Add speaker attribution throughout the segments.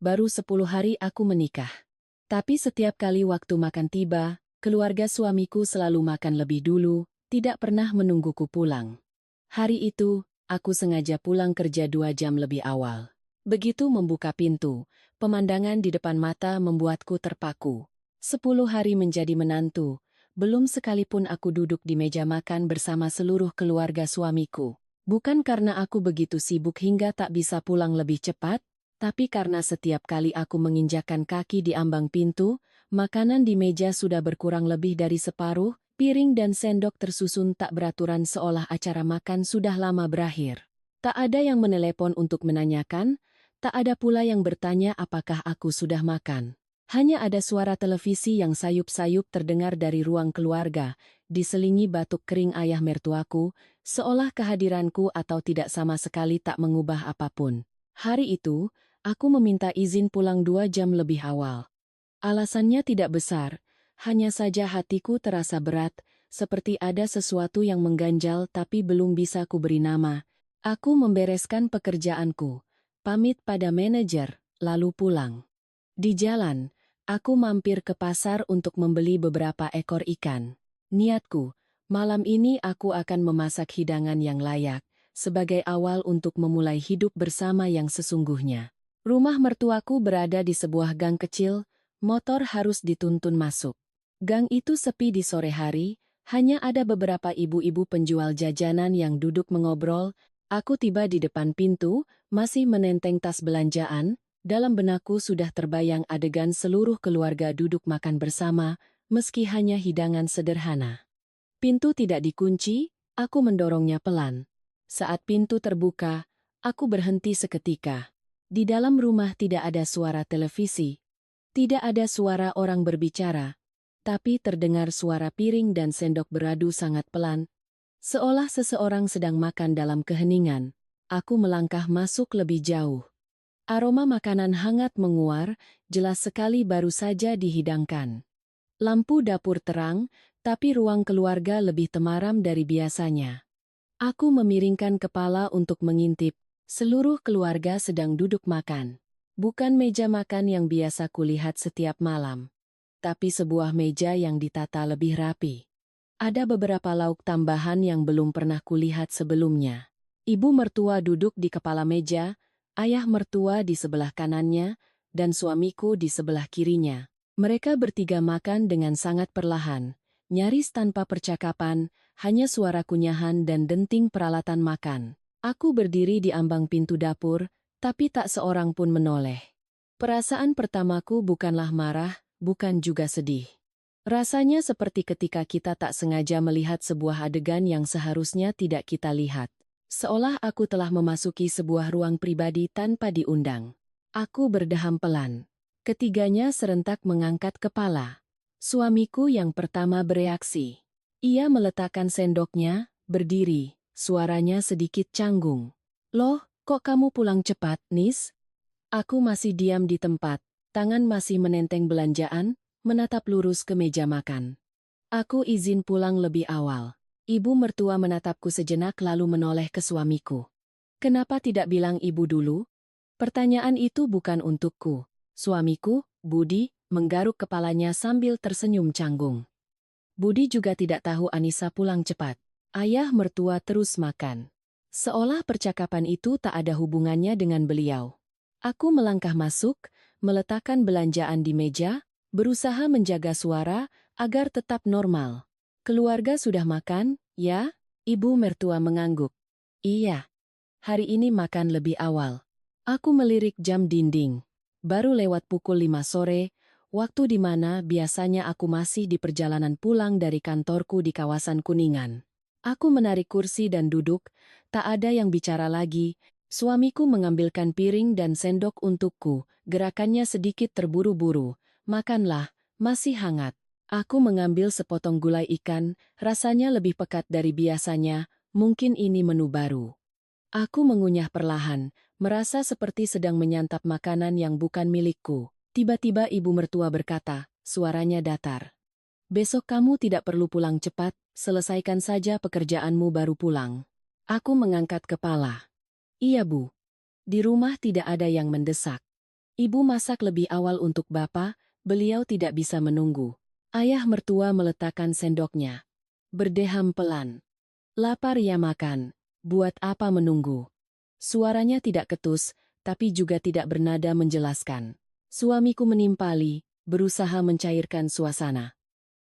Speaker 1: baru 10 hari aku menikah. Tapi setiap kali waktu makan tiba, keluarga suamiku selalu makan lebih dulu, tidak pernah menungguku pulang. Hari itu, aku sengaja pulang kerja 2 jam lebih awal. Begitu membuka pintu, pemandangan di depan mata membuatku terpaku. 10 hari menjadi menantu, belum sekalipun aku duduk di meja makan bersama seluruh keluarga suamiku. Bukan karena aku begitu sibuk hingga tak bisa pulang lebih cepat, tapi karena setiap kali aku menginjakkan kaki di ambang pintu, makanan di meja sudah berkurang lebih dari separuh, piring dan sendok tersusun tak beraturan seolah acara makan sudah lama berakhir. Tak ada yang menelepon untuk menanyakan, tak ada pula yang bertanya apakah aku sudah makan. Hanya ada suara televisi yang sayup-sayup terdengar dari ruang keluarga, diselingi batuk kering ayah mertuaku, seolah kehadiranku atau tidak sama sekali tak mengubah apapun. Hari itu, aku meminta izin pulang 2 jam lebih awal. Alasannya tidak besar, hanya saja hatiku terasa berat, seperti ada sesuatu yang mengganjal tapi belum bisa kuberi nama. Aku membereskan pekerjaanku, pamit pada manajer, lalu pulang. Di jalan, aku mampir ke pasar untuk membeli beberapa ekor ikan. Niatku, malam ini aku akan memasak hidangan yang layak, sebagai awal untuk memulai hidup bersama yang sesungguhnya. Rumah mertuaku berada di sebuah gang kecil, motor harus dituntun masuk. Gang itu sepi di sore hari, hanya ada beberapa ibu-ibu penjual jajanan yang duduk mengobrol. Aku tiba di depan pintu, masih menenteng tas belanjaan, dalam benakku sudah terbayang adegan seluruh keluarga duduk makan bersama, meski hanya hidangan sederhana. Pintu tidak dikunci, aku mendorongnya pelan. Saat pintu terbuka, aku berhenti seketika. Di dalam rumah tidak ada suara televisi, tidak ada suara orang berbicara, tapi terdengar suara piring dan sendok beradu sangat pelan, seolah seseorang sedang makan dalam keheningan. Aku melangkah masuk lebih jauh. Aroma makanan hangat menguar, jelas sekali baru saja dihidangkan. Lampu dapur terang, tapi ruang keluarga lebih temaram dari biasanya. Aku memiringkan kepala untuk mengintip. Seluruh keluarga sedang duduk makan. Bukan meja makan yang biasa kulihat setiap malam, tapi sebuah meja yang ditata lebih rapi. Ada beberapa lauk tambahan yang belum pernah kulihat sebelumnya. Ibu mertua duduk di kepala meja, ayah mertua di sebelah kanannya, dan suamiku di sebelah kirinya. Mereka bertiga makan dengan sangat perlahan, nyaris tanpa percakapan, hanya suara kunyahan dan denting peralatan makan. Aku berdiri di ambang pintu dapur, tapi tak seorang pun menoleh. Perasaan pertamaku bukanlah marah, bukan juga sedih. Rasanya seperti ketika kita tak sengaja melihat sebuah adegan yang seharusnya tidak kita lihat. Seolah aku telah memasuki sebuah ruang pribadi tanpa diundang. Aku berdeham pelan. Ketiganya serentak mengangkat kepala. Suamiku yang pertama bereaksi. Ia meletakkan sendoknya, berdiri. Suaranya sedikit canggung. "Loh, kok kamu pulang cepat, Nis?" Aku masih diam di tempat, tangan masih menenteng belanjaan, menatap lurus ke meja makan. Aku izin pulang lebih awal. Ibu mertua menatapku sejenak lalu menoleh ke suamiku. "Kenapa tidak bilang ibu dulu?" Pertanyaan itu bukan untukku. Suamiku, Budi, menggaruk kepalanya sambil tersenyum canggung. Budi juga tidak tahu Anissa pulang cepat. Ayah mertua terus makan. Seolah percakapan itu tak ada hubungannya dengan beliau. Aku melangkah masuk, meletakkan belanjaan di meja, berusaha menjaga suara agar tetap normal. "Keluarga sudah makan, ya?" Ibu mertua mengangguk. "Iya. Hari ini makan lebih awal." Aku melirik jam dinding. Baru lewat pukul 5 sore, waktu di mana biasanya aku masih di perjalanan pulang dari kantorku di kawasan Kuningan. Aku menarik kursi dan duduk, tak ada yang bicara lagi. Suamiku mengambilkan piring dan sendok untukku, gerakannya sedikit terburu-buru. "Makanlah, masih hangat." Aku mengambil sepotong gulai ikan, rasanya lebih pekat dari biasanya, mungkin ini menu baru. Aku mengunyah perlahan, merasa seperti sedang menyantap makanan yang bukan milikku. Tiba-tiba ibu mertua berkata, suaranya datar. "Besok kamu tidak perlu pulang cepat, selesaikan saja pekerjaanmu baru pulang." Aku mengangkat kepala. "Iya Bu. Di rumah tidak ada yang mendesak." Ibu masak lebih awal untuk Bapak, beliau tidak bisa menunggu. Ayah mertua meletakkan sendoknya. Berdeham pelan. Lapar ya makan, buat apa menunggu? Suaranya tidak ketus, tapi juga tidak bernada menjelaskan. Suamiku menimpali, berusaha mencairkan suasana.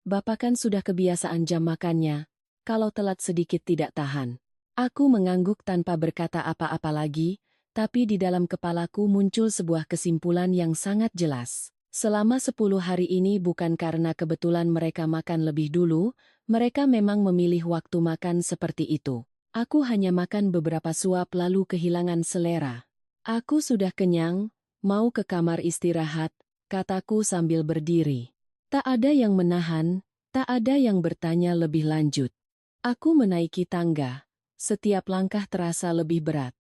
Speaker 1: Bapak kan sudah kebiasaan jam makannya, kalau telat sedikit tidak tahan. Aku mengangguk tanpa berkata apa-apa lagi, tapi di dalam kepalaku muncul sebuah kesimpulan yang sangat jelas. Selama 10 hari ini bukan karena kebetulan mereka makan lebih dulu, mereka memang memilih waktu makan seperti itu. Aku hanya makan beberapa suap lalu kehilangan selera. Aku sudah kenyang, mau ke kamar istirahat, kataku sambil berdiri. Tak ada yang menahan, tak ada yang bertanya lebih lanjut. Aku menaiki tangga. Setiap langkah terasa lebih berat.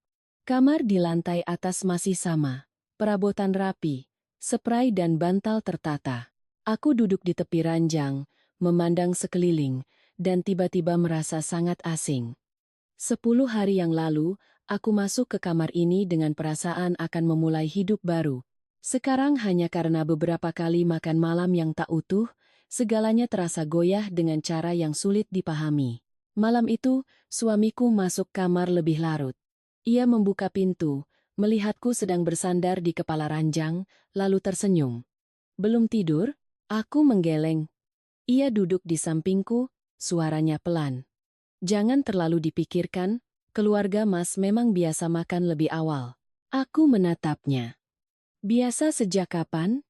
Speaker 1: Kamar di lantai atas masih sama. Perabotan rapi, spray dan bantal tertata. Aku duduk di tepi ranjang, memandang sekeliling, dan tiba-tiba merasa sangat asing. 10 hari yang lalu, aku masuk ke kamar ini dengan perasaan akan memulai hidup baru. Sekarang hanya karena beberapa kali makan malam yang tak utuh, segalanya terasa goyah dengan cara yang sulit dipahami. Malam itu, suamiku masuk kamar lebih larut. Ia membuka pintu, melihatku sedang bersandar di kepala ranjang, lalu tersenyum. Belum tidur? Aku menggeleng. Ia duduk di sampingku, suaranya pelan. Jangan terlalu dipikirkan, keluarga Mas memang biasa makan lebih awal. Aku menatapnya. Biasa sejak kapan?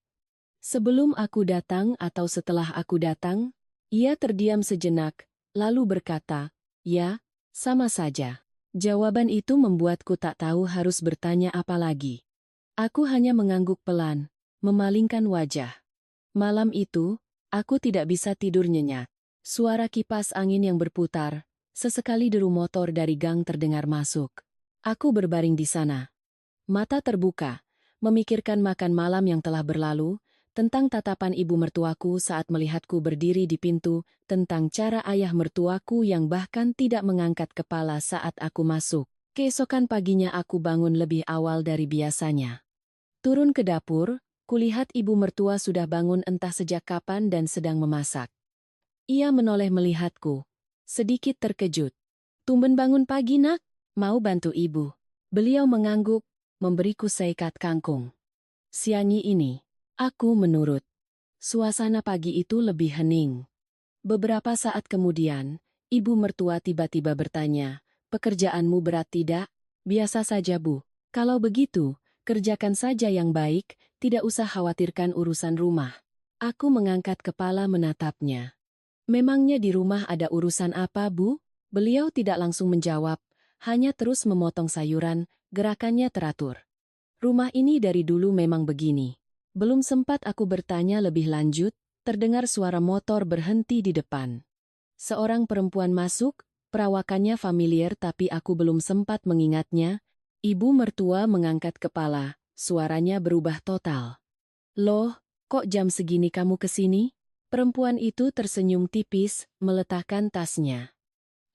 Speaker 1: Sebelum aku datang atau setelah aku datang? Ia terdiam sejenak, lalu berkata, ya, sama saja. Jawaban itu membuatku tak tahu harus bertanya apa lagi. Aku hanya mengangguk pelan, memalingkan wajah. Malam itu, aku tidak bisa tidur nyenyak. Suara kipas angin yang berputar, sesekali deru motor dari gang terdengar masuk. Aku berbaring di sana. Mata terbuka, memikirkan makan malam yang telah berlalu, tentang tatapan ibu mertuaku saat melihatku berdiri di pintu, tentang cara ayah mertuaku yang bahkan tidak mengangkat kepala saat aku masuk. Keesokan paginya aku bangun lebih awal dari biasanya. Turun ke dapur, kulihat ibu mertua sudah bangun entah sejak kapan dan sedang memasak. Ia menoleh melihatku, sedikit terkejut. Tumben bangun pagi nak, mau bantu ibu. Beliau mengangguk, memberiku seikat kangkung. Siangi ini. Aku menurut. Suasana pagi itu lebih hening. Beberapa saat kemudian, ibu mertua tiba-tiba bertanya, pekerjaanmu berat tidak? Biasa saja Bu. Kalau begitu, kerjakan saja yang baik, tidak usah khawatirkan urusan rumah. Aku mengangkat kepala menatapnya. Memangnya di rumah ada urusan apa Bu? Beliau tidak langsung menjawab, hanya terus memotong sayuran, gerakannya teratur. Rumah ini dari dulu memang begini. Belum sempat aku bertanya lebih lanjut, terdengar suara motor berhenti di depan. Seorang perempuan masuk, perawakannya familiar tapi aku belum sempat mengingatnya. Ibu mertua mengangkat kepala, suaranya berubah total. Loh, kok jam segini kamu kesini? Perempuan itu tersenyum tipis, meletakkan tasnya.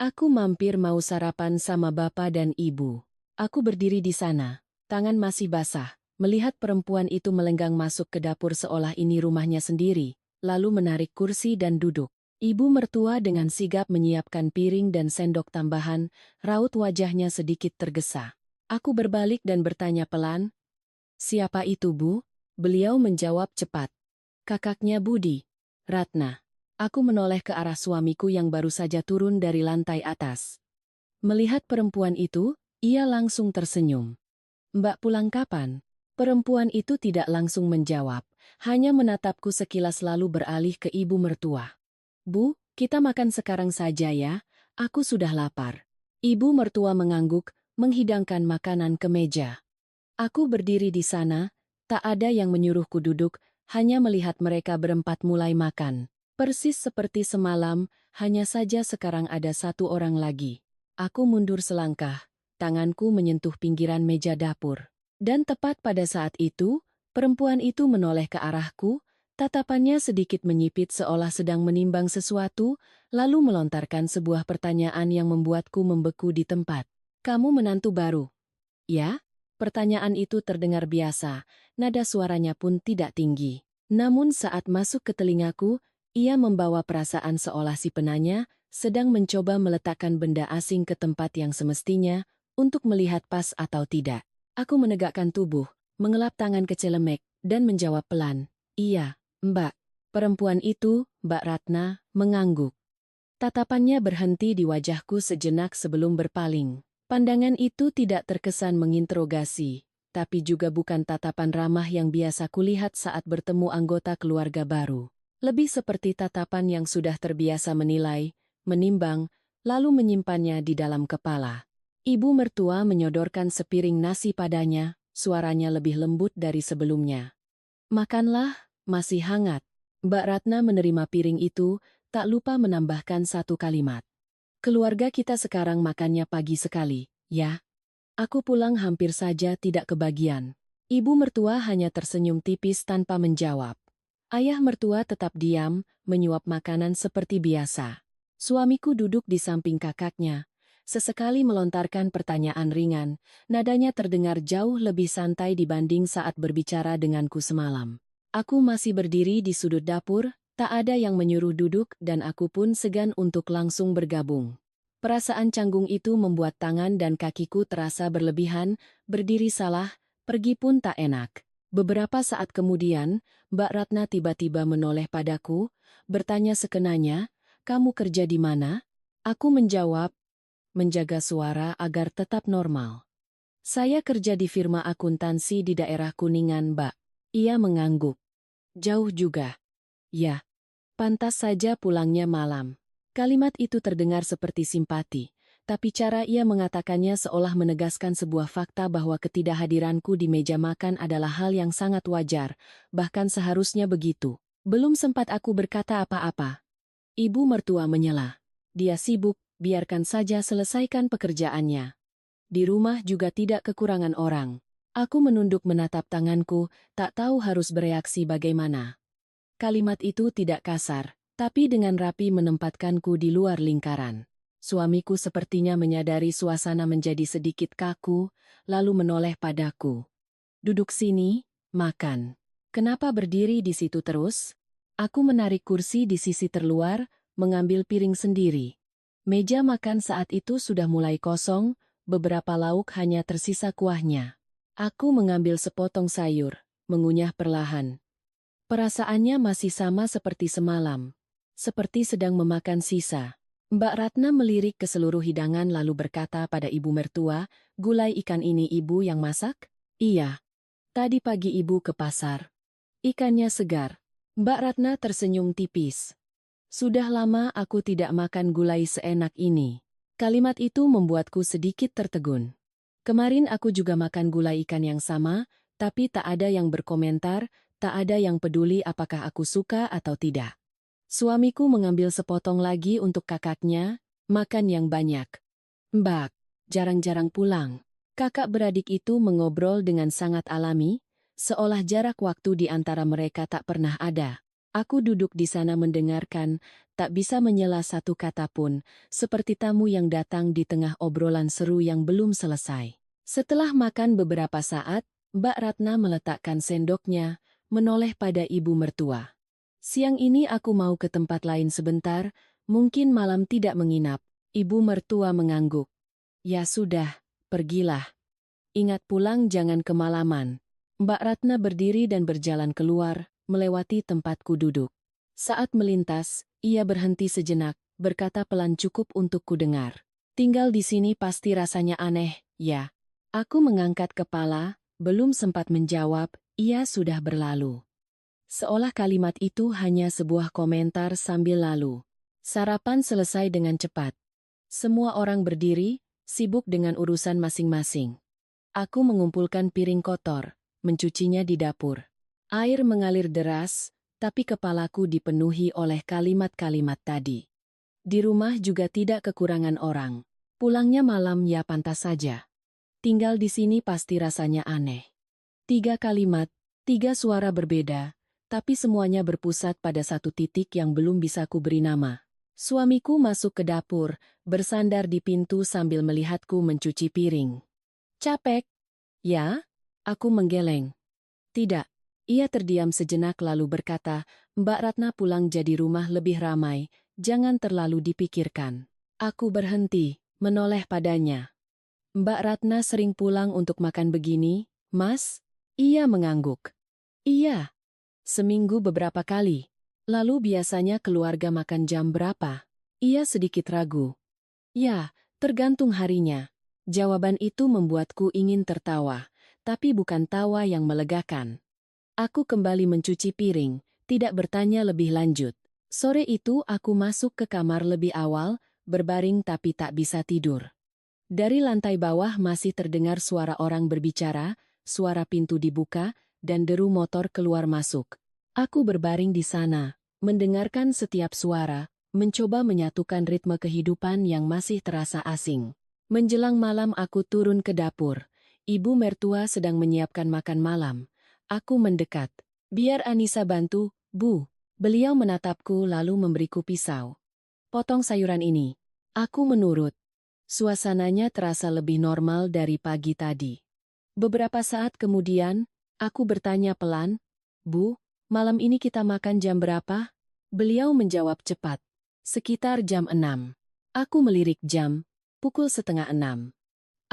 Speaker 1: Aku mampir mau sarapan sama bapak dan ibu. Aku berdiri di sana, tangan masih basah. Melihat perempuan itu melenggang masuk ke dapur seolah ini rumahnya sendiri, lalu menarik kursi dan duduk. Ibu mertua dengan sigap menyiapkan piring dan sendok tambahan, raut wajahnya sedikit tergesa. Aku berbalik dan bertanya pelan, "Siapa itu Bu?" Beliau menjawab cepat. "Kakaknya Budi, Ratna." Aku menoleh ke arah suamiku yang baru saja turun dari lantai atas. Melihat perempuan itu, ia langsung tersenyum. "Mbak pulang kapan?" Perempuan itu tidak langsung menjawab, hanya menatapku sekilas lalu beralih ke ibu mertua. "Bu, kita makan sekarang saja ya, aku sudah lapar." Ibu mertua mengangguk, menghidangkan makanan ke meja. Aku berdiri di sana, tak ada yang menyuruhku duduk, hanya melihat mereka berempat mulai makan. Persis seperti semalam, hanya saja sekarang ada satu orang lagi. Aku mundur selangkah, tanganku menyentuh pinggiran meja dapur. Dan tepat pada saat itu, perempuan itu menoleh ke arahku, tatapannya sedikit menyipit seolah sedang menimbang sesuatu, lalu melontarkan sebuah pertanyaan yang membuatku membeku di tempat. "Kamu menantu baru?" "Ya?" Pertanyaan itu terdengar biasa, nada suaranya pun tidak tinggi. Namun saat masuk ke telingaku, ia membawa perasaan seolah si penanya sedang mencoba meletakkan benda asing ke tempat yang semestinya untuk melihat pas atau tidak. Aku menegakkan tubuh, mengelap tangan ke celemek, dan menjawab pelan, "Iya, Mbak." Perempuan itu, Mbak Ratna, mengangguk. Tatapannya berhenti di wajahku sejenak sebelum berpaling. Pandangan itu tidak terkesan menginterogasi, tapi juga bukan tatapan ramah yang biasa kulihat saat bertemu anggota keluarga baru. Lebih seperti tatapan yang sudah terbiasa menilai, menimbang, lalu menyimpannya di dalam kepala. Ibu mertua menyodorkan sepiring nasi padanya, suaranya lebih lembut dari sebelumnya. "Makanlah, masih hangat." Mbak Ratna menerima piring itu, tak lupa menambahkan satu kalimat. "Keluarga kita sekarang makannya pagi sekali, ya." Aku pulang hampir saja tidak kebagian. Ibu mertua hanya tersenyum tipis tanpa menjawab. Ayah mertua tetap diam, menyuap makanan seperti biasa. Suamiku duduk di samping kakaknya. Sesekali melontarkan pertanyaan ringan, nadanya terdengar jauh lebih santai dibanding saat berbicara denganku semalam. Aku masih berdiri di sudut dapur, tak ada yang menyuruh duduk dan aku pun segan untuk langsung bergabung. Perasaan canggung itu membuat tangan dan kakiku terasa berlebihan, berdiri salah, pergi pun tak enak. Beberapa saat kemudian, Mbak Ratna tiba-tiba menoleh padaku, bertanya sekenanya, "Kamu kerja di mana?" Aku menjawab, menjaga suara agar tetap normal. "Saya kerja di firma akuntansi di daerah Kuningan, Mbak." Ia mengangguk. "Jauh juga." "Ya, pantas saja pulangnya malam." Kalimat itu terdengar seperti simpati, tapi cara ia mengatakannya seolah menegaskan sebuah fakta bahwa ketidakhadiranku di meja makan adalah hal yang sangat wajar, bahkan seharusnya begitu. Belum sempat aku berkata apa-apa. Ibu mertua menyela. "Dia sibuk, biarkan saja selesaikan pekerjaannya. Di rumah juga tidak kekurangan orang." Aku menunduk menatap tanganku, tak tahu harus bereaksi bagaimana. Kalimat itu tidak kasar, tapi dengan rapi menempatkanku di luar lingkaran. Suamiku sepertinya menyadari suasana menjadi sedikit kaku, lalu menoleh padaku. "Duduk sini, makan." "Kenapa berdiri di situ terus?" Aku menarik kursi di sisi terluar, mengambil piring sendiri. Meja makan saat itu sudah mulai kosong, beberapa lauk hanya tersisa kuahnya. Aku mengambil sepotong sayur, mengunyah perlahan. Perasaannya masih sama seperti semalam. Seperti sedang memakan sisa. Mbak Ratna melirik ke seluruh hidangan lalu berkata pada ibu mertua, "Gulai ikan ini ibu yang masak?" "Iya. Tadi pagi ibu ke pasar. Ikannya segar." Mbak Ratna tersenyum tipis. "Sudah lama aku tidak makan gulai seenak ini." Kalimat itu membuatku sedikit tertegun. Kemarin aku juga makan gulai ikan yang sama, tapi tak ada yang berkomentar, tak ada yang peduli apakah aku suka atau tidak. Suamiku mengambil sepotong lagi untuk kakaknya, makan yang banyak. "Mbak, jarang-jarang pulang." Kakak beradik itu mengobrol dengan sangat alami, seolah jarak waktu di antara mereka tak pernah ada. Aku duduk di sana mendengarkan, tak bisa menyela satu kata pun, seperti tamu yang datang di tengah obrolan seru yang belum selesai. Setelah makan beberapa saat, Mbak Ratna meletakkan sendoknya, menoleh pada ibu mertua. "Siang ini aku mau ke tempat lain sebentar, mungkin malam tidak menginap." Ibu mertua mengangguk. "Ya sudah, pergilah. Ingat pulang jangan kemalaman." Mbak Ratna berdiri dan berjalan keluar, melewati tempatku duduk. Saat melintas, ia berhenti sejenak, berkata pelan cukup untuk ku dengar. "Tinggal di sini pasti rasanya aneh, ya?" Aku mengangkat kepala, belum sempat menjawab, ia sudah berlalu. Seolah kalimat itu hanya sebuah komentar sambil lalu. Sarapan selesai dengan cepat. Semua orang berdiri, sibuk dengan urusan masing-masing. Aku mengumpulkan piring kotor, mencucinya di dapur. Air mengalir deras, tapi kepalaku dipenuhi oleh kalimat-kalimat tadi. Di rumah juga tidak kekurangan orang. Pulangnya malam ya pantas saja. Tinggal di sini pasti rasanya aneh. 3 kalimat, 3 suara berbeda, tapi semuanya berpusat pada satu titik yang belum bisa ku beri nama. Suamiku masuk ke dapur, bersandar di pintu sambil melihatku mencuci piring. "Capek?" Ya? Aku menggeleng. Tidak. Ia terdiam sejenak lalu berkata, Mbak Ratna pulang jadi rumah lebih ramai, jangan terlalu dipikirkan. Aku berhenti, menoleh padanya. Mbak Ratna sering pulang untuk makan begini, Mas? Ia mengangguk. Iya. Seminggu beberapa kali. Lalu biasanya keluarga makan jam berapa? Ia sedikit ragu. Ya, tergantung harinya. Jawaban itu membuatku ingin tertawa, tapi bukan tawa yang melegakan. Aku kembali mencuci piring, tidak bertanya lebih lanjut. Sore itu aku masuk ke kamar lebih awal, berbaring tapi tak bisa tidur. Dari lantai bawah masih terdengar suara orang berbicara, suara pintu dibuka, dan deru motor keluar masuk. Aku berbaring di sana, mendengarkan setiap suara, mencoba menyatukan ritme kehidupan yang masih terasa asing. Menjelang malam aku turun ke dapur. Ibu mertua sedang menyiapkan makan malam. Aku mendekat. Biar Anissa bantu, Bu. Beliau menatapku lalu memberiku pisau. Potong sayuran ini. Aku menurut. Suasananya terasa lebih normal dari pagi tadi. Beberapa saat kemudian, aku bertanya pelan, Bu, malam ini kita makan jam berapa? Beliau menjawab cepat, sekitar jam 6. Aku melirik jam, pukul setengah 6.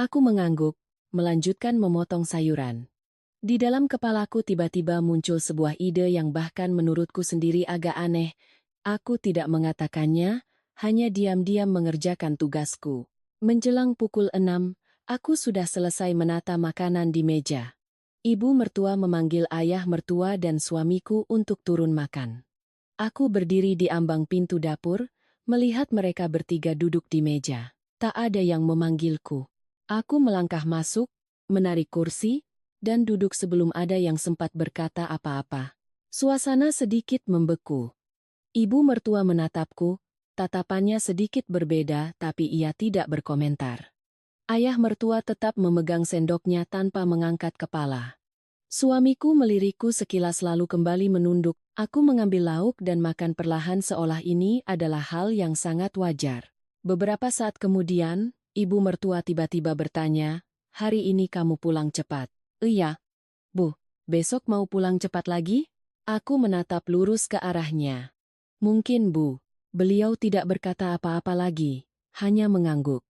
Speaker 1: Aku mengangguk, melanjutkan memotong sayuran. Di dalam kepalaku tiba-tiba muncul sebuah ide yang bahkan menurutku sendiri agak aneh. Aku tidak mengatakannya, hanya diam-diam mengerjakan tugasku. Menjelang pukul 6, aku sudah selesai menata makanan di meja. Ibu mertua memanggil ayah mertua dan suamiku untuk turun makan. Aku berdiri di ambang pintu dapur, melihat mereka bertiga duduk di meja. Tak ada yang memanggilku. Aku melangkah masuk, menarik kursi, dan duduk sebelum ada yang sempat berkata apa-apa. Suasana sedikit membeku. Ibu mertua menatapku, tatapannya sedikit berbeda tapi ia tidak berkomentar. Ayah mertua tetap memegang sendoknya tanpa mengangkat kepala. Suamiku melirikku sekilas lalu kembali menunduk. Aku mengambil lauk dan makan perlahan seolah ini adalah hal yang sangat wajar. Beberapa saat kemudian, ibu mertua tiba-tiba bertanya, "Hari ini kamu pulang cepat?" "Iya, Bu. Besok mau pulang cepat lagi?" Aku menatap lurus ke arahnya. "Mungkin, Bu." Beliau tidak berkata apa-apa lagi, hanya mengangguk.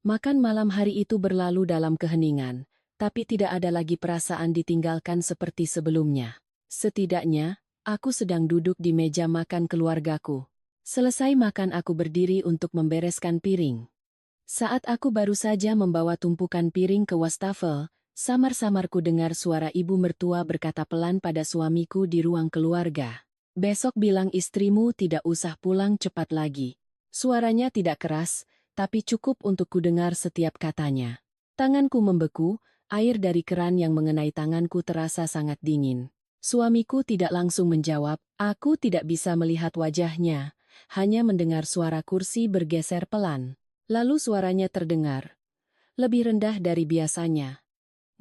Speaker 1: Makan malam hari itu berlalu dalam keheningan, tapi tidak ada lagi perasaan ditinggalkan seperti sebelumnya. Setidaknya, aku sedang duduk di meja makan keluargaku. Selesai makan aku berdiri untuk membereskan piring. Saat aku baru saja membawa tumpukan piring ke wastafel, samar-samar ku dengar suara ibu mertua berkata pelan pada suamiku di ruang keluarga. "Besok bilang istrimu tidak usah pulang cepat lagi." Suaranya tidak keras, tapi cukup untuk ku dengar setiap katanya. Tanganku membeku, air dari keran yang mengenai tanganku terasa sangat dingin. Suamiku tidak langsung menjawab, aku tidak bisa melihat wajahnya, hanya mendengar suara kursi bergeser pelan. Lalu suaranya terdengar, lebih rendah dari biasanya.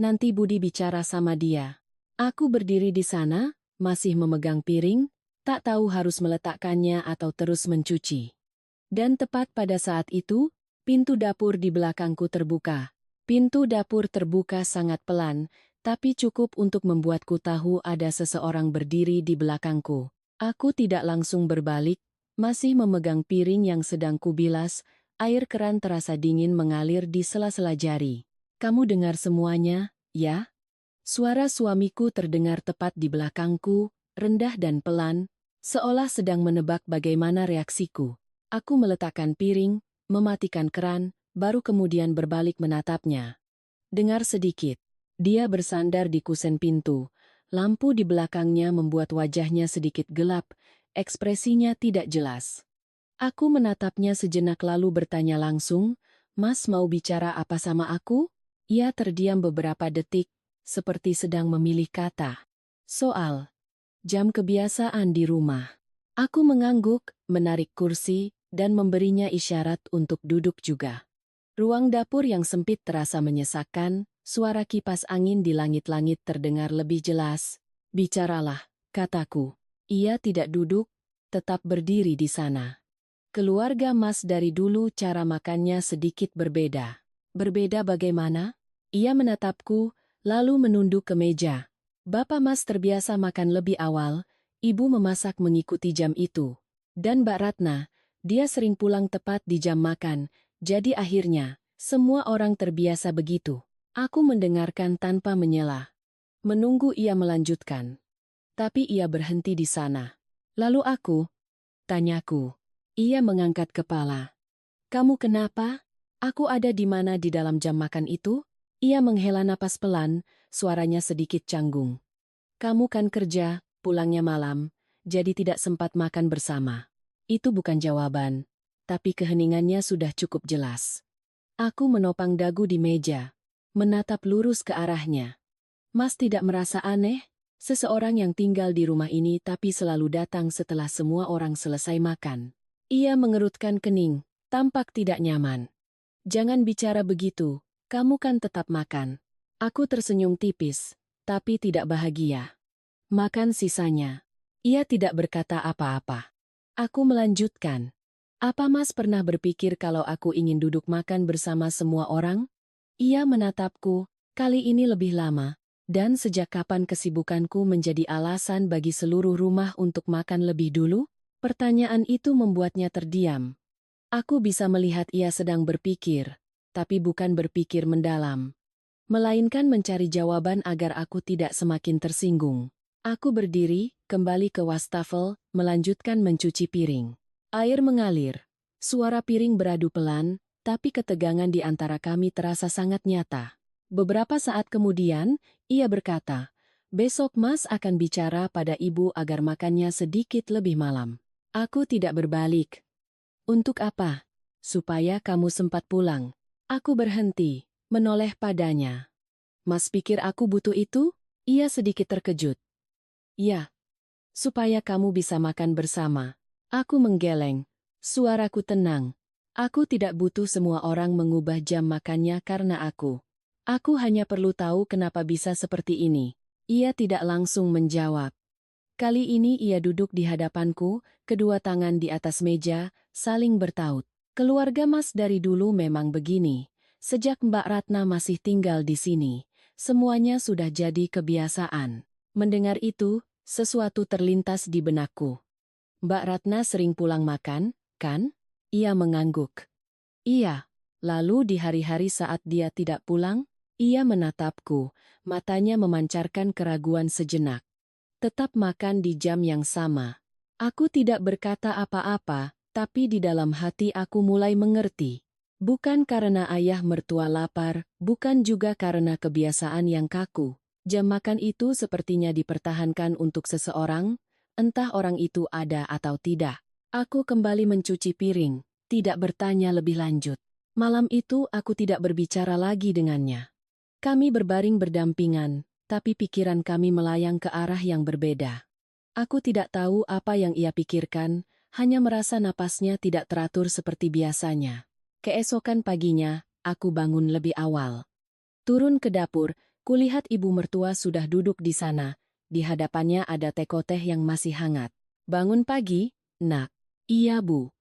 Speaker 1: "Nanti Budi bicara sama dia." Aku berdiri di sana, masih memegang piring, tak tahu harus meletakkannya atau terus mencuci. Dan tepat pada saat itu, pintu dapur di belakangku terbuka. Pintu dapur terbuka sangat pelan, tapi cukup untuk membuatku tahu ada seseorang berdiri di belakangku. Aku tidak langsung berbalik, masih memegang piring yang sedang kubilas, air keran terasa dingin mengalir di sela-sela jari. "Kamu dengar semuanya, ya?" Suara suamiku terdengar tepat di belakangku, rendah dan pelan, seolah sedang menebak bagaimana reaksiku. Aku meletakkan piring, mematikan keran, baru kemudian berbalik menatapnya. Dengar sedikit. Dia bersandar di kusen pintu. Lampu di belakangnya membuat wajahnya sedikit gelap, ekspresinya tidak jelas. Aku menatapnya sejenak lalu bertanya langsung, "Mas mau bicara apa sama aku?" Ia terdiam beberapa detik, seperti sedang memilih kata. "Soal jam kebiasaan di rumah." Aku mengangguk, menarik kursi, dan memberinya isyarat untuk duduk juga. Ruang dapur yang sempit terasa menyesakkan, suara kipas angin di langit-langit terdengar lebih jelas. "Bicaralah," kataku. Ia tidak duduk, tetap berdiri di sana. Keluarga Mas dari dulu cara makannya sedikit berbeda. "Berbeda bagaimana?" Ia menatapku, lalu menunduk ke meja. Bapak Mas terbiasa makan lebih awal, ibu memasak mengikuti jam itu. Dan Mbak Ratna, dia sering pulang tepat di jam makan, jadi akhirnya, semua orang terbiasa begitu. Aku mendengarkan tanpa menyela. Menunggu ia melanjutkan. Tapi ia berhenti di sana. Lalu aku, tanyaku. Ia mengangkat kepala. Kamu kenapa? Aku ada di mana di dalam jam makan itu? Ia menghela napas pelan, suaranya sedikit canggung. Kamu kan kerja, pulangnya malam, jadi tidak sempat makan bersama. Itu bukan jawaban, tapi keheningannya sudah cukup jelas. Aku menopang dagu di meja, menatap lurus ke arahnya. Mas tidak merasa aneh? Seseorang yang tinggal di rumah ini tapi selalu datang setelah semua orang selesai makan. Ia mengerutkan kening, tampak tidak nyaman. Jangan bicara begitu, kamu kan tetap makan. Aku tersenyum tipis, tapi tidak bahagia. Makan sisanya. Ia tidak berkata apa-apa. Aku melanjutkan. Apa Mas pernah berpikir kalau aku ingin duduk makan bersama semua orang? Ia menatapku, kali ini lebih lama. Dan sejak kapan kesibukanku menjadi alasan bagi seluruh rumah untuk makan lebih dulu? Pertanyaan itu membuatnya terdiam. Aku bisa melihat ia sedang berpikir, tapi bukan berpikir mendalam. Melainkan mencari jawaban agar aku tidak semakin tersinggung. Aku berdiri, kembali ke wastafel, melanjutkan mencuci piring. Air mengalir. Suara piring beradu pelan, tapi ketegangan di antara kami terasa sangat nyata. Beberapa saat kemudian, ia berkata, "Besok Mas akan bicara pada ibu agar makannya sedikit lebih malam." Aku tidak berbalik. "Untuk apa?" "Supaya kamu sempat pulang." Aku berhenti, menoleh padanya. "Mas pikir aku butuh itu?" Ia sedikit terkejut. "Ya, supaya kamu bisa makan bersama." Aku menggeleng. Suaraku tenang. Aku tidak butuh semua orang mengubah jam makannya karena aku. Aku hanya perlu tahu kenapa bisa seperti ini. Ia tidak langsung menjawab. Kali ini ia duduk di hadapanku, kedua tangan di atas meja, saling bertaut. Keluarga Mas dari dulu memang begini. Sejak Mbak Ratna masih tinggal di sini, semuanya sudah jadi kebiasaan. Mendengar itu, sesuatu terlintas di benakku. Mbak Ratna sering pulang makan, kan? Ia mengangguk. Iya. Lalu di hari-hari saat dia tidak pulang, ia menatapku, matanya memancarkan keraguan sejenak. Tetap makan di jam yang sama. Aku tidak berkata apa-apa, tapi di dalam hati aku mulai mengerti. Bukan karena ayah mertua lapar, bukan juga karena kebiasaan yang kaku. Jam makan itu sepertinya dipertahankan untuk seseorang, entah orang itu ada atau tidak. Aku kembali mencuci piring, tidak bertanya lebih lanjut. Malam itu aku tidak berbicara lagi dengannya. Kami berbaring berdampingan, tapi pikiran kami melayang ke arah yang berbeda. Aku tidak tahu apa yang ia pikirkan, hanya merasa napasnya tidak teratur seperti biasanya. Keesokan paginya, aku bangun lebih awal. Turun ke dapur, kulihat ibu mertua sudah duduk di sana. Di hadapannya ada teko teh yang masih hangat. "Bangun pagi, Nak." "Iya, Bu."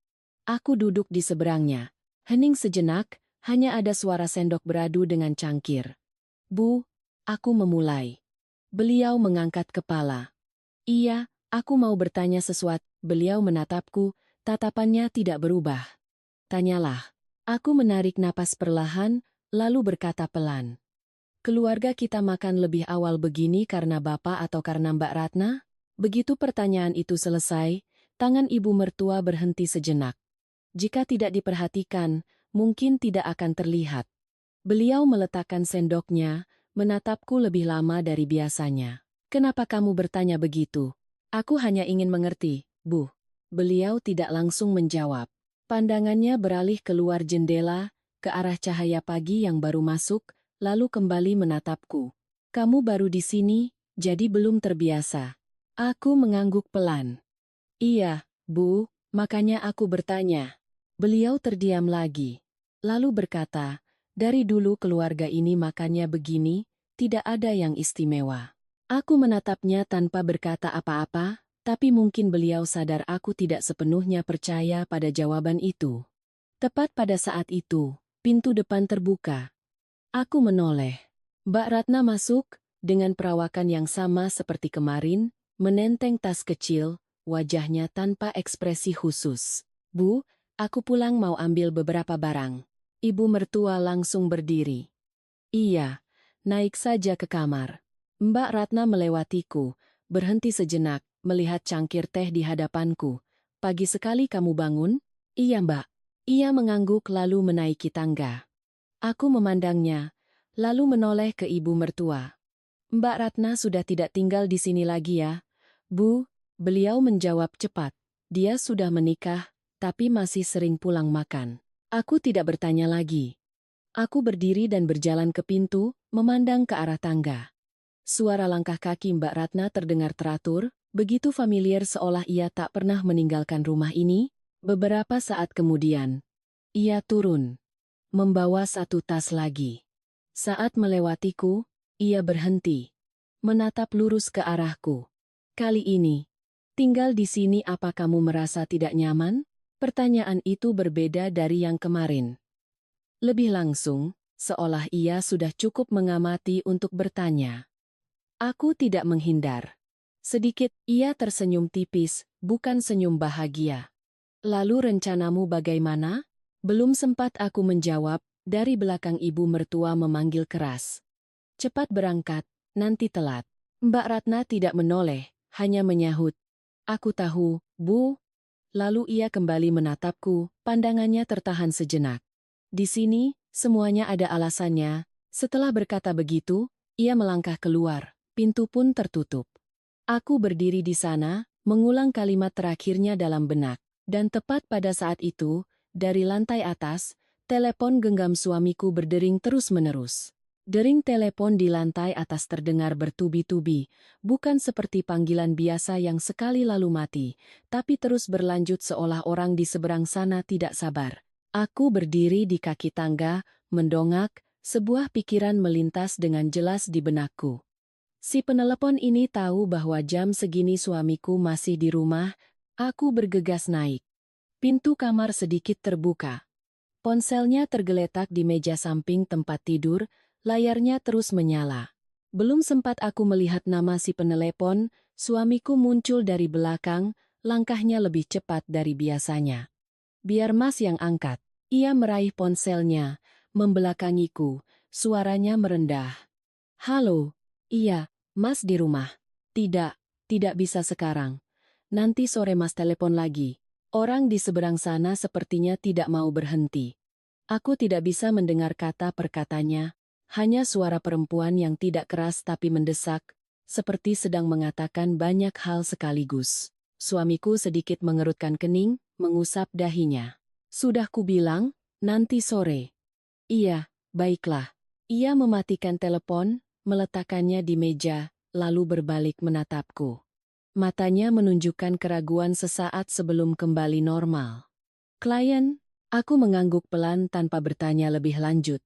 Speaker 1: Aku duduk di seberangnya. Hening sejenak, hanya ada suara sendok beradu dengan cangkir. "Bu," aku memulai. Beliau mengangkat kepala. "Iya, aku mau bertanya sesuatu." Beliau menatapku, tatapannya tidak berubah. "Tanyalah." Aku menarik napas perlahan, lalu berkata pelan. "Keluarga kita makan lebih awal begini karena Bapak atau karena Mbak Ratna?" Begitu pertanyaan itu selesai, tangan ibu mertua berhenti sejenak. Jika tidak diperhatikan, mungkin tidak akan terlihat. Beliau meletakkan sendoknya, menatapku lebih lama dari biasanya. "Kenapa kamu bertanya begitu?" "Aku hanya ingin mengerti, Bu." Beliau tidak langsung menjawab. Pandangannya beralih keluar jendela, ke arah cahaya pagi yang baru masuk, lalu kembali menatapku. "Kamu baru di sini, jadi belum terbiasa." Aku mengangguk pelan. "Iya, Bu, makanya aku bertanya." Beliau terdiam lagi. Lalu berkata, "Dari dulu keluarga ini makannya begini, tidak ada yang istimewa." Aku menatapnya tanpa berkata apa-apa, tapi mungkin beliau sadar aku tidak sepenuhnya percaya pada jawaban itu. Tepat pada saat itu, pintu depan terbuka. Aku menoleh. Mbak Ratna masuk, dengan perawakan yang sama seperti kemarin, menenteng tas kecil, wajahnya tanpa ekspresi khusus. Bu, aku pulang mau ambil beberapa barang. Ibu mertua langsung berdiri. Iya, naik saja ke kamar. Mbak Ratna melewatiku, berhenti sejenak, melihat cangkir teh di hadapanku. Pagi sekali kamu bangun? Iya mbak. Ia mengangguk lalu menaiki tangga. Aku memandangnya, lalu menoleh ke ibu mertua. Mbak Ratna sudah tidak tinggal di sini lagi ya? Bu, beliau menjawab cepat. Dia sudah menikah, tapi masih sering pulang makan. Aku tidak bertanya lagi. Aku berdiri dan berjalan ke pintu, memandang ke arah tangga. Suara langkah kaki Mbak Ratna terdengar teratur, begitu familiar seolah ia tak pernah meninggalkan rumah ini. Beberapa saat kemudian, ia turun, membawa satu tas lagi. Saat melewatiku, ia berhenti, menatap lurus ke arahku. Kali ini, tinggal di sini apa kamu merasa tidak nyaman? Pertanyaan itu berbeda dari yang kemarin. Lebih langsung, seolah ia sudah cukup mengamati untuk bertanya. Aku tidak menghindar. Sedikit, ia tersenyum tipis, bukan senyum bahagia. Lalu rencanamu bagaimana? Belum sempat aku menjawab, dari belakang ibu mertua memanggil keras. Cepat berangkat, nanti telat. Mbak Ratna tidak menoleh, hanya menyahut. Aku tahu, Bu. Lalu ia kembali menatapku, pandangannya tertahan sejenak. Di sini, semuanya ada alasannya. Setelah berkata begitu, ia melangkah keluar, pintu pun tertutup. Aku berdiri di sana, mengulang kalimat terakhirnya dalam benak. Dan tepat pada saat itu, dari lantai atas, telepon genggam suamiku berdering terus-menerus. Dering telepon di lantai atas terdengar bertubi-tubi, bukan seperti panggilan biasa yang sekali lalu mati, tapi terus berlanjut seolah orang di seberang sana tidak sabar. Aku berdiri di kaki tangga, mendongak, sebuah pikiran melintas dengan jelas di benakku. Si penelepon ini tahu bahwa jam segini suamiku masih di rumah. Aku bergegas naik. Pintu kamar sedikit terbuka. Ponselnya tergeletak di meja samping tempat tidur, layarnya terus menyala. Belum sempat aku melihat nama si penelepon, suamiku muncul dari belakang, langkahnya lebih cepat dari biasanya. Biar Mas yang angkat. Ia meraih ponselnya, membelakangiku, suaranya merendah. Halo, iya, Mas di rumah. Tidak, tidak bisa sekarang. Nanti sore Mas telepon lagi. Orang di seberang sana sepertinya tidak mau berhenti. Aku tidak bisa mendengar kata per katanya, hanya suara perempuan yang tidak keras tapi mendesak, seperti sedang mengatakan banyak hal sekaligus. Suamiku sedikit mengerutkan kening, mengusap dahinya. Sudah kubilang, nanti sore. Iya, baiklah. Ia mematikan telepon, meletakkannya di meja, lalu berbalik menatapku. Matanya menunjukkan keraguan sesaat sebelum kembali normal. Klien, aku mengangguk pelan tanpa bertanya lebih lanjut.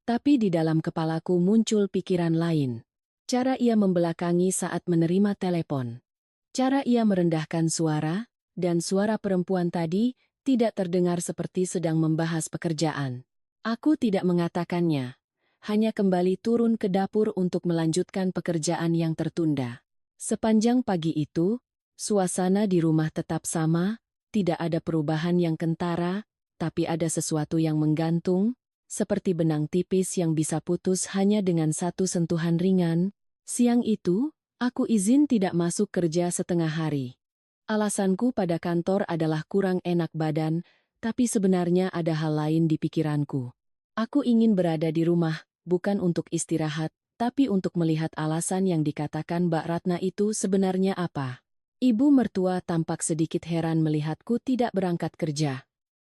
Speaker 1: Tapi di dalam kepalaku muncul pikiran lain. Cara ia membelakangi saat menerima telepon. Cara ia merendahkan suara, dan suara perempuan tadi tidak terdengar seperti sedang membahas pekerjaan. Aku tidak mengatakannya. Hanya kembali turun ke dapur untuk melanjutkan pekerjaan yang tertunda. Sepanjang pagi itu, suasana di rumah tetap sama, tidak ada perubahan yang kentara, tapi ada sesuatu yang menggantung, seperti benang tipis yang bisa putus hanya dengan satu sentuhan ringan. Siang itu, aku izin tidak masuk kerja setengah hari. Alasanku pada kantor adalah kurang enak badan, tapi sebenarnya ada hal lain di pikiranku. Aku ingin berada di rumah, bukan untuk istirahat, tapi untuk melihat alasan yang dikatakan Mbak Ratna itu sebenarnya apa. Ibu mertua tampak sedikit heran melihatku tidak berangkat kerja.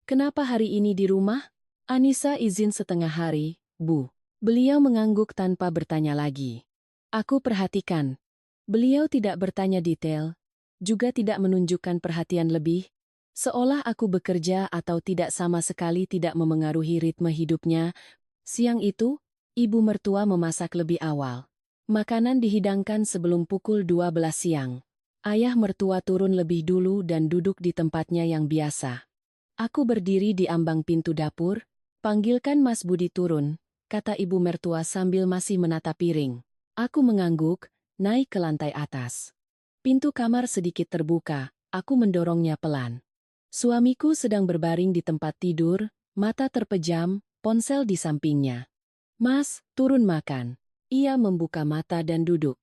Speaker 1: Kenapa hari ini di rumah? Anissa izin setengah hari, Bu. Beliau mengangguk tanpa bertanya lagi. Aku perhatikan. Beliau tidak bertanya detail, juga tidak menunjukkan perhatian lebih, seolah aku bekerja atau tidak sama sekali tidak memengaruhi ritme hidupnya. Siang itu, ibu mertua memasak lebih awal. Makanan dihidangkan sebelum pukul 12 siang. Ayah mertua turun lebih dulu dan duduk di tempatnya yang biasa. Aku berdiri di ambang pintu dapur, panggilkan Mas Budi turun. kata ibu mertua sambil masih menatap piring. Aku mengangguk, naik ke lantai atas. Pintu kamar sedikit terbuka, aku mendorongnya pelan. Suamiku sedang berbaring di tempat tidur, mata terpejam, ponsel di sampingnya. Mas, turun makan. Ia membuka mata dan duduk.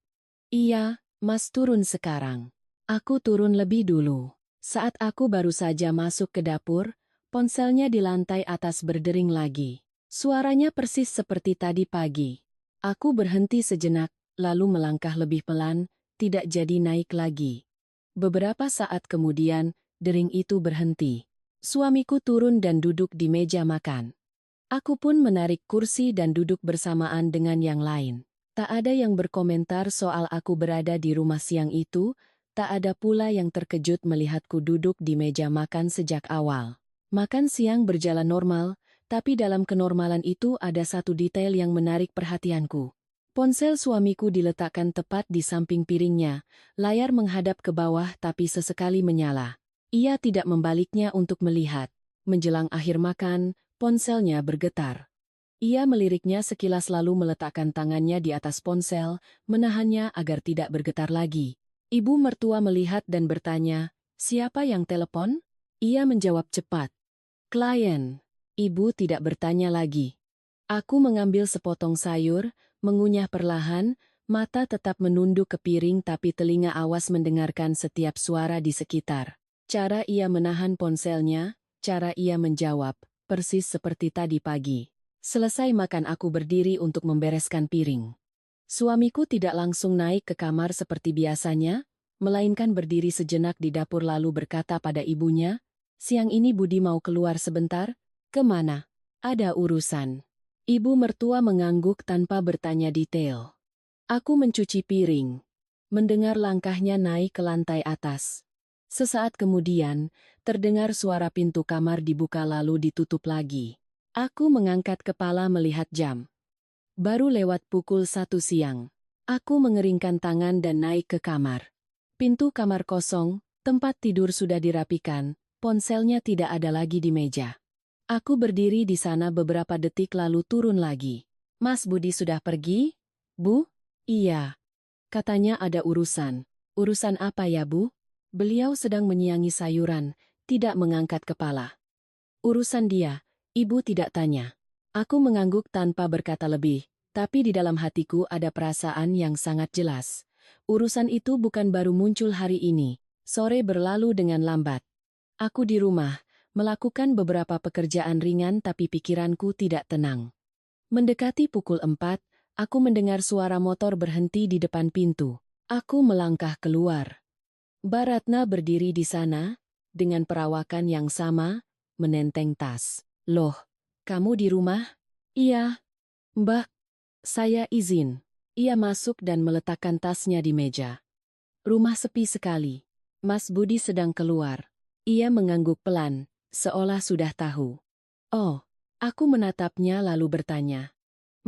Speaker 1: Iya, Mas turun sekarang. Aku turun lebih dulu. Saat aku baru saja masuk ke dapur, ponselnya di lantai atas berdering lagi. Suaranya persis seperti tadi pagi. Aku berhenti sejenak, lalu melangkah lebih pelan, tidak jadi naik lagi. Beberapa saat kemudian, dering itu berhenti. Suamiku turun dan duduk di meja makan. Aku pun menarik kursi dan duduk bersamaan dengan yang lain. Tak ada yang berkomentar soal aku berada di rumah siang itu, tak ada pula yang terkejut melihatku duduk di meja makan sejak awal. Makan siang berjalan normal, tapi dalam kenormalan itu ada satu detail yang menarik perhatianku. Ponsel suamiku diletakkan tepat di samping piringnya, layar menghadap ke bawah tapi sesekali menyala. Ia tidak membaliknya untuk melihat. Menjelang akhir makan, ponselnya bergetar. Ia meliriknya sekilas lalu meletakkan tangannya di atas ponsel, menahannya agar tidak bergetar lagi. Ibu mertua melihat dan bertanya, "Siapa yang telepon?" Ia menjawab cepat, "Klien." Ibu tidak bertanya lagi. Aku mengambil sepotong sayur, mengunyah perlahan, mata tetap menunduk ke piring tapi telinga awas mendengarkan setiap suara di sekitar. Cara ia menahan ponselnya, cara ia menjawab, persis seperti tadi pagi. Selesai makan aku berdiri untuk membereskan piring. Suamiku tidak langsung naik ke kamar seperti biasanya, melainkan berdiri sejenak di dapur lalu berkata pada ibunya, "Siang ini Budi mau keluar sebentar? Kemana?" "Ada urusan." Ibu mertua mengangguk tanpa bertanya detail. Aku mencuci piring. Mendengar langkahnya naik ke lantai atas. Sesaat kemudian, terdengar suara pintu kamar dibuka lalu ditutup lagi. Aku mengangkat kepala melihat jam. Baru lewat pukul 1 siang. Aku mengeringkan tangan dan naik ke kamar. Pintu kamar kosong, tempat tidur sudah dirapikan, ponselnya tidak ada lagi di meja. Aku berdiri di sana beberapa detik lalu turun lagi. "Mas Budi sudah pergi, Bu?" "Iya." Katanya ada urusan. "Urusan apa ya, Bu?" Beliau sedang menyiangi sayuran, tidak mengangkat kepala. "Urusan dia." Ibu tidak tanya. Aku mengangguk tanpa berkata lebih, tapi di dalam hatiku ada perasaan yang sangat jelas. Urusan itu bukan baru muncul hari ini. Sore berlalu dengan lambat. Aku di rumah, melakukan beberapa pekerjaan ringan tapi pikiranku tidak tenang. Mendekati pukul 4, aku mendengar suara motor berhenti di depan pintu. Aku melangkah keluar. Mbak Ratna berdiri di sana, dengan perawakan yang sama, menenteng tas. "Loh, kamu di rumah?" "Iya, Mbak. Saya izin." Ia masuk dan meletakkan tasnya di meja. Rumah sepi sekali. Mas Budi sedang keluar. Ia mengangguk pelan, seolah sudah tahu. "Oh." Aku menatapnya lalu bertanya,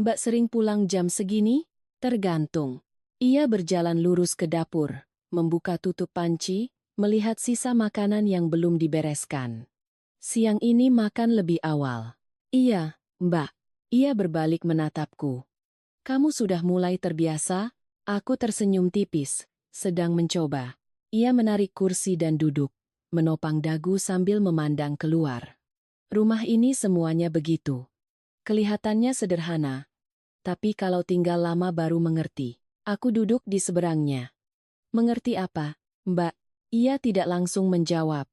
Speaker 1: "Mbak sering pulang jam segini?" "Tergantung." Ia berjalan lurus ke dapur, membuka tutup panci, melihat sisa makanan yang belum dibereskan. "Siang ini makan lebih awal." "Iya, Mbak." Ia berbalik menatapku. "Kamu sudah mulai terbiasa?" Aku tersenyum tipis, sedang mencoba. Ia menarik kursi dan duduk, menopang dagu sambil memandang keluar. Rumah ini semuanya begitu. Kelihatannya sederhana, tapi kalau tinggal lama baru mengerti. Aku duduk di seberangnya. "Mengerti apa, Mbak?" Ia tidak langsung menjawab.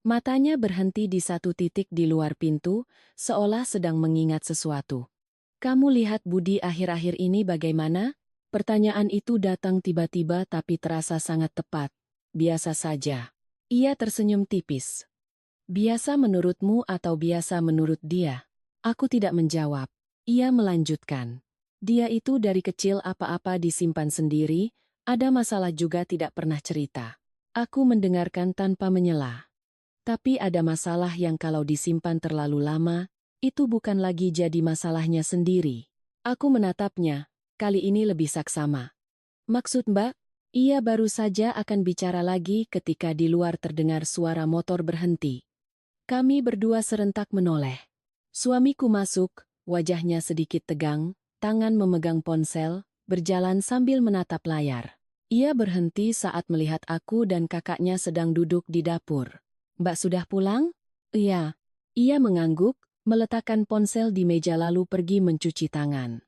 Speaker 1: Matanya berhenti di satu titik di luar pintu, seolah sedang mengingat sesuatu. "Kamu lihat Budi akhir-akhir ini bagaimana?" Pertanyaan itu datang tiba-tiba tapi terasa sangat tepat. "Biasa saja." Ia tersenyum tipis. "Biasa menurutmu atau biasa menurut dia?" Aku tidak menjawab. Ia melanjutkan. "Dia itu dari kecil apa-apa disimpan sendiri, ada masalah juga tidak pernah cerita." Aku mendengarkan tanpa menyela. Tapi ada masalah yang kalau disimpan terlalu lama, itu bukan lagi jadi masalahnya sendiri. Aku menatapnya, kali ini lebih saksama. "Maksud Mbak?" Ia baru saja akan bicara lagi ketika di luar terdengar suara motor berhenti. Kami berdua serentak menoleh. Suamiku masuk, wajahnya sedikit tegang, tangan memegang ponsel, berjalan sambil menatap layar. Ia berhenti saat melihat aku dan kakaknya sedang duduk di dapur. "Mbak sudah pulang?" "Iya." Ia mengangguk, meletakkan ponsel di meja lalu pergi mencuci tangan.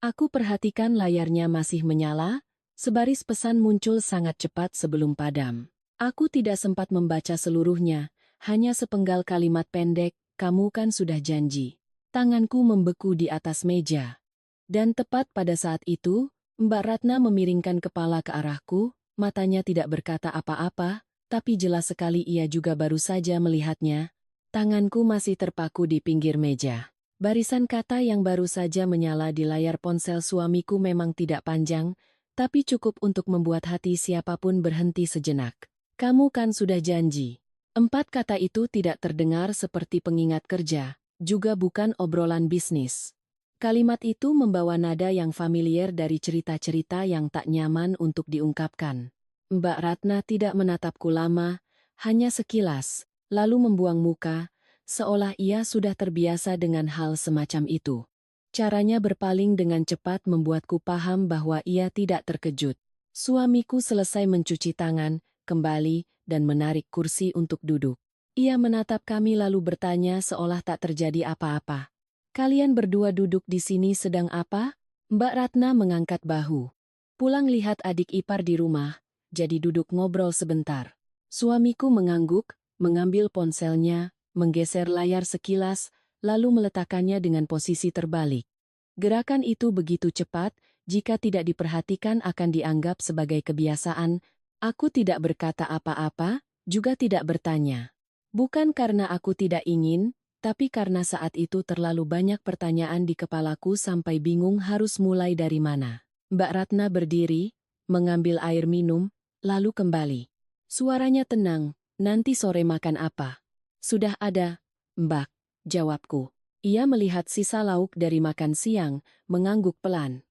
Speaker 1: Aku perhatikan layarnya masih menyala, sebaris pesan muncul sangat cepat sebelum padam. Aku tidak sempat membaca seluruhnya, hanya sepenggal kalimat pendek, "Kamu kan sudah janji." Tanganku membeku di atas meja. Dan tepat pada saat itu, Mbak Ratna memiringkan kepala ke arahku, matanya tidak berkata apa-apa, tapi jelas sekali ia juga baru saja melihatnya. Tanganku masih terpaku di pinggir meja. Barisan kata yang baru saja menyala di layar ponsel suamiku memang tidak panjang, tapi cukup untuk membuat hati siapapun berhenti sejenak. "Kamu kan sudah janji." 4 kata itu tidak terdengar seperti pengingat kerja, juga bukan obrolan bisnis. Kalimat itu membawa nada yang familiar dari cerita-cerita yang tak nyaman untuk diungkapkan. Mbak Ratna tidak menatapku lama, hanya sekilas, lalu membuang muka, seolah ia sudah terbiasa dengan hal semacam itu. Caranya berpaling dengan cepat membuatku paham bahwa ia tidak terkejut. Suamiku selesai mencuci tangan, kembali, dan menarik kursi untuk duduk. Ia menatap kami lalu bertanya seolah tak terjadi apa-apa. "Kalian berdua duduk di sini sedang apa?" Mbak Ratna mengangkat bahu. "Pulang lihat adik ipar di rumah, jadi duduk ngobrol sebentar." Suamiku mengangguk, mengambil ponselnya, menggeser layar sekilas, lalu meletakkannya dengan posisi terbalik. Gerakan itu begitu cepat, jika tidak diperhatikan akan dianggap sebagai kebiasaan. Aku tidak berkata apa-apa, juga tidak bertanya. Bukan karena aku tidak ingin, tapi karena saat itu terlalu banyak pertanyaan di kepalaku sampai bingung harus mulai dari mana. Mbak Ratna berdiri, mengambil air minum, lalu kembali. Suaranya tenang, "Nanti sore makan apa?" "Sudah ada, Mbak," jawabku. Ia melihat sisa lauk dari makan siang, mengangguk pelan.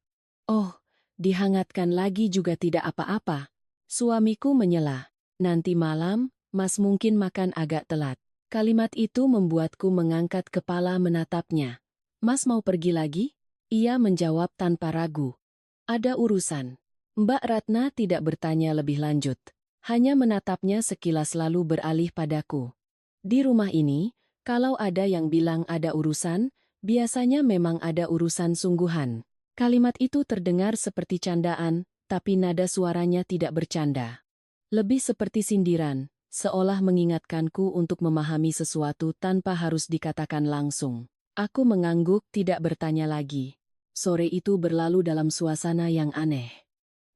Speaker 1: "Oh, dihangatkan lagi juga tidak apa-apa." Suamiku menyela. "Nanti malam, Mas mungkin makan agak telat." Kalimat itu membuatku mengangkat kepala menatapnya. "Mas mau pergi lagi?" Ia menjawab tanpa ragu. "Ada urusan." Mbak Ratna tidak bertanya lebih lanjut. Hanya menatapnya sekilas lalu beralih padaku. "Di rumah ini, kalau ada yang bilang ada urusan, biasanya memang ada urusan sungguhan." Kalimat itu terdengar seperti candaan, tapi nada suaranya tidak bercanda. Lebih seperti sindiran, seolah mengingatkanku untuk memahami sesuatu tanpa harus dikatakan langsung. Aku mengangguk tidak bertanya lagi. Sore itu berlalu dalam suasana yang aneh.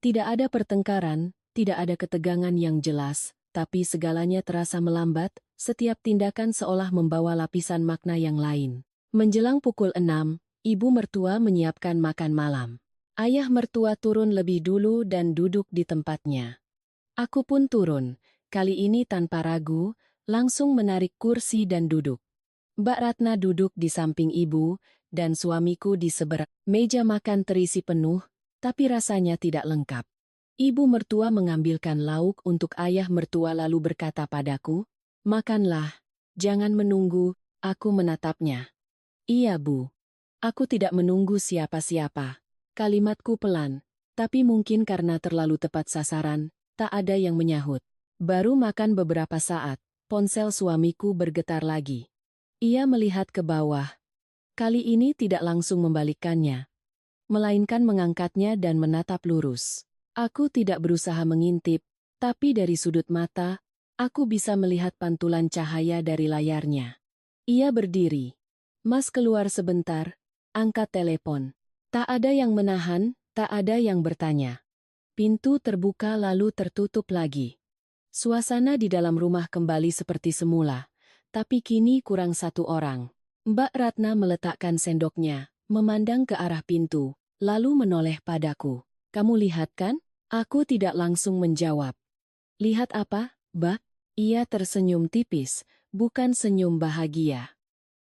Speaker 1: Tidak ada pertengkaran, tidak ada ketegangan yang jelas, tapi segalanya terasa melambat, setiap tindakan seolah membawa lapisan makna yang lain. Menjelang pukul 6, ibu mertua menyiapkan makan malam. Ayah mertua turun lebih dulu dan duduk di tempatnya. Aku pun turun, kali ini tanpa ragu, langsung menarik kursi dan duduk. Mbak Ratna duduk di samping ibu, dan suamiku di seberang. Meja makan terisi penuh, tapi rasanya tidak lengkap. Ibu mertua mengambilkan lauk untuk ayah mertua lalu berkata padaku, "Makanlah, jangan menunggu." Aku menatapnya. "Iya, Bu." Aku tidak menunggu siapa-siapa. Kalimatku pelan, tapi mungkin karena terlalu tepat sasaran, tak ada yang menyahut. Baru makan beberapa saat, ponsel suamiku bergetar lagi. Ia melihat ke bawah. Kali ini tidak langsung membalikkannya, melainkan mengangkatnya dan menatap lurus. Aku tidak berusaha mengintip, tapi dari sudut mata, aku bisa melihat pantulan cahaya dari layarnya. Ia berdiri. "Mas keluar sebentar." Angkat telepon. Tak ada yang menahan, tak ada yang bertanya. Pintu terbuka lalu tertutup lagi. Suasana di dalam rumah kembali seperti semula, tapi kini kurang satu orang. Mbak Ratna meletakkan sendoknya, memandang ke arah pintu, lalu menoleh padaku. "Kamu lihat kan?" Aku tidak langsung menjawab. "Lihat apa, Mbak?" Ia tersenyum tipis, bukan senyum bahagia.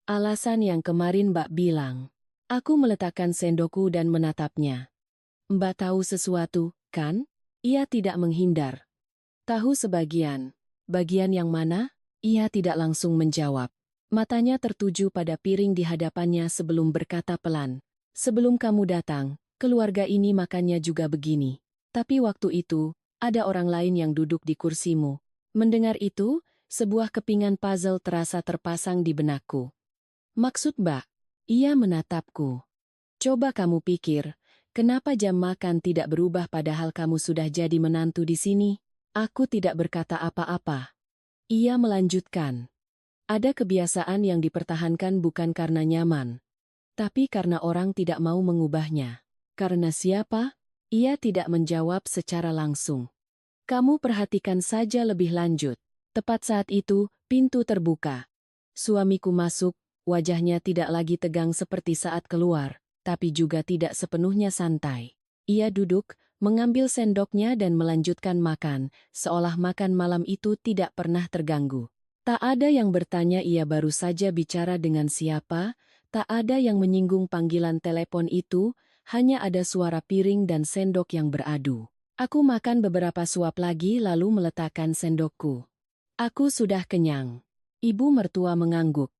Speaker 1: "Alasan yang kemarin Mbak bilang." Aku meletakkan sendokku dan menatapnya. "Mbak tahu sesuatu, kan?" Ia tidak menghindar. "Tahu sebagian." "Bagian yang mana?" Ia tidak langsung menjawab. Matanya tertuju pada piring di hadapannya sebelum berkata pelan, "Sebelum kamu datang, keluarga ini makannya juga begini. Tapi waktu itu, ada orang lain yang duduk di kursimu." Mendengar itu, sebuah kepingan puzzle terasa terpasang di benakku. "Maksud Mbak?" Ia menatapku. "Coba kamu pikir, kenapa jam makan tidak berubah padahal kamu sudah jadi menantu di sini?" Aku tidak berkata apa-apa. Ia melanjutkan. "Ada kebiasaan yang dipertahankan bukan karena nyaman, tapi karena orang tidak mau mengubahnya." "Karena siapa?" Ia tidak menjawab secara langsung. "Kamu perhatikan saja lebih lanjut." Tepat saat itu, pintu terbuka. Suamiku masuk, wajahnya tidak lagi tegang seperti saat keluar, tapi juga tidak sepenuhnya santai. Ia duduk, mengambil sendoknya dan melanjutkan makan, seolah makan malam itu tidak pernah terganggu. Tak ada yang bertanya ia baru saja bicara dengan siapa, tak ada yang menyinggung panggilan telepon itu, hanya ada suara piring dan sendok yang beradu. Aku makan beberapa suap lagi lalu meletakkan sendokku. Aku sudah kenyang. Ibu mertua mengangguk.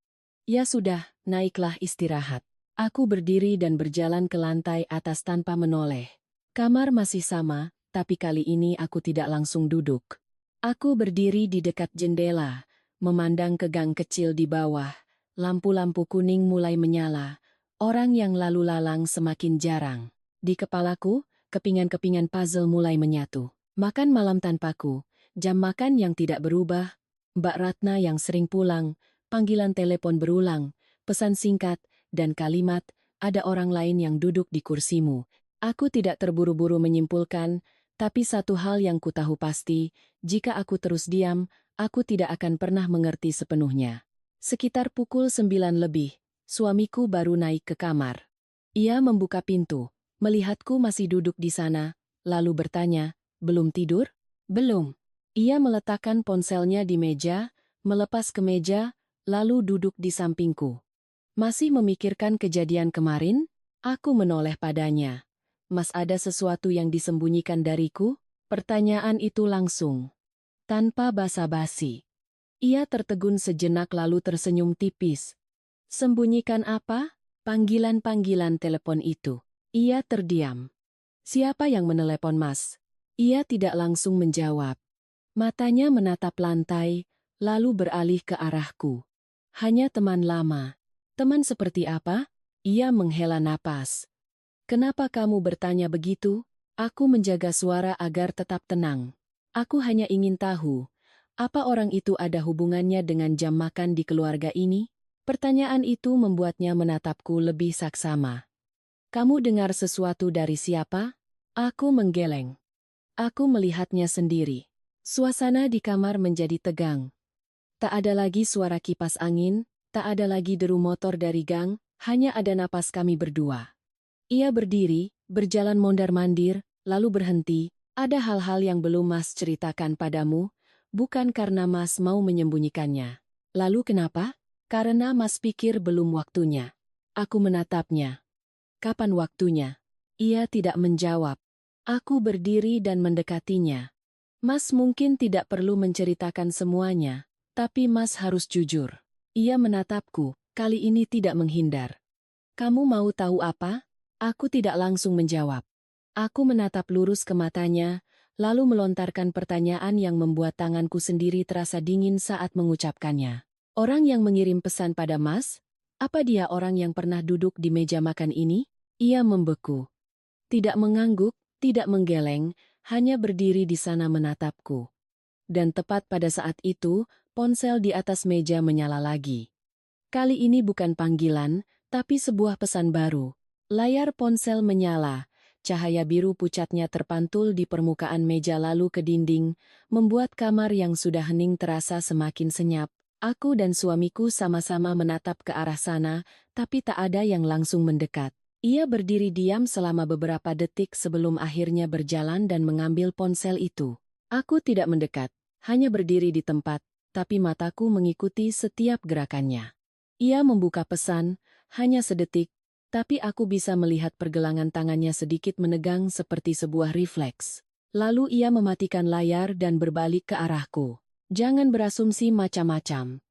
Speaker 1: "Ya sudah, naiklah istirahat." Aku berdiri dan berjalan ke lantai atas tanpa menoleh. Kamar masih sama, tapi kali ini aku tidak langsung duduk. Aku berdiri di dekat jendela, memandang ke gang kecil di bawah. Lampu-lampu kuning mulai menyala. Orang yang lalu lalang semakin jarang. Di kepalaku, kepingan-kepingan puzzle mulai menyatu. Makan malam tanpaku, jam makan yang tidak berubah, Mbak Ratna yang sering pulang, panggilan telepon berulang, pesan singkat, dan kalimat, "Ada orang lain yang duduk di kursimu." Aku tidak terburu-buru menyimpulkan, tapi satu hal yang ku tahu pasti, jika aku terus diam, aku tidak akan pernah mengerti sepenuhnya. Sekitar pukul 9 lebih, suamiku baru naik ke kamar. Ia membuka pintu, melihatku masih duduk di sana, lalu bertanya, "Belum tidur?" "Belum." Ia meletakkan ponselnya di meja, melepas kemeja, lalu duduk di sampingku. "Masih memikirkan kejadian kemarin?" Aku menoleh padanya. "Mas, ada sesuatu yang disembunyikan dariku?" Pertanyaan itu langsung, tanpa basa-basi. Ia tertegun sejenak lalu tersenyum tipis. "Sembunyikan apa?" "Panggilan-panggilan telepon itu." Ia terdiam. "Siapa yang menelepon Mas?" Ia tidak langsung menjawab. Matanya menatap lantai, lalu beralih ke arahku. "Hanya teman lama." "Teman seperti apa?" Ia menghela napas. "Kenapa kamu bertanya begitu?" Aku menjaga suara agar tetap tenang. "Aku hanya ingin tahu, apa orang itu ada hubungannya dengan jam makan di keluarga ini?" Pertanyaan itu membuatnya menatapku lebih saksama. "Kamu dengar sesuatu dari siapa?" Aku menggeleng. Aku melihatnya sendiri. Suasana di kamar menjadi tegang. Tak ada lagi suara kipas angin, tak ada lagi deru motor dari gang, hanya ada napas kami berdua. Ia berdiri, berjalan mondar-mandir, lalu berhenti. "Ada hal-hal yang belum Mas ceritakan padamu, bukan karena Mas mau menyembunyikannya." "Lalu kenapa?" "Karena Mas pikir belum waktunya." Aku menatapnya. "Kapan waktunya?" Ia tidak menjawab. Aku berdiri dan mendekatinya. "Mas mungkin tidak perlu menceritakan semuanya, tapi Mas harus jujur." Ia menatapku, kali ini tidak menghindar. "Kamu mau tahu apa?" Aku tidak langsung menjawab. Aku menatap lurus ke matanya, lalu melontarkan pertanyaan yang membuat tanganku sendiri terasa dingin saat mengucapkannya. "Orang yang mengirim pesan pada Mas? Apa dia orang yang pernah duduk di meja makan ini?" Ia membeku. Tidak mengangguk, tidak menggeleng, hanya berdiri di sana menatapku. Dan tepat pada saat itu, ponsel di atas meja menyala lagi. Kali ini bukan panggilan, tapi sebuah pesan baru. Layar ponsel menyala, cahaya biru pucatnya terpantul di permukaan meja lalu ke dinding, membuat kamar yang sudah hening terasa semakin senyap. Aku dan suamiku sama-sama menatap ke arah sana, tapi tak ada yang langsung mendekat. Ia berdiri diam selama beberapa detik sebelum akhirnya berjalan dan mengambil ponsel itu. Aku tidak mendekat, hanya berdiri di tempat, tapi mataku mengikuti setiap gerakannya. Ia membuka pesan, hanya sedetik, tapi aku bisa melihat pergelangan tangannya sedikit menegang seperti sebuah refleks. Lalu ia mematikan layar dan berbalik ke arahku. "Jangan berasumsi macam-macam."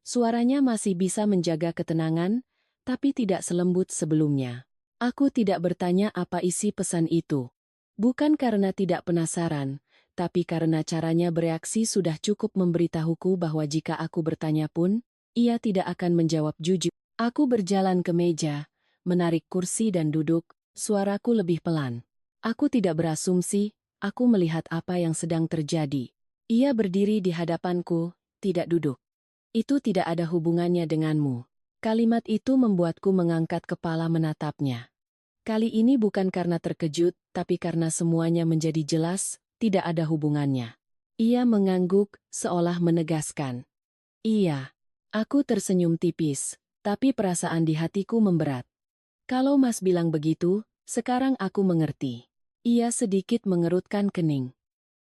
Speaker 1: Suaranya masih bisa menjaga ketenangan, tapi tidak selembut sebelumnya. Aku tidak bertanya apa isi pesan itu. Bukan karena tidak penasaran, tapi karena caranya bereaksi sudah cukup memberitahuku bahwa jika aku bertanya pun, ia tidak akan menjawab jujur. Aku berjalan ke meja, menarik kursi dan duduk, suaraku lebih pelan. Aku tidak berasumsi, aku melihat apa yang sedang terjadi. Ia berdiri di hadapanku, tidak duduk. Itu tidak ada hubungannya denganmu. Kalimat itu membuatku mengangkat kepala menatapnya. Kali ini bukan karena terkejut, tapi karena semuanya menjadi jelas, tidak ada hubungannya. Ia mengangguk, seolah menegaskan. Iya. Aku tersenyum tipis, tapi perasaan di hatiku memberat. Kalau Mas bilang begitu, sekarang aku mengerti. Ia sedikit mengerutkan kening.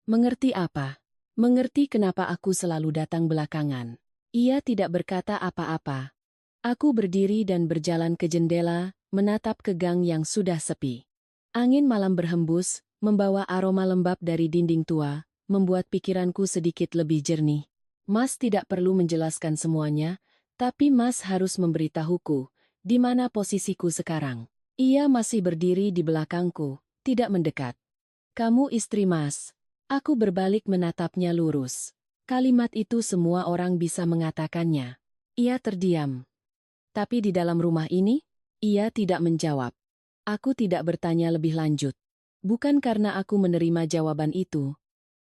Speaker 1: Mengerti apa? Mengerti kenapa aku selalu datang belakangan. Ia tidak berkata apa-apa. Aku berdiri dan berjalan ke jendela, menatap ke gang yang sudah sepi. Angin malam berhembus, membawa aroma lembab dari dinding tua, membuat pikiranku sedikit lebih jernih. Mas tidak perlu menjelaskan semuanya, tapi Mas harus memberitahuku, di mana posisiku sekarang. Ia masih berdiri di belakangku, tidak mendekat. Kamu istri Mas. Aku berbalik menatapnya lurus. Kalimat itu semua orang bisa mengatakannya. Ia terdiam. Tapi di dalam rumah ini, ia tidak menjawab. Aku tidak bertanya lebih lanjut. Bukan karena aku menerima jawaban itu,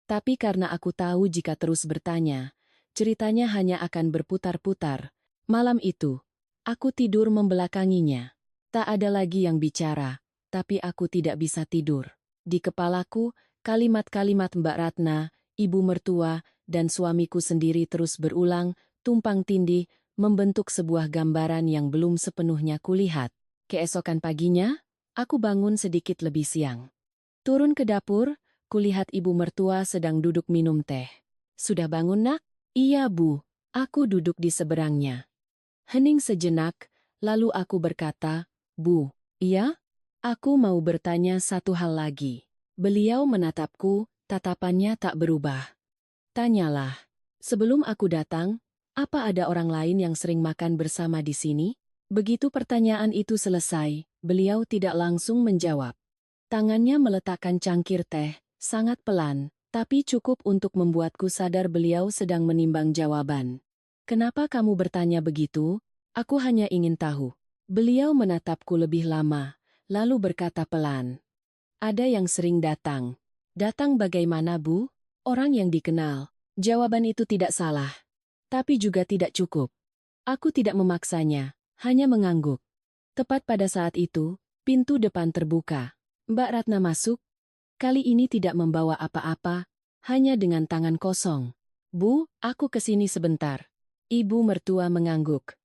Speaker 1: tapi karena aku tahu jika terus bertanya, ceritanya hanya akan berputar-putar. Malam itu, aku tidur membelakanginya. Tak ada lagi yang bicara, tapi aku tidak bisa tidur. Di kepalaku, kalimat-kalimat Mbak Ratna, ibu mertua, dan suamiku sendiri terus berulang, tumpang tindih, membentuk sebuah gambaran yang belum sepenuhnya kulihat. Keesokan paginya, aku bangun sedikit lebih siang. Turun ke dapur, kulihat ibu mertua sedang duduk minum teh. Sudah bangun, Nak? Iya, Bu. Aku duduk di seberangnya. Hening sejenak, lalu aku berkata, Bu, iya? Aku mau bertanya satu hal lagi. Beliau menatapku, tatapannya tak berubah. Tanyalah. Sebelum aku datang, apa ada orang lain yang sering makan bersama di sini? Begitu pertanyaan itu selesai, beliau tidak langsung menjawab. Tangannya meletakkan cangkir teh, sangat pelan, tapi cukup untuk membuatku sadar beliau sedang menimbang jawaban. Kenapa kamu bertanya begitu? Aku hanya ingin tahu. Beliau menatapku lebih lama, lalu berkata pelan. Ada yang sering datang. Datang bagaimana, Bu? Orang yang dikenal. Jawaban itu tidak salah. Tapi juga tidak cukup. Aku tidak memaksanya, hanya mengangguk. Tepat pada saat itu, pintu depan terbuka. Mbak Ratna masuk. Kali ini tidak membawa apa-apa, hanya dengan tangan kosong. Bu, aku kesini sebentar. Ibu mertua mengangguk.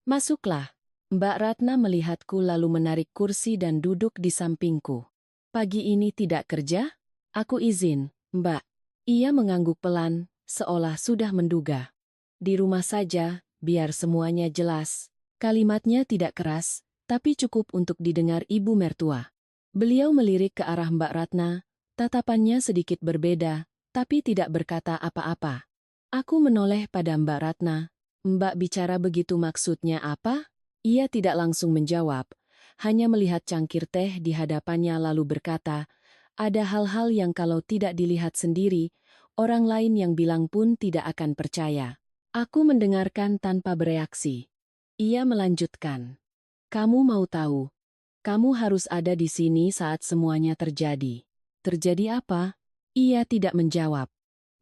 Speaker 1: Masuklah. Mbak Ratna melihatku lalu menarik kursi dan duduk di sampingku. Pagi ini tidak kerja? Aku izin, Mbak. Ia mengangguk pelan, seolah sudah menduga. Di rumah saja, biar semuanya jelas. Kalimatnya tidak keras, tapi cukup untuk didengar ibu mertua. Beliau melirik ke arah Mbak Ratna, tatapannya sedikit berbeda, tapi tidak berkata apa-apa. Aku menoleh pada Mbak Ratna. Mbak bicara begitu maksudnya apa? Ia tidak langsung menjawab, hanya melihat cangkir teh di hadapannya lalu berkata, ada hal-hal yang kalau tidak dilihat sendiri, orang lain yang bilang pun tidak akan percaya. Aku mendengarkan tanpa bereaksi. Ia melanjutkan. Kamu mau tahu? Kamu harus ada di sini saat semuanya terjadi. Terjadi apa? Ia tidak menjawab.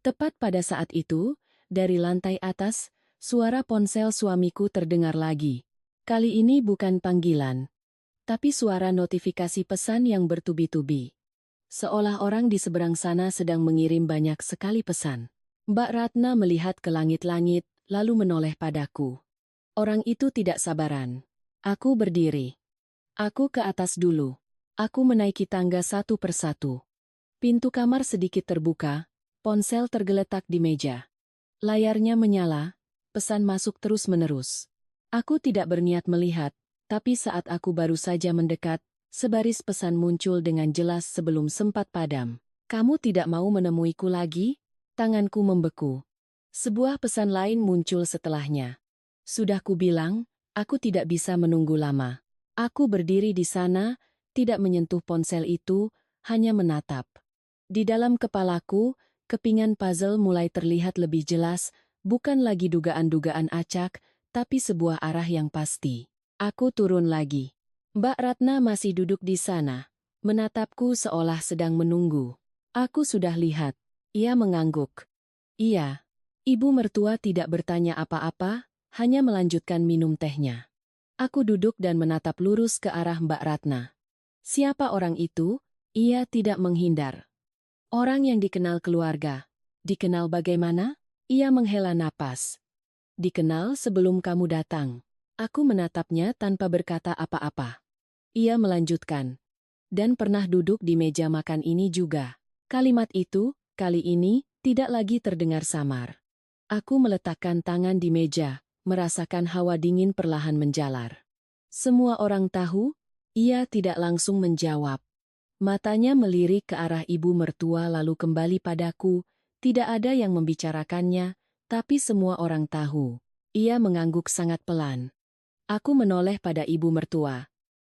Speaker 1: Tepat pada saat itu, dari lantai atas, suara ponsel suamiku terdengar lagi. Kali ini bukan panggilan, tapi suara notifikasi pesan yang bertubi-tubi. Seolah orang di seberang sana sedang mengirim banyak sekali pesan. Mbak Ratna melihat ke langit-langit, lalu menoleh padaku. Orang itu tidak sabaran. Aku berdiri. Aku ke atas dulu. Aku menaiki tangga satu persatu. Pintu kamar sedikit terbuka, ponsel tergeletak di meja. Layarnya menyala, pesan masuk terus-menerus. Aku tidak berniat melihat, tapi saat aku baru saja mendekat, sebaris pesan muncul dengan jelas sebelum sempat padam. Kamu tidak mau menemuiku lagi? Tanganku membeku. Sebuah pesan lain muncul setelahnya. Sudah kubilang, aku tidak bisa menunggu lama. Aku berdiri di sana, tidak menyentuh ponsel itu, hanya menatap. Di dalam kepalaku, kepingan puzzle mulai terlihat lebih jelas, bukan lagi dugaan-dugaan acak, tapi sebuah arah yang pasti. Aku turun lagi. Mbak Ratna masih duduk di sana, menatapku seolah sedang menunggu. Aku sudah lihat. Ia mengangguk. Iya. Ibu mertua tidak bertanya apa-apa, hanya melanjutkan minum tehnya. Aku duduk dan menatap lurus ke arah Mbak Ratna. Siapa orang itu? Ia tidak menghindar. Orang yang dikenal keluarga. Dikenal bagaimana? Ia menghela napas. Dikenal sebelum kamu datang. Aku menatapnya tanpa berkata apa-apa. Ia melanjutkan. Dan pernah duduk di meja makan ini juga. Kalimat itu, kali ini, tidak lagi terdengar samar. Aku meletakkan tangan di meja, merasakan hawa dingin perlahan menjalar. Semua orang tahu, ia tidak langsung menjawab. Matanya melirik ke arah ibu mertua lalu kembali padaku, tidak ada yang membicarakannya, tapi semua orang tahu. Ia mengangguk sangat pelan. Aku menoleh pada ibu mertua.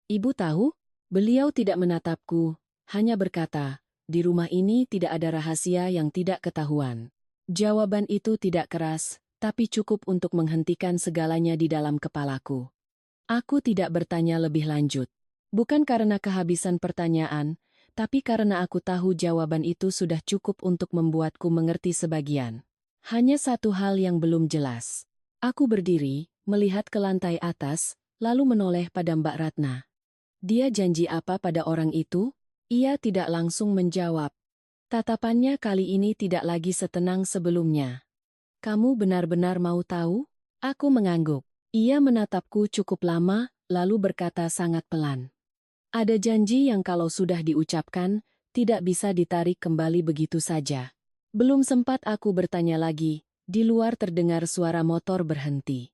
Speaker 1: Ibu tahu? Beliau tidak menatapku, hanya berkata, di rumah ini tidak ada rahasia yang tidak ketahuan. Jawaban itu tidak keras, tapi cukup untuk menghentikan segalanya di dalam kepalaku. Aku tidak bertanya lebih lanjut. Bukan karena kehabisan pertanyaan, tapi karena aku tahu jawaban itu sudah cukup untuk membuatku mengerti sebagian. Hanya satu hal yang belum jelas. Aku berdiri, melihat ke lantai atas, lalu menoleh pada Mbak Ratna. Dia janji apa pada orang itu? Ia tidak langsung menjawab. Tatapannya kali ini tidak lagi setenang sebelumnya. Kamu benar-benar mau tahu? Aku mengangguk. Ia menatapku cukup lama, lalu berkata sangat pelan. Ada janji yang kalau sudah diucapkan, tidak bisa ditarik kembali begitu saja. Belum sempat aku bertanya lagi, di luar terdengar suara motor berhenti.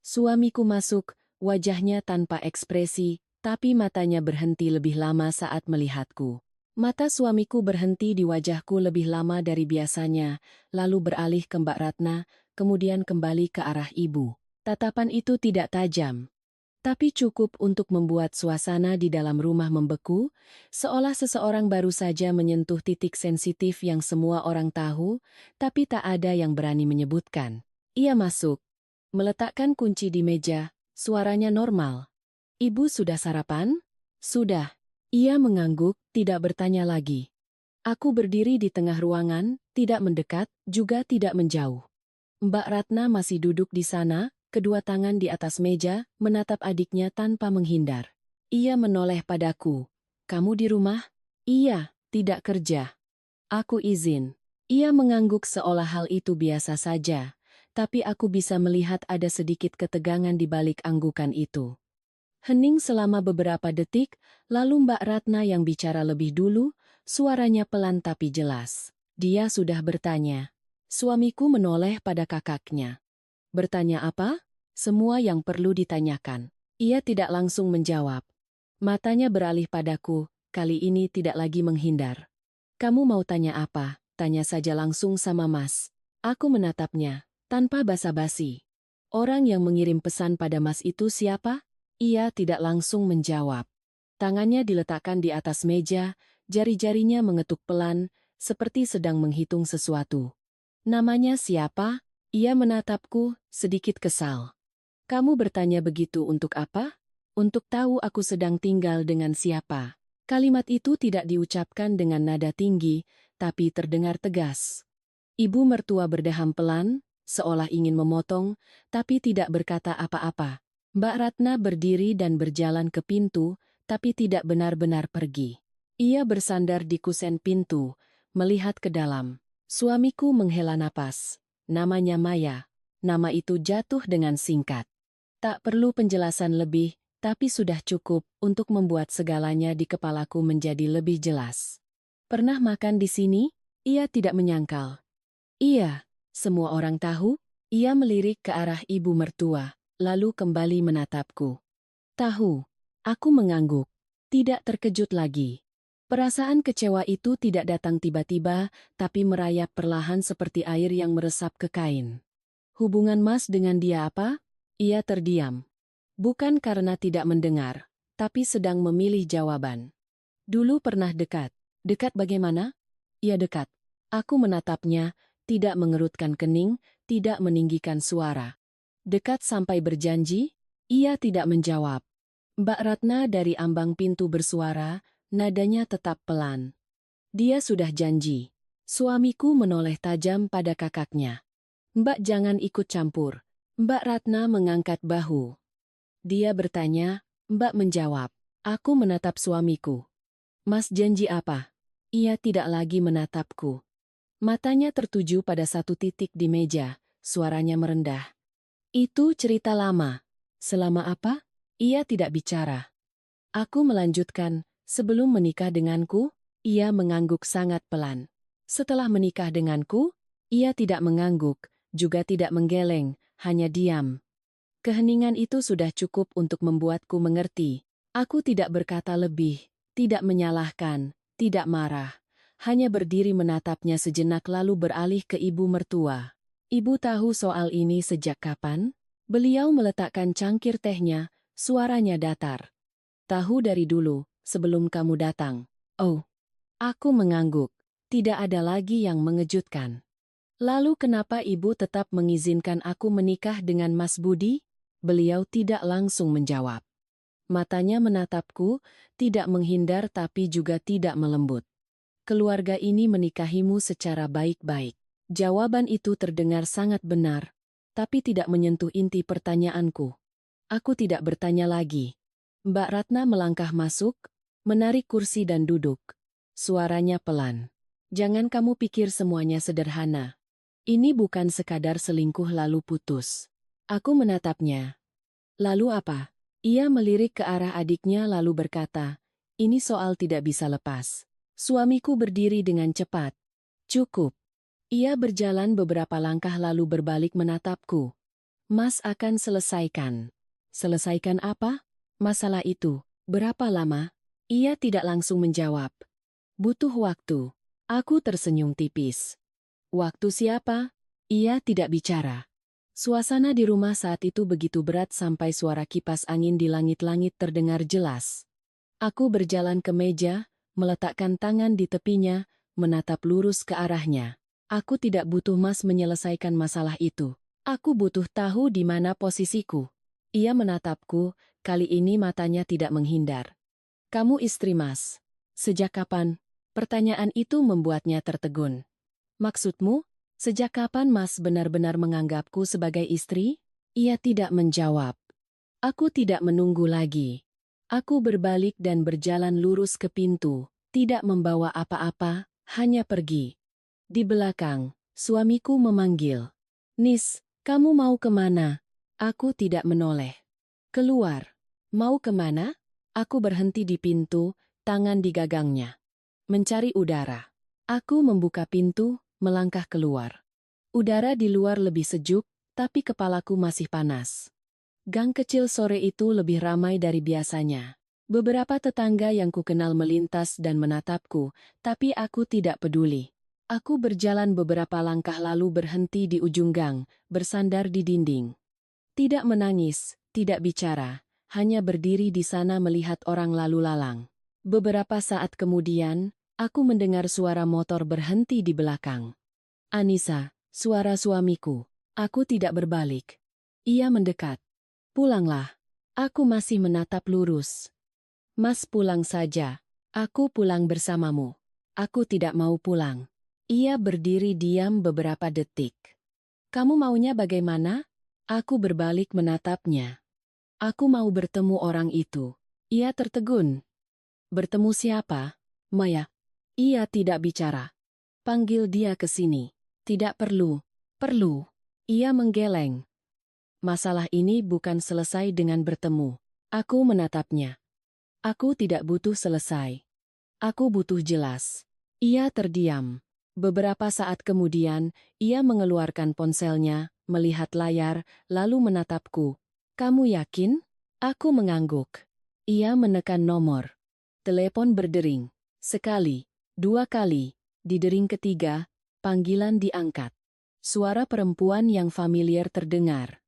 Speaker 1: Suamiku masuk, wajahnya tanpa ekspresi, tapi matanya berhenti lebih lama saat melihatku. Mata suamiku berhenti di wajahku lebih lama dari biasanya, lalu beralih ke Mbak Ratna, kemudian kembali ke arah ibu. Tatapan itu tidak tajam, tapi cukup untuk membuat suasana di dalam rumah membeku, seolah seseorang baru saja menyentuh titik sensitif yang semua orang tahu, tapi tak ada yang berani menyebutkan. Ia masuk, meletakkan kunci di meja, suaranya normal. Ibu sudah sarapan? Sudah. Ia mengangguk, tidak bertanya lagi. Aku berdiri di tengah ruangan, tidak mendekat, juga tidak menjauh. Mbak Ratna masih duduk di sana, kedua tangan di atas meja, menatap adiknya tanpa menghindar. Ia menoleh padaku. Kamu di rumah? Iya, tidak kerja. Aku izin. Ia mengangguk seolah hal itu biasa saja, tapi aku bisa melihat ada sedikit ketegangan di balik anggukan itu. Hening selama beberapa detik, lalu Mbak Ratna yang bicara lebih dulu, suaranya pelan tapi jelas. Dia sudah bertanya. Suamiku menoleh pada kakaknya. Bertanya apa? Semua yang perlu ditanyakan. Ia tidak langsung menjawab. Matanya beralih padaku, kali ini tidak lagi menghindar. Kamu mau tanya apa? Tanya saja langsung sama Mas. Aku menatapnya, tanpa basa-basi. Orang yang mengirim pesan pada Mas itu siapa? Ia tidak langsung menjawab. Tangannya diletakkan di atas meja, jari-jarinya mengetuk pelan, seperti sedang menghitung sesuatu. Namanya siapa? Ia menatapku, sedikit kesal. Kamu bertanya begitu untuk apa? Untuk tahu aku sedang tinggal dengan siapa. Kalimat itu tidak diucapkan dengan nada tinggi, tapi terdengar tegas. Ibu mertua berdeham pelan, seolah ingin memotong, tapi tidak berkata apa-apa. Mbak Ratna berdiri dan berjalan ke pintu, tapi tidak benar-benar pergi. Ia bersandar di kusen pintu, melihat ke dalam. Suamiku menghela napas. Namanya Maya. Nama itu jatuh dengan singkat. Tak perlu penjelasan lebih, tapi sudah cukup untuk membuat segalanya di kepalaku menjadi lebih jelas. Pernah makan di sini? Ia tidak menyangkal. Iya, semua orang tahu. Ia melirik ke arah ibu mertua, lalu kembali menatapku. Tahu, aku mengangguk. Tidak terkejut lagi. Perasaan kecewa itu tidak datang tiba-tiba, tapi merayap perlahan seperti air yang meresap ke kain. Hubungan Mas dengan dia apa? Ia terdiam. Bukan karena tidak mendengar, tapi sedang memilih jawaban. Dulu pernah dekat. Dekat bagaimana? Ia dekat. Aku menatapnya, tidak mengerutkan kening, tidak meninggikan suara. Dekat sampai berjanji? Ia tidak menjawab. Mbak Ratna dari ambang pintu bersuara, nadanya tetap pelan. Dia sudah janji. Suamiku menoleh tajam pada kakaknya. Mbak jangan ikut campur. Mbak Ratna mengangkat bahu. Dia bertanya, Mbak menjawab. Aku menatap suamiku. Mas janji apa? Ia tidak lagi menatapku. Matanya tertuju pada satu titik di meja, suaranya merendah. Itu cerita lama. Selama apa? Ia tidak bicara. Aku melanjutkan, sebelum menikah denganku, ia mengangguk sangat pelan. Setelah menikah denganku, ia tidak mengangguk, juga tidak menggeleng, hanya diam. Keheningan itu sudah cukup untuk membuatku mengerti. Aku tidak berkata lebih, tidak menyalahkan, tidak marah. Hanya berdiri menatapnya sejenak lalu beralih ke ibu mertua. Ibu tahu soal ini sejak kapan? Beliau meletakkan cangkir tehnya, suaranya datar. Tahu dari dulu, sebelum kamu datang. Oh, aku mengangguk. Tidak ada lagi yang mengejutkan. Lalu kenapa ibu tetap mengizinkan aku menikah dengan Mas Budi? Beliau tidak langsung menjawab. Matanya menatapku, tidak menghindar tapi juga tidak melembut. Keluarga ini menikahimu secara baik-baik. Jawaban itu terdengar sangat benar, tapi tidak menyentuh inti pertanyaanku. Aku tidak bertanya lagi. Mbak Ratna melangkah masuk, menarik kursi dan duduk. Suaranya pelan. Jangan kamu pikir semuanya sederhana. Ini bukan sekadar selingkuh lalu putus. Aku menatapnya. Lalu apa? Ia melirik ke arah adiknya lalu berkata, ini soal tidak bisa lepas. Suamiku berdiri dengan cepat. Cukup. Ia berjalan beberapa langkah lalu berbalik menatapku. Mas akan selesaikan. Selesaikan apa? Masalah itu. Berapa lama? Ia tidak langsung menjawab. Butuh waktu. Aku tersenyum tipis. Waktu siapa? Ia tidak bicara. Suasana di rumah saat itu begitu berat sampai suara kipas angin di langit-langit terdengar jelas. Aku berjalan ke meja, meletakkan tangan di tepinya, menatap lurus ke arahnya. Aku tidak butuh Mas menyelesaikan masalah itu. Aku butuh tahu di mana posisiku. Ia menatapku, kali ini matanya tidak menghindar. Kamu istri Mas. Sejak kapan? Pertanyaan itu membuatnya tertegun. Maksudmu? Sejak kapan Mas benar-benar menganggapku sebagai istri? Ia tidak menjawab. Aku tidak menunggu lagi. Aku berbalik dan berjalan lurus ke pintu, tidak membawa apa-apa, hanya pergi. Di belakang, suamiku memanggil. Nis, kamu mau kemana? Aku tidak menoleh. Keluar. Mau kemana? Aku berhenti di pintu, tangan di gagangnya. Mencari udara. Aku membuka pintu, melangkah keluar. Udara di luar lebih sejuk, tapi kepalaku masih panas. Gang kecil sore itu lebih ramai dari biasanya. Beberapa tetangga yang kukenal melintas dan menatapku, tapi aku tidak peduli. Aku berjalan beberapa langkah lalu berhenti di ujung gang, bersandar di dinding. Tidak menangis, tidak bicara, hanya berdiri di sana melihat orang lalu lalang. Beberapa saat kemudian, aku mendengar suara motor berhenti di belakang. Anissa, suara suamiku. Aku tidak berbalik. Ia mendekat. Pulanglah. Aku masih menatap lurus. Mas pulang saja. Aku pulang bersamamu. Aku tidak mau pulang. Ia berdiri diam beberapa detik. Kamu maunya bagaimana? Aku berbalik menatapnya. Aku mau bertemu orang itu. Ia tertegun. Bertemu siapa? Maya. Ia tidak bicara. Panggil dia ke sini. Tidak perlu. Perlu. Ia menggeleng. Masalah ini bukan selesai dengan bertemu. Aku menatapnya. Aku tidak butuh selesai. Aku butuh jelas. Ia terdiam. Beberapa saat kemudian, ia mengeluarkan ponselnya, melihat layar, lalu menatapku. Kamu yakin? Aku mengangguk. Ia menekan nomor. Telepon berdering. Sekali, dua kali, di dering ketiga, panggilan diangkat. Suara perempuan yang familiar terdengar.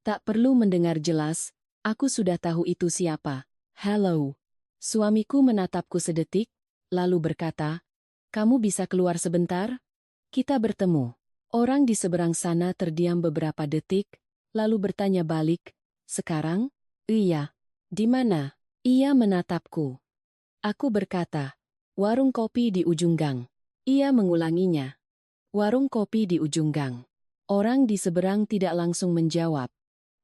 Speaker 1: Tak perlu mendengar jelas, aku sudah tahu itu siapa. Halo. Suamiku menatapku sedetik, lalu berkata, "Kamu bisa keluar sebentar? Kita bertemu." Orang di seberang sana terdiam beberapa detik, lalu bertanya balik, "Sekarang?" "Iya." "Di mana?" Ia menatapku. Aku berkata, "Warung kopi di ujung gang." Ia mengulanginya, "Warung kopi di ujung gang." Orang di seberang tidak langsung menjawab.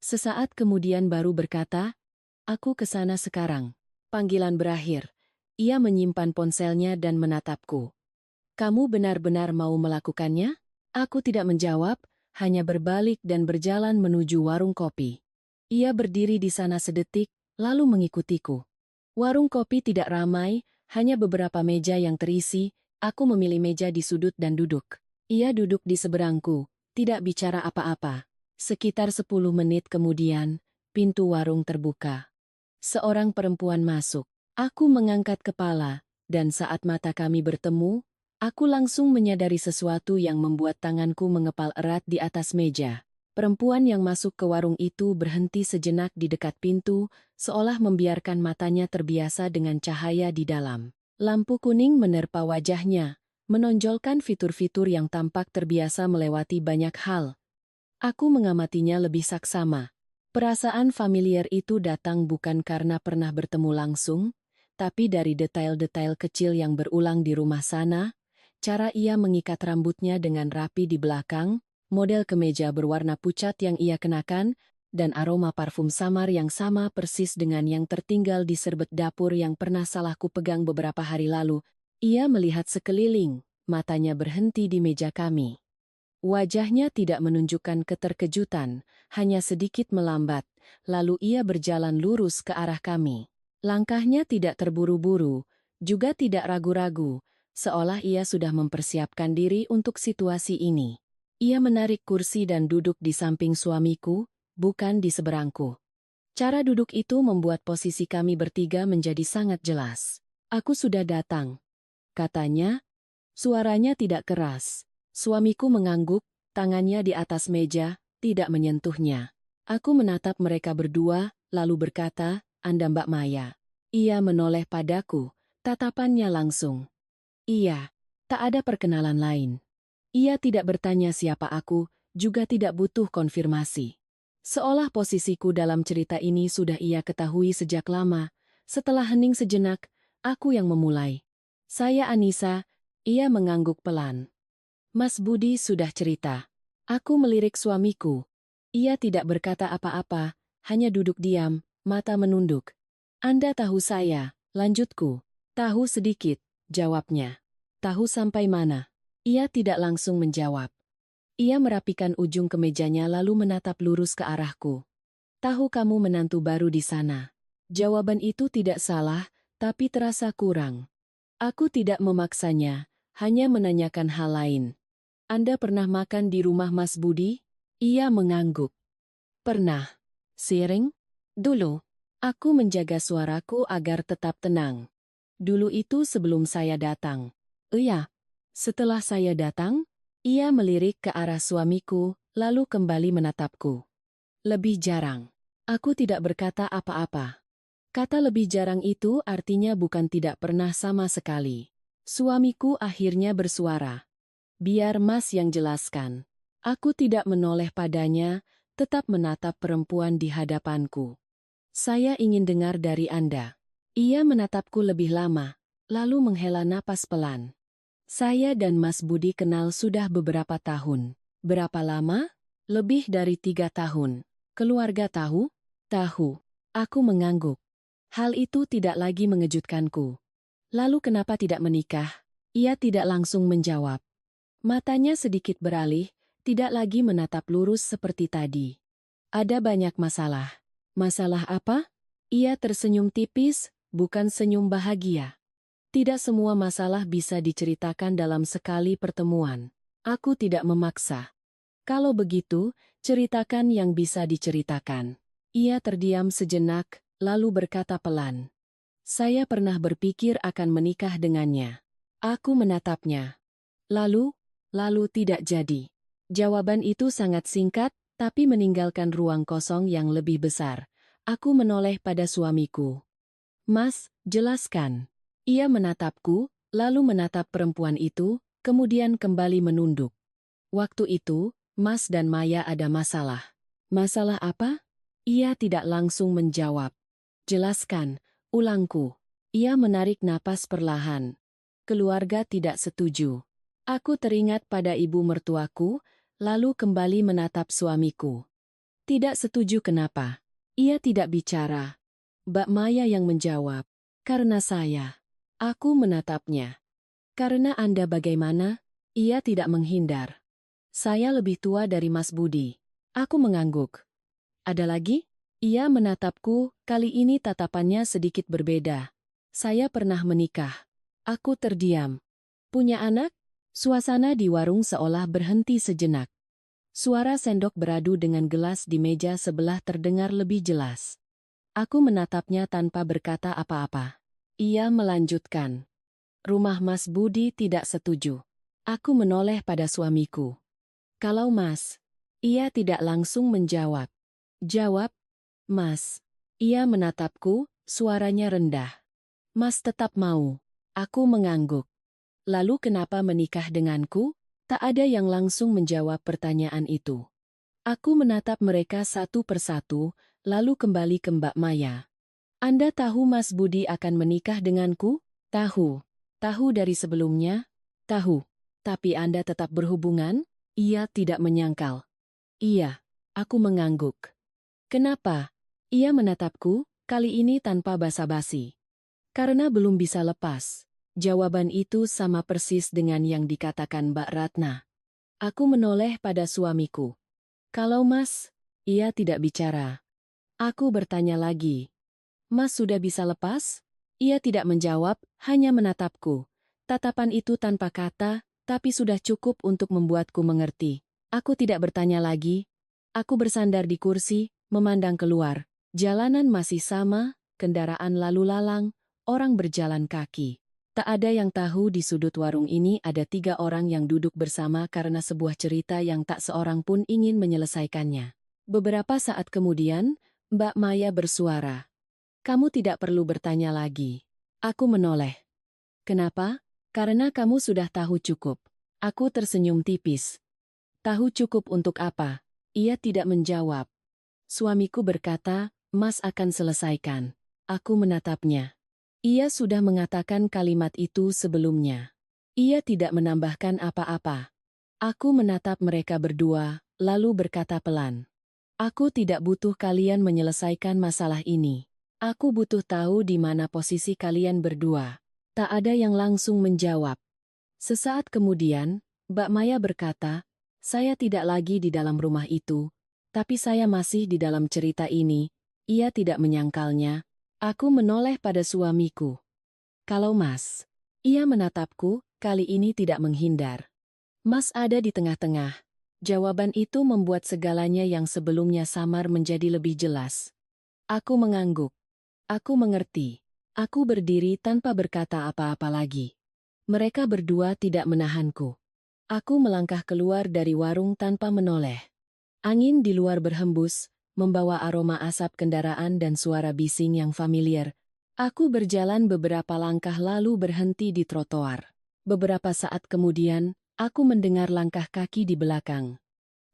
Speaker 1: Sesaat kemudian baru berkata, "Aku ke sana sekarang." Panggilan berakhir. Ia menyimpan ponselnya dan menatapku. "Kamu benar-benar mau melakukannya?" Aku tidak menjawab, hanya berbalik dan berjalan menuju warung kopi. Ia berdiri di sana sedetik, lalu mengikutiku. Warung kopi tidak ramai, hanya beberapa meja yang terisi. Aku memilih meja di sudut dan duduk. Ia duduk di seberangku, tidak bicara apa-apa. Sekitar 10 menit kemudian, pintu warung terbuka. Seorang perempuan masuk. Aku mengangkat kepala, dan saat mata kami bertemu, aku langsung menyadari sesuatu yang membuat tanganku mengepal erat di atas meja. Perempuan yang masuk ke warung itu berhenti sejenak di dekat pintu, seolah membiarkan matanya terbiasa dengan cahaya di dalam. Lampu kuning menerpa wajahnya, menonjolkan fitur-fitur yang tampak terbiasa melewati banyak hal. Aku mengamatinya lebih saksama. Perasaan familiar itu datang bukan karena pernah bertemu langsung, tapi dari detail-detail kecil yang berulang di rumah sana, cara ia mengikat rambutnya dengan rapi di belakang, model kemeja berwarna pucat yang ia kenakan, dan aroma parfum samar yang sama persis dengan yang tertinggal di serbet dapur yang pernah salahku pegang beberapa hari lalu. Ia melihat sekeliling, matanya berhenti di meja kami. Wajahnya tidak menunjukkan keterkejutan, hanya sedikit melambat, lalu ia berjalan lurus ke arah kami. Langkahnya tidak terburu-buru, juga tidak ragu-ragu, seolah ia sudah mempersiapkan diri untuk situasi ini. Ia menarik kursi dan duduk di samping suamiku, bukan di seberangku. Cara duduk itu membuat posisi kami bertiga menjadi sangat jelas. "Aku sudah datang," katanya. Suaranya tidak keras. Suamiku mengangguk, tangannya di atas meja, tidak menyentuhnya. Aku menatap mereka berdua, lalu berkata, "Anda Mbak Maya." Ia menoleh padaku, tatapannya langsung. Iya, tak ada perkenalan lain. Ia tidak bertanya siapa aku, juga tidak butuh konfirmasi. Seolah posisiku dalam cerita ini sudah ia ketahui sejak lama. Setelah hening sejenak, aku yang memulai. "Saya Anissa." Ia mengangguk pelan. "Mas Budi sudah cerita." Aku melirik suamiku. Ia tidak berkata apa-apa, hanya duduk diam, mata menunduk. "Anda tahu saya," lanjutku. "Tahu sedikit," jawabnya. "Tahu sampai mana?" Ia tidak langsung menjawab. Ia merapikan ujung kemejanya lalu menatap lurus ke arahku. "Tahu kamu menantu baru di sana." Jawaban itu tidak salah, tapi terasa kurang. Aku tidak memaksanya, hanya menanyakan hal lain. "Anda pernah makan di rumah Mas Budi?" Ia mengangguk. "Pernah." "Sering?" "Dulu." Aku menjaga suaraku agar tetap tenang. "Dulu itu sebelum saya datang." "Iya." "Setelah saya datang?" Ia melirik ke arah suamiku, lalu kembali menatapku. "Lebih jarang." Aku tidak berkata apa-apa. Kata lebih jarang itu artinya bukan tidak pernah sama sekali. Suamiku akhirnya bersuara. "Biar Mas yang jelaskan." Aku tidak menoleh padanya, tetap menatap perempuan di hadapanku. "Saya ingin dengar dari Anda." Ia menatapku lebih lama, lalu menghela napas pelan. "Saya dan Mas Budi kenal sudah beberapa tahun." "Berapa lama?" "Lebih dari 3 tahun." "Keluarga tahu?" "Tahu." Aku mengangguk. Hal itu tidak lagi mengejutkanku. "Lalu kenapa tidak menikah?" Ia tidak langsung menjawab. Matanya sedikit beralih, tidak lagi menatap lurus seperti tadi. "Ada banyak masalah." "Masalah apa?" Ia tersenyum tipis, bukan senyum bahagia. "Tidak semua masalah bisa diceritakan dalam sekali pertemuan." Aku tidak memaksa. "Kalau begitu, ceritakan yang bisa diceritakan." Ia terdiam sejenak, lalu berkata pelan. "Saya pernah berpikir akan menikah dengannya." Aku menatapnya. Lalu tidak jadi." Jawaban itu sangat singkat, tapi meninggalkan ruang kosong yang lebih besar. Aku menoleh pada suamiku. Mas, jelaskan. Ia menatapku, lalu menatap perempuan itu, kemudian kembali menunduk. Waktu itu, Mas dan Maya ada masalah. Masalah apa? Ia tidak langsung menjawab. Jelaskan, ulangku. Ia menarik napas perlahan. Keluarga tidak setuju. Aku teringat pada ibu mertuaku, lalu kembali menatap suamiku. Tidak setuju kenapa? Ia tidak bicara. Mbak Maya yang menjawab. Karena saya. Aku menatapnya. Karena Anda bagaimana? Ia tidak menghindar. Saya lebih tua dari Mas Budi. Aku mengangguk. Ada lagi? Ia menatapku, kali ini tatapannya sedikit berbeda. Saya pernah menikah. Aku terdiam. Punya anak? Suasana di warung seolah berhenti sejenak. Suara sendok beradu dengan gelas di meja sebelah terdengar lebih jelas. Aku menatapnya tanpa berkata apa-apa. Ia melanjutkan. Rumah Mas Budi tidak setuju. Aku menoleh pada suamiku. Kalau Mas, ia tidak langsung menjawab. Jawab, Mas. Ia menatapku, suaranya rendah. Mas tetap mau. Aku mengangguk. Lalu kenapa menikah denganku? Tak ada yang langsung menjawab pertanyaan itu. Aku menatap mereka satu persatu, lalu kembali ke Mbak Maya. Anda tahu Mas Budi akan menikah denganku? Tahu. Tahu dari sebelumnya? Tahu. Tapi Anda tetap berhubungan? Ia tidak menyangkal. Iya. Aku mengangguk. Kenapa? Ia menatapku, kali ini tanpa basa-basi. Karena belum bisa lepas. Jawaban itu sama persis dengan yang dikatakan Mbak Ratna. Aku menoleh pada suamiku. Kalau Mas, ia tidak bicara. Aku bertanya lagi. Mas sudah bisa lepas? Ia tidak menjawab, hanya menatapku. Tatapan itu tanpa kata, tapi sudah cukup untuk membuatku mengerti. Aku tidak bertanya lagi. Aku bersandar di kursi, memandang keluar. Jalanan masih sama, kendaraan lalu lalang, orang berjalan kaki. Tak ada yang tahu di sudut warung ini ada 3 orang yang duduk bersama karena sebuah cerita yang tak seorang pun ingin menyelesaikannya. Beberapa saat kemudian, Mbak Maya bersuara. Kamu tidak perlu bertanya lagi. Aku menoleh. Kenapa? Karena kamu sudah tahu cukup. Aku tersenyum tipis. Tahu cukup untuk apa? Ia tidak menjawab. Suamiku berkata, Mas akan selesaikan. Aku menatapnya. Ia sudah mengatakan kalimat itu sebelumnya. Ia tidak menambahkan apa-apa. Aku menatap mereka berdua, lalu berkata pelan. Aku tidak butuh kalian menyelesaikan masalah ini. Aku butuh tahu di mana posisi kalian berdua. Tak ada yang langsung menjawab. Sesaat kemudian, Mbak Maya berkata, saya tidak lagi di dalam rumah itu, tapi saya masih di dalam cerita ini. Ia tidak menyangkalnya. Aku menoleh pada suamiku. Kalau Mas, ia menatapku, kali ini tidak menghindar. Mas ada di tengah-tengah. Jawaban itu membuat segalanya yang sebelumnya samar menjadi lebih jelas. Aku mengangguk. Aku mengerti. Aku berdiri tanpa berkata apa-apa lagi. Mereka berdua tidak menahanku. Aku melangkah keluar dari warung tanpa menoleh. Angin di luar berhembus, membawa aroma asap kendaraan dan suara bising yang familiar. Aku berjalan beberapa langkah lalu berhenti di trotoar. Beberapa saat kemudian, aku mendengar langkah kaki di belakang.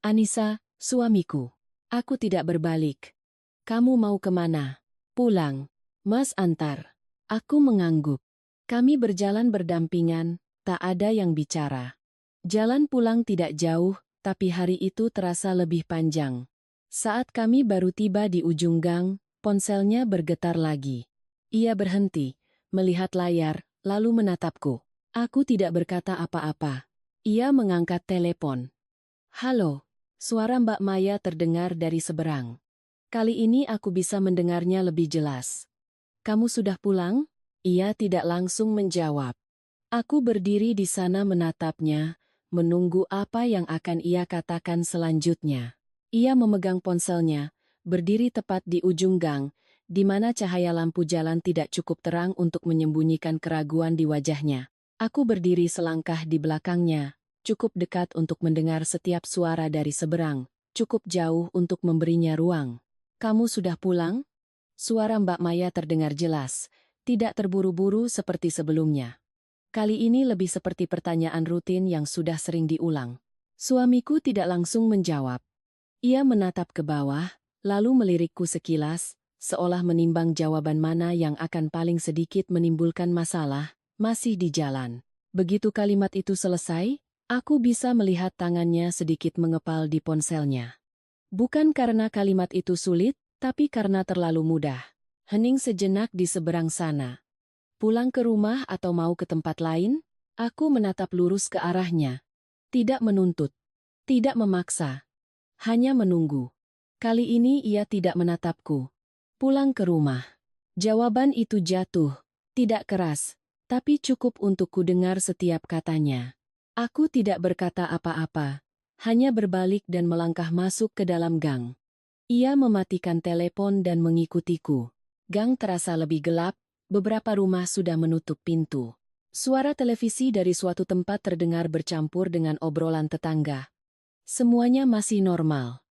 Speaker 1: Anissa, suamiku. Aku tidak berbalik. Kamu mau kemana? Pulang. Mas antar. Aku mengangguk. Kami berjalan berdampingan, tak ada yang bicara. Jalan pulang tidak jauh, tapi hari itu terasa lebih panjang. Saat kami baru tiba di ujung gang, ponselnya bergetar lagi. Ia berhenti, melihat layar, lalu menatapku. Aku tidak berkata apa-apa. Ia mengangkat telepon. Halo, suara Mbak Maya terdengar dari seberang. Kali ini aku bisa mendengarnya lebih jelas. Kamu sudah pulang? Ia tidak langsung menjawab. Aku berdiri di sana menatapnya, menunggu apa yang akan ia katakan selanjutnya. Ia memegang ponselnya, berdiri tepat di ujung gang, di mana cahaya lampu jalan tidak cukup terang untuk menyembunyikan keraguan di wajahnya. Aku berdiri selangkah di belakangnya, cukup dekat untuk mendengar setiap suara dari seberang. cukup jauh untuk memberinya ruang. "Kamu sudah pulang?" Suara Mbak Maya terdengar jelas, tidak terburu-buru seperti sebelumnya. Kali ini lebih seperti pertanyaan rutin yang sudah sering diulang. Suamiku tidak langsung menjawab. Ia menatap ke bawah, lalu melirikku sekilas, seolah menimbang jawaban mana yang akan paling sedikit menimbulkan masalah, masih di jalan. Begitu kalimat itu selesai, aku bisa melihat tangannya sedikit mengepal di ponselnya. Bukan karena kalimat itu sulit, tapi karena terlalu mudah. Hening sejenak di seberang sana. Pulang ke rumah atau mau ke tempat lain? Aku menatap lurus ke arahnya. Tidak menuntut. Tidak memaksa. Hanya menunggu. Kali ini ia tidak menatapku. Pulang ke rumah. Jawaban itu jatuh. Tidak keras, tapi cukup untuk ku dengar setiap katanya. Aku tidak berkata apa-apa. Hanya berbalik dan melangkah masuk ke dalam gang. Ia mematikan telepon dan mengikutiku. Gang terasa lebih gelap. Beberapa rumah sudah menutup pintu. Suara televisi dari suatu tempat terdengar bercampur dengan obrolan tetangga. Semuanya masih normal.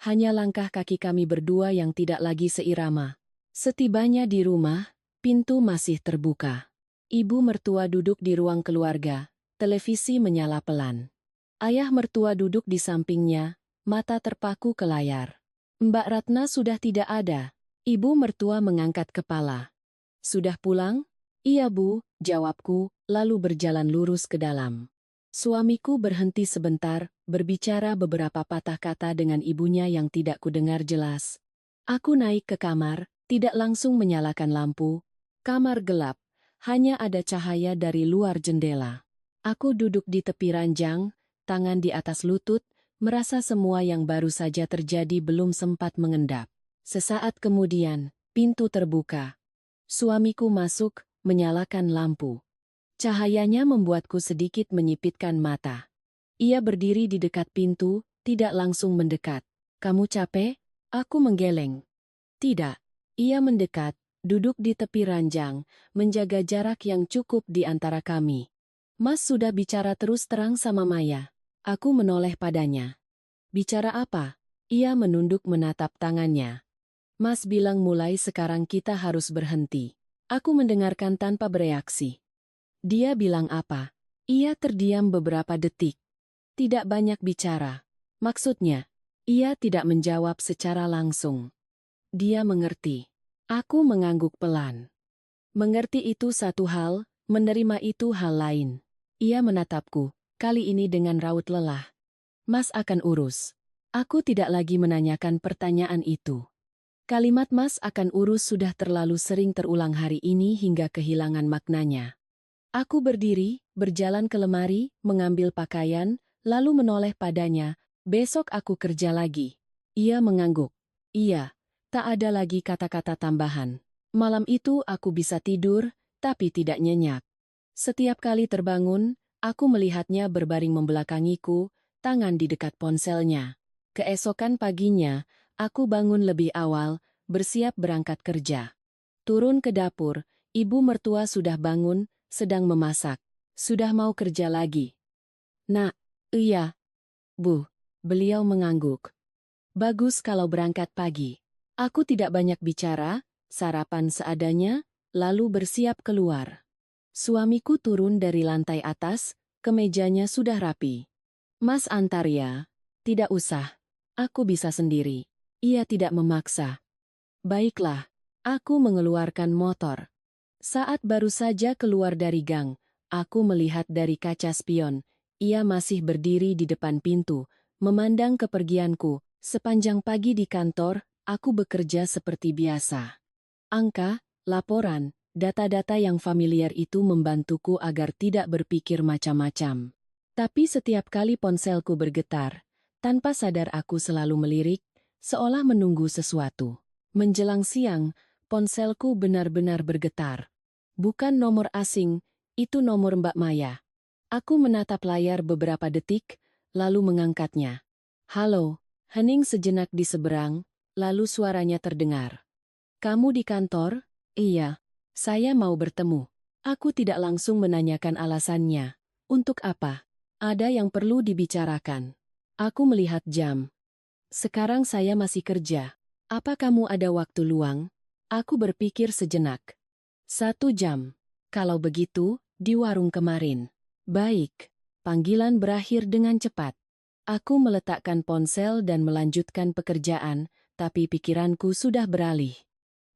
Speaker 1: Hanya langkah kaki kami berdua yang tidak lagi seirama. Setibanya di rumah, pintu masih terbuka. Ibu mertua duduk di ruang keluarga, televisi menyala pelan. Ayah mertua duduk di sampingnya, mata terpaku ke layar. Mbak Ratna sudah tidak ada. Ibu mertua mengangkat kepala. "Sudah pulang?" "Iya, Bu," jawabku, lalu berjalan lurus ke dalam. Suamiku berhenti sebentar, berbicara beberapa patah kata dengan ibunya yang tidak kudengar jelas. Aku naik ke kamar, tidak langsung menyalakan lampu. Kamar gelap, hanya ada cahaya dari luar jendela. Aku duduk di tepi ranjang, tangan di atas lutut, merasa semua yang baru saja terjadi belum sempat mengendap. Sesaat kemudian, pintu terbuka. Suamiku masuk, menyalakan lampu. Cahayanya membuatku sedikit menyipitkan mata. Ia berdiri di dekat pintu, tidak langsung mendekat. "Kamu capek?" Aku menggeleng. "Tidak." Ia mendekat, duduk di tepi ranjang, menjaga jarak yang cukup di antara kami. "Mas sudah bicara terus terang sama Maya." Aku menoleh padanya. "Bicara apa?" Ia menunduk menatap tangannya. "Mas bilang mulai sekarang kita harus berhenti." Aku mendengarkan tanpa bereaksi. Dia bilang apa? Ia terdiam beberapa detik. Tidak banyak bicara. Maksudnya, ia tidak menjawab secara langsung. Dia mengerti. Aku mengangguk pelan. Mengerti itu satu hal, menerima itu hal lain. Ia menatapku, kali ini dengan raut lelah. "Mas akan urus." Aku tidak lagi menanyakan pertanyaan itu. Kalimat "Mas akan urus" sudah terlalu sering terulang hari ini hingga kehilangan maknanya. Aku berdiri, berjalan ke lemari, mengambil pakaian, lalu menoleh padanya. "Besok aku kerja lagi." Ia mengangguk. "Iya." Tak ada lagi kata-kata tambahan. Malam itu aku bisa tidur, tapi tidak nyenyak. Setiap kali terbangun, aku melihatnya berbaring membelakangiku, tangan di dekat ponselnya. Keesokan paginya, aku bangun lebih awal, bersiap berangkat kerja. Turun ke dapur, ibu mertua sudah bangun, sedang memasak. "Sudah mau kerja lagi?" "Nak." "Iya, Bu." Beliau mengangguk. "Bagus kalau berangkat pagi." Aku tidak banyak bicara, sarapan seadanya, lalu bersiap keluar. Suamiku turun dari lantai atas, kemejanya sudah rapi. "Mas antar ya?" "Tidak usah. Aku bisa sendiri." Ia tidak memaksa. "Baiklah." Aku mengeluarkan motor. Saat baru saja keluar dari gang, aku melihat dari kaca spion. Ia masih berdiri di depan pintu, memandang kepergianku. Sepanjang pagi di kantor, aku bekerja seperti biasa. Angka, laporan, data-data yang familiar itu membantuku agar tidak berpikir macam-macam. Tapi setiap kali ponselku bergetar, tanpa sadar aku selalu melirik, seolah menunggu sesuatu. Menjelang siang, ponselku benar-benar bergetar. Bukan nomor asing, itu nomor Mbak Maya. Aku menatap layar beberapa detik, lalu mengangkatnya. "Halo." Hening sejenak di seberang, lalu suaranya terdengar. "Kamu di kantor?" "Iya. Saya mau bertemu." Aku tidak langsung menanyakan alasannya. "Untuk apa?" "Ada yang perlu dibicarakan." Aku melihat jam. Sekarang saya masih kerja. Apa kamu ada waktu luang? Aku berpikir sejenak. 1 jam. Kalau begitu, di warung kemarin. Baik. Panggilan berakhir dengan cepat. Aku meletakkan ponsel dan melanjutkan pekerjaan, tapi pikiranku sudah beralih.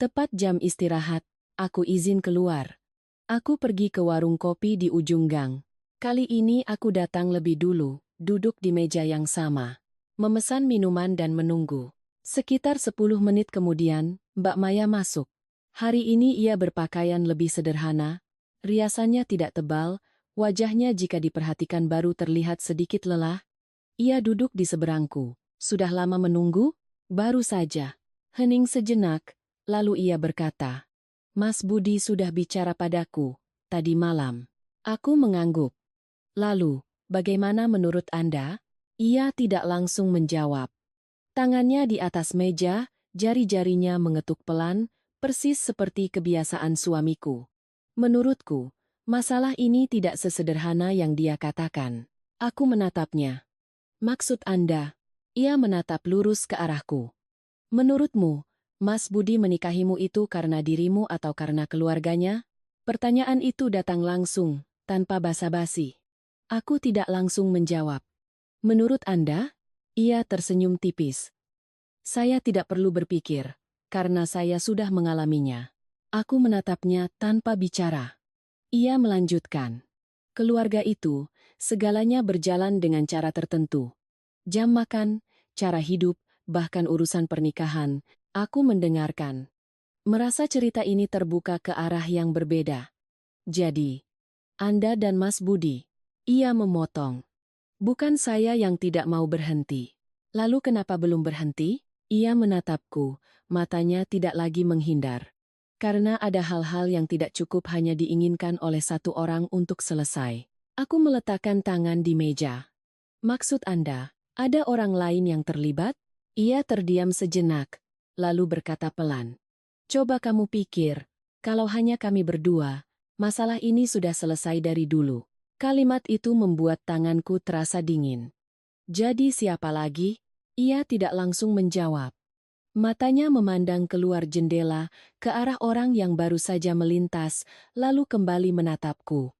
Speaker 1: Tepat jam istirahat, aku izin keluar. Aku pergi ke warung kopi di ujung gang. Kali ini aku datang lebih dulu, duduk di meja yang sama. Memesan minuman dan menunggu. Sekitar 10 menit kemudian, Mbak Maya masuk. Hari ini ia berpakaian lebih sederhana, riasannya tidak tebal, wajahnya jika diperhatikan baru terlihat sedikit lelah. Ia duduk di seberangku. Sudah lama menunggu? Baru saja. Hening sejenak, lalu ia berkata, Mas Budi sudah bicara padaku, tadi malam. Aku mengangguk. Lalu, bagaimana menurut Anda? Ia tidak langsung menjawab. Tangannya di atas meja, jari-jarinya mengetuk pelan, persis seperti kebiasaan suamiku. Menurutku, masalah ini tidak sesederhana yang dia katakan. Aku menatapnya. Maksud Anda? Ia menatap lurus ke arahku. Menurutmu, Mas Budi menikahimu itu karena dirimu atau karena keluarganya? Pertanyaan itu datang langsung, tanpa basa-basi. Aku tidak langsung menjawab. Menurut Anda? Ia tersenyum tipis. Saya tidak perlu berpikir, karena saya sudah mengalaminya. Aku menatapnya tanpa bicara. Ia melanjutkan. Keluarga itu, segalanya berjalan dengan cara tertentu. Jam makan, cara hidup, bahkan urusan pernikahan, aku mendengarkan. Merasa cerita ini terbuka ke arah yang berbeda. Jadi, Anda dan Mas Budi. Ia memotong. Bukan saya yang tidak mau berhenti. Lalu kenapa belum berhenti? Ia menatapku, matanya tidak lagi menghindar. Karena ada hal-hal yang tidak cukup hanya diinginkan oleh satu orang untuk selesai. Aku meletakkan tangan di meja. Maksud Anda, ada orang lain yang terlibat? Ia terdiam sejenak, lalu berkata pelan. Coba kamu pikir, kalau hanya kami berdua, masalah ini sudah selesai dari dulu. Kalimat itu membuat tanganku terasa dingin. Jadi siapa lagi? Ia tidak langsung menjawab. Matanya memandang keluar jendela ke arah orang yang baru saja melintas, lalu kembali menatapku.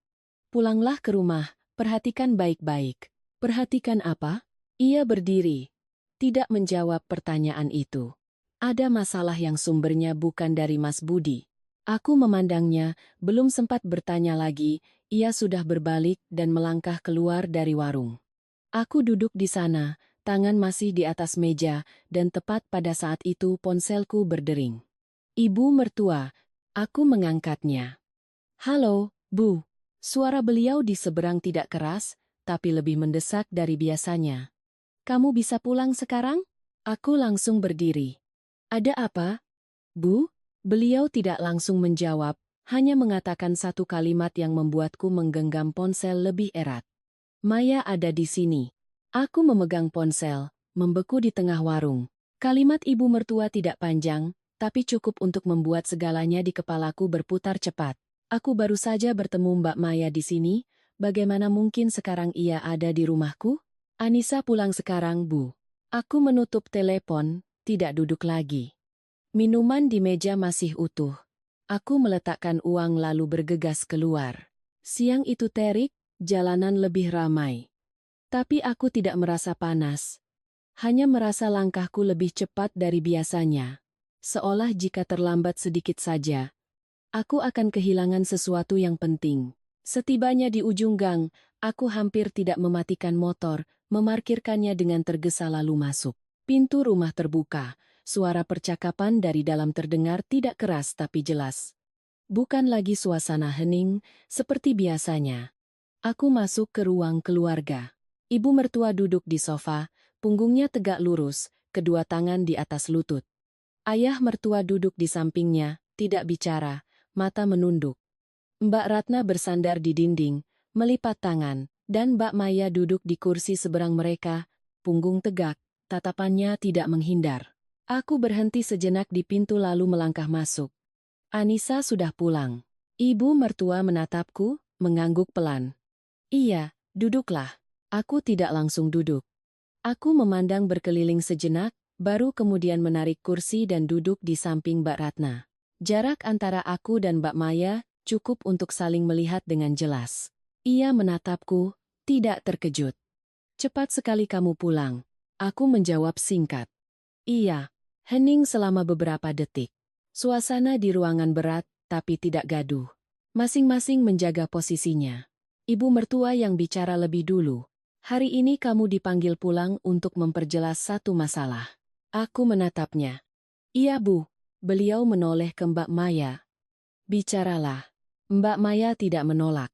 Speaker 1: Pulanglah ke rumah, perhatikan baik-baik. Perhatikan apa? Ia berdiri. Tidak menjawab pertanyaan itu. Ada masalah yang sumbernya bukan dari Mas Budi. Aku memandangnya, belum sempat bertanya lagi, ia sudah berbalik dan melangkah keluar dari warung. Aku duduk di sana, tangan masih di atas meja, dan tepat pada saat itu ponselku berdering. Ibu mertua, aku mengangkatnya. Halo, Bu. Suara beliau di seberang tidak keras, tapi lebih mendesak dari biasanya. Kamu bisa pulang sekarang? Aku langsung berdiri. Ada apa? Bu? Beliau tidak langsung menjawab, hanya mengatakan satu kalimat yang membuatku menggenggam ponsel lebih erat. Maya ada di sini. Aku memegang ponsel, membeku di tengah warung. Kalimat ibu mertua tidak panjang, tapi cukup untuk membuat segalanya di kepalaku berputar cepat. Aku baru saja bertemu Mbak Maya di sini, bagaimana mungkin sekarang ia ada di rumahku? Anissa pulang sekarang, Bu. Aku menutup telepon, tidak duduk lagi. Minuman di meja masih utuh. Aku meletakkan uang lalu bergegas keluar. Siang itu terik, jalanan lebih ramai. Tapi aku tidak merasa panas. Hanya merasa langkahku lebih cepat dari biasanya. Seolah jika terlambat sedikit saja, aku akan kehilangan sesuatu yang penting. Setibanya di ujung gang, aku hampir tidak mematikan motor, memarkirkannya dengan tergesa lalu masuk. Pintu rumah terbuka. Suara percakapan dari dalam terdengar tidak keras tapi jelas. Bukan lagi suasana hening, seperti biasanya. Aku masuk ke ruang keluarga. Ibu mertua duduk di sofa, punggungnya tegak lurus, kedua tangan di atas lutut. Ayah mertua duduk di sampingnya, tidak bicara, mata menunduk. Mbak Ratna bersandar di dinding, melipat tangan, dan Mbak Maya duduk di kursi seberang mereka, punggung tegak, tatapannya tidak menghindar. Aku berhenti sejenak di pintu lalu melangkah masuk. Anissa sudah pulang. Ibu mertua menatapku, mengangguk pelan. Iya, duduklah. Aku tidak langsung duduk. Aku memandang berkeliling sejenak, baru kemudian menarik kursi dan duduk di samping Mbak Ratna. Jarak antara aku dan Mbak Maya cukup untuk saling melihat dengan jelas. Ia menatapku, tidak terkejut. Cepat sekali kamu pulang. Aku menjawab singkat. Iya. Hening selama beberapa detik. Suasana di ruangan berat, tapi tidak gaduh. Masing-masing menjaga posisinya. Ibu mertua yang bicara lebih dulu. Hari ini kamu dipanggil pulang untuk memperjelas satu masalah. Aku menatapnya. Iya Bu. Beliau menoleh ke Mbak Maya. Bicaralah. Mbak Maya tidak menolak.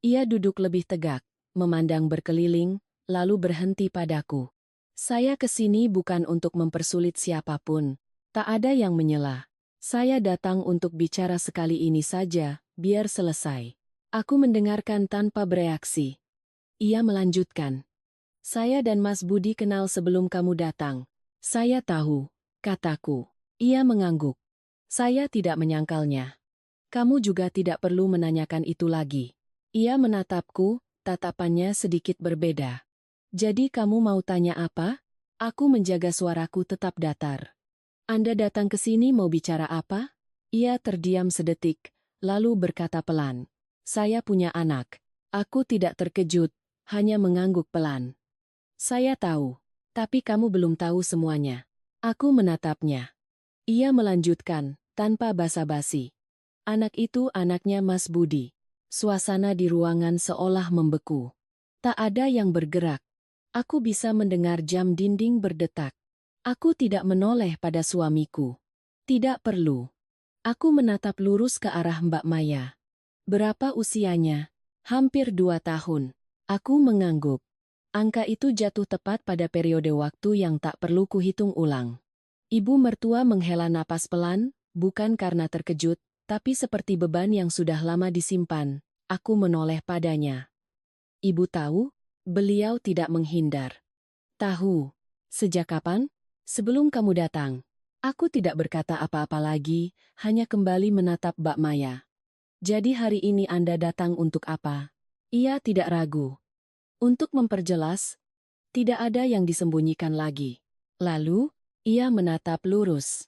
Speaker 1: Ia duduk lebih tegak, memandang berkeliling, lalu berhenti padaku. Saya kesini bukan untuk mempersulit siapapun. Tak ada yang menyela. Saya datang untuk bicara sekali ini saja, biar selesai. Aku mendengarkan tanpa bereaksi. Ia melanjutkan. Saya dan Mas Budi kenal sebelum kamu datang. Saya tahu, kataku. Ia mengangguk. Saya tidak menyangkalnya. Kamu juga tidak perlu menanyakan itu lagi. Ia menatapku, tatapannya sedikit berbeda. Jadi kamu mau tanya apa? Aku menjaga suaraku tetap datar. Anda datang ke sini mau bicara apa? Ia terdiam sedetik, lalu berkata pelan. Saya punya anak. Aku tidak terkejut, hanya mengangguk pelan. Saya tahu, tapi kamu belum tahu semuanya. Aku menatapnya. Ia melanjutkan, tanpa basa-basi. Anak itu anaknya Mas Budi. Suasana di ruangan seolah membeku. Tak ada yang bergerak. Aku bisa mendengar jam dinding berdetak. Aku tidak menoleh pada suamiku. Tidak perlu. Aku menatap lurus ke arah Mbak Maya. Berapa usianya? Hampir 2 tahun. Aku mengangguk. Angka itu jatuh tepat pada periode waktu yang tak perlu kuhitung ulang. Ibu mertua menghela napas pelan, bukan karena terkejut, tapi seperti beban yang sudah lama disimpan. Aku menoleh padanya. Ibu tahu? Beliau tidak menghindar. Tahu. Sejak kapan? Sebelum kamu datang. Aku tidak berkata apa-apa lagi, hanya kembali menatap Mbak Maya. Jadi hari ini Anda datang untuk apa? Ia tidak ragu. Untuk memperjelas, tidak ada yang disembunyikan lagi. Lalu, ia menatap lurus.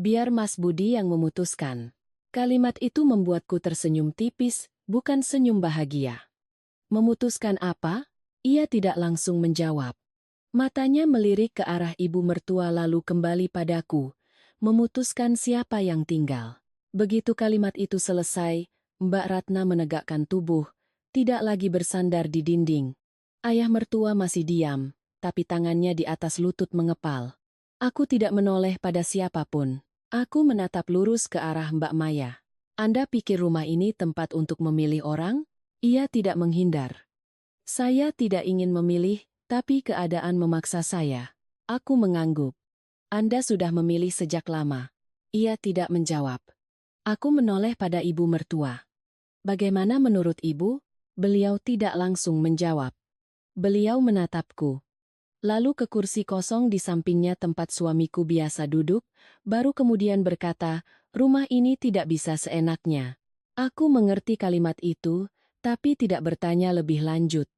Speaker 1: Biar Mas Budi yang memutuskan. Kalimat itu membuatku tersenyum tipis, bukan senyum bahagia. Memutuskan apa? Ia tidak langsung menjawab. Matanya melirik ke arah ibu mertua lalu kembali padaku, memutuskan siapa yang tinggal. Begitu kalimat itu selesai, Mbak Ratna menegakkan tubuh, tidak lagi bersandar di dinding. Ayah mertua masih diam, tapi tangannya di atas lutut mengepal. Aku tidak menoleh pada siapapun. Aku menatap lurus ke arah Mbak Maya. Anda pikir rumah ini tempat untuk memilih orang? Ia tidak menghindar. Saya tidak ingin memilih, tapi keadaan memaksa saya. Aku mengangguk. Anda sudah memilih sejak lama. Ia tidak menjawab. Aku menoleh pada ibu mertua. Bagaimana menurut ibu? Beliau tidak langsung menjawab. Beliau menatapku. Lalu ke kursi kosong di sampingnya tempat suamiku biasa duduk, baru kemudian berkata, rumah ini tidak bisa seenaknya. Aku mengerti kalimat itu, tapi tidak bertanya lebih lanjut.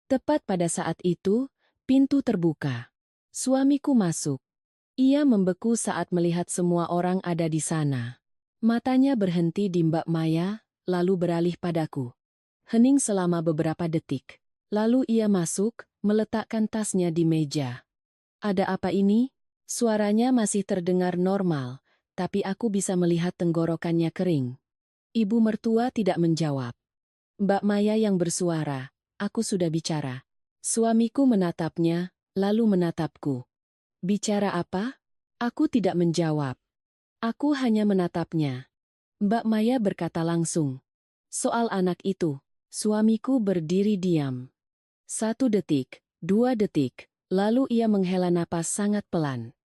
Speaker 1: Tepat pada saat itu, pintu terbuka. Suamiku masuk. Ia membeku saat melihat semua orang ada di sana. Matanya berhenti di Mbak Maya, lalu beralih padaku. Hening selama beberapa detik. Lalu ia masuk, meletakkan tasnya di meja. Ada apa ini? Suaranya masih terdengar normal, tapi aku bisa melihat tenggorokannya kering. Ibu mertua tidak menjawab. Mbak Maya yang bersuara. Aku sudah bicara. Suamiku menatapnya, lalu menatapku. Bicara apa? Aku tidak menjawab. Aku hanya menatapnya. Mbak Maya berkata langsung. Soal anak itu, suamiku berdiri diam. 1 detik, 2 detik, lalu ia menghela napas sangat pelan.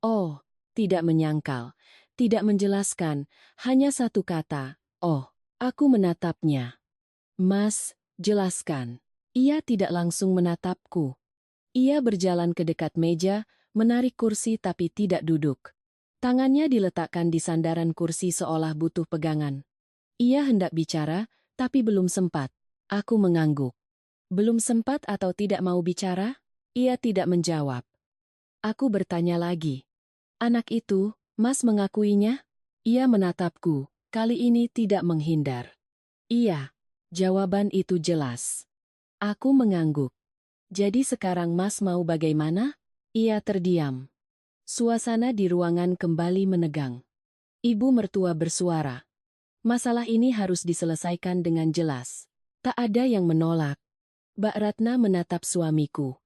Speaker 1: Oh, tidak menyangkal, tidak menjelaskan, hanya satu kata, oh, aku menatapnya. Mas, jelaskan. Ia tidak langsung menatapku. Ia berjalan ke dekat meja, menarik kursi tapi tidak duduk. Tangannya diletakkan di sandaran kursi seolah butuh pegangan. Ia hendak bicara, tapi belum sempat. Aku mengangguk. Belum sempat atau tidak mau bicara? Ia tidak menjawab. Aku bertanya lagi. Anak itu, Mas mengakuinya? Ia menatapku, kali ini tidak menghindar. Iya, jawaban itu jelas. Aku mengangguk. Jadi sekarang Mas mau bagaimana? Ia terdiam. Suasana di ruangan kembali menegang. Ibu mertua bersuara. Masalah ini harus diselesaikan dengan jelas. Tak ada yang menolak. Mbak Ratna menatap suamiku.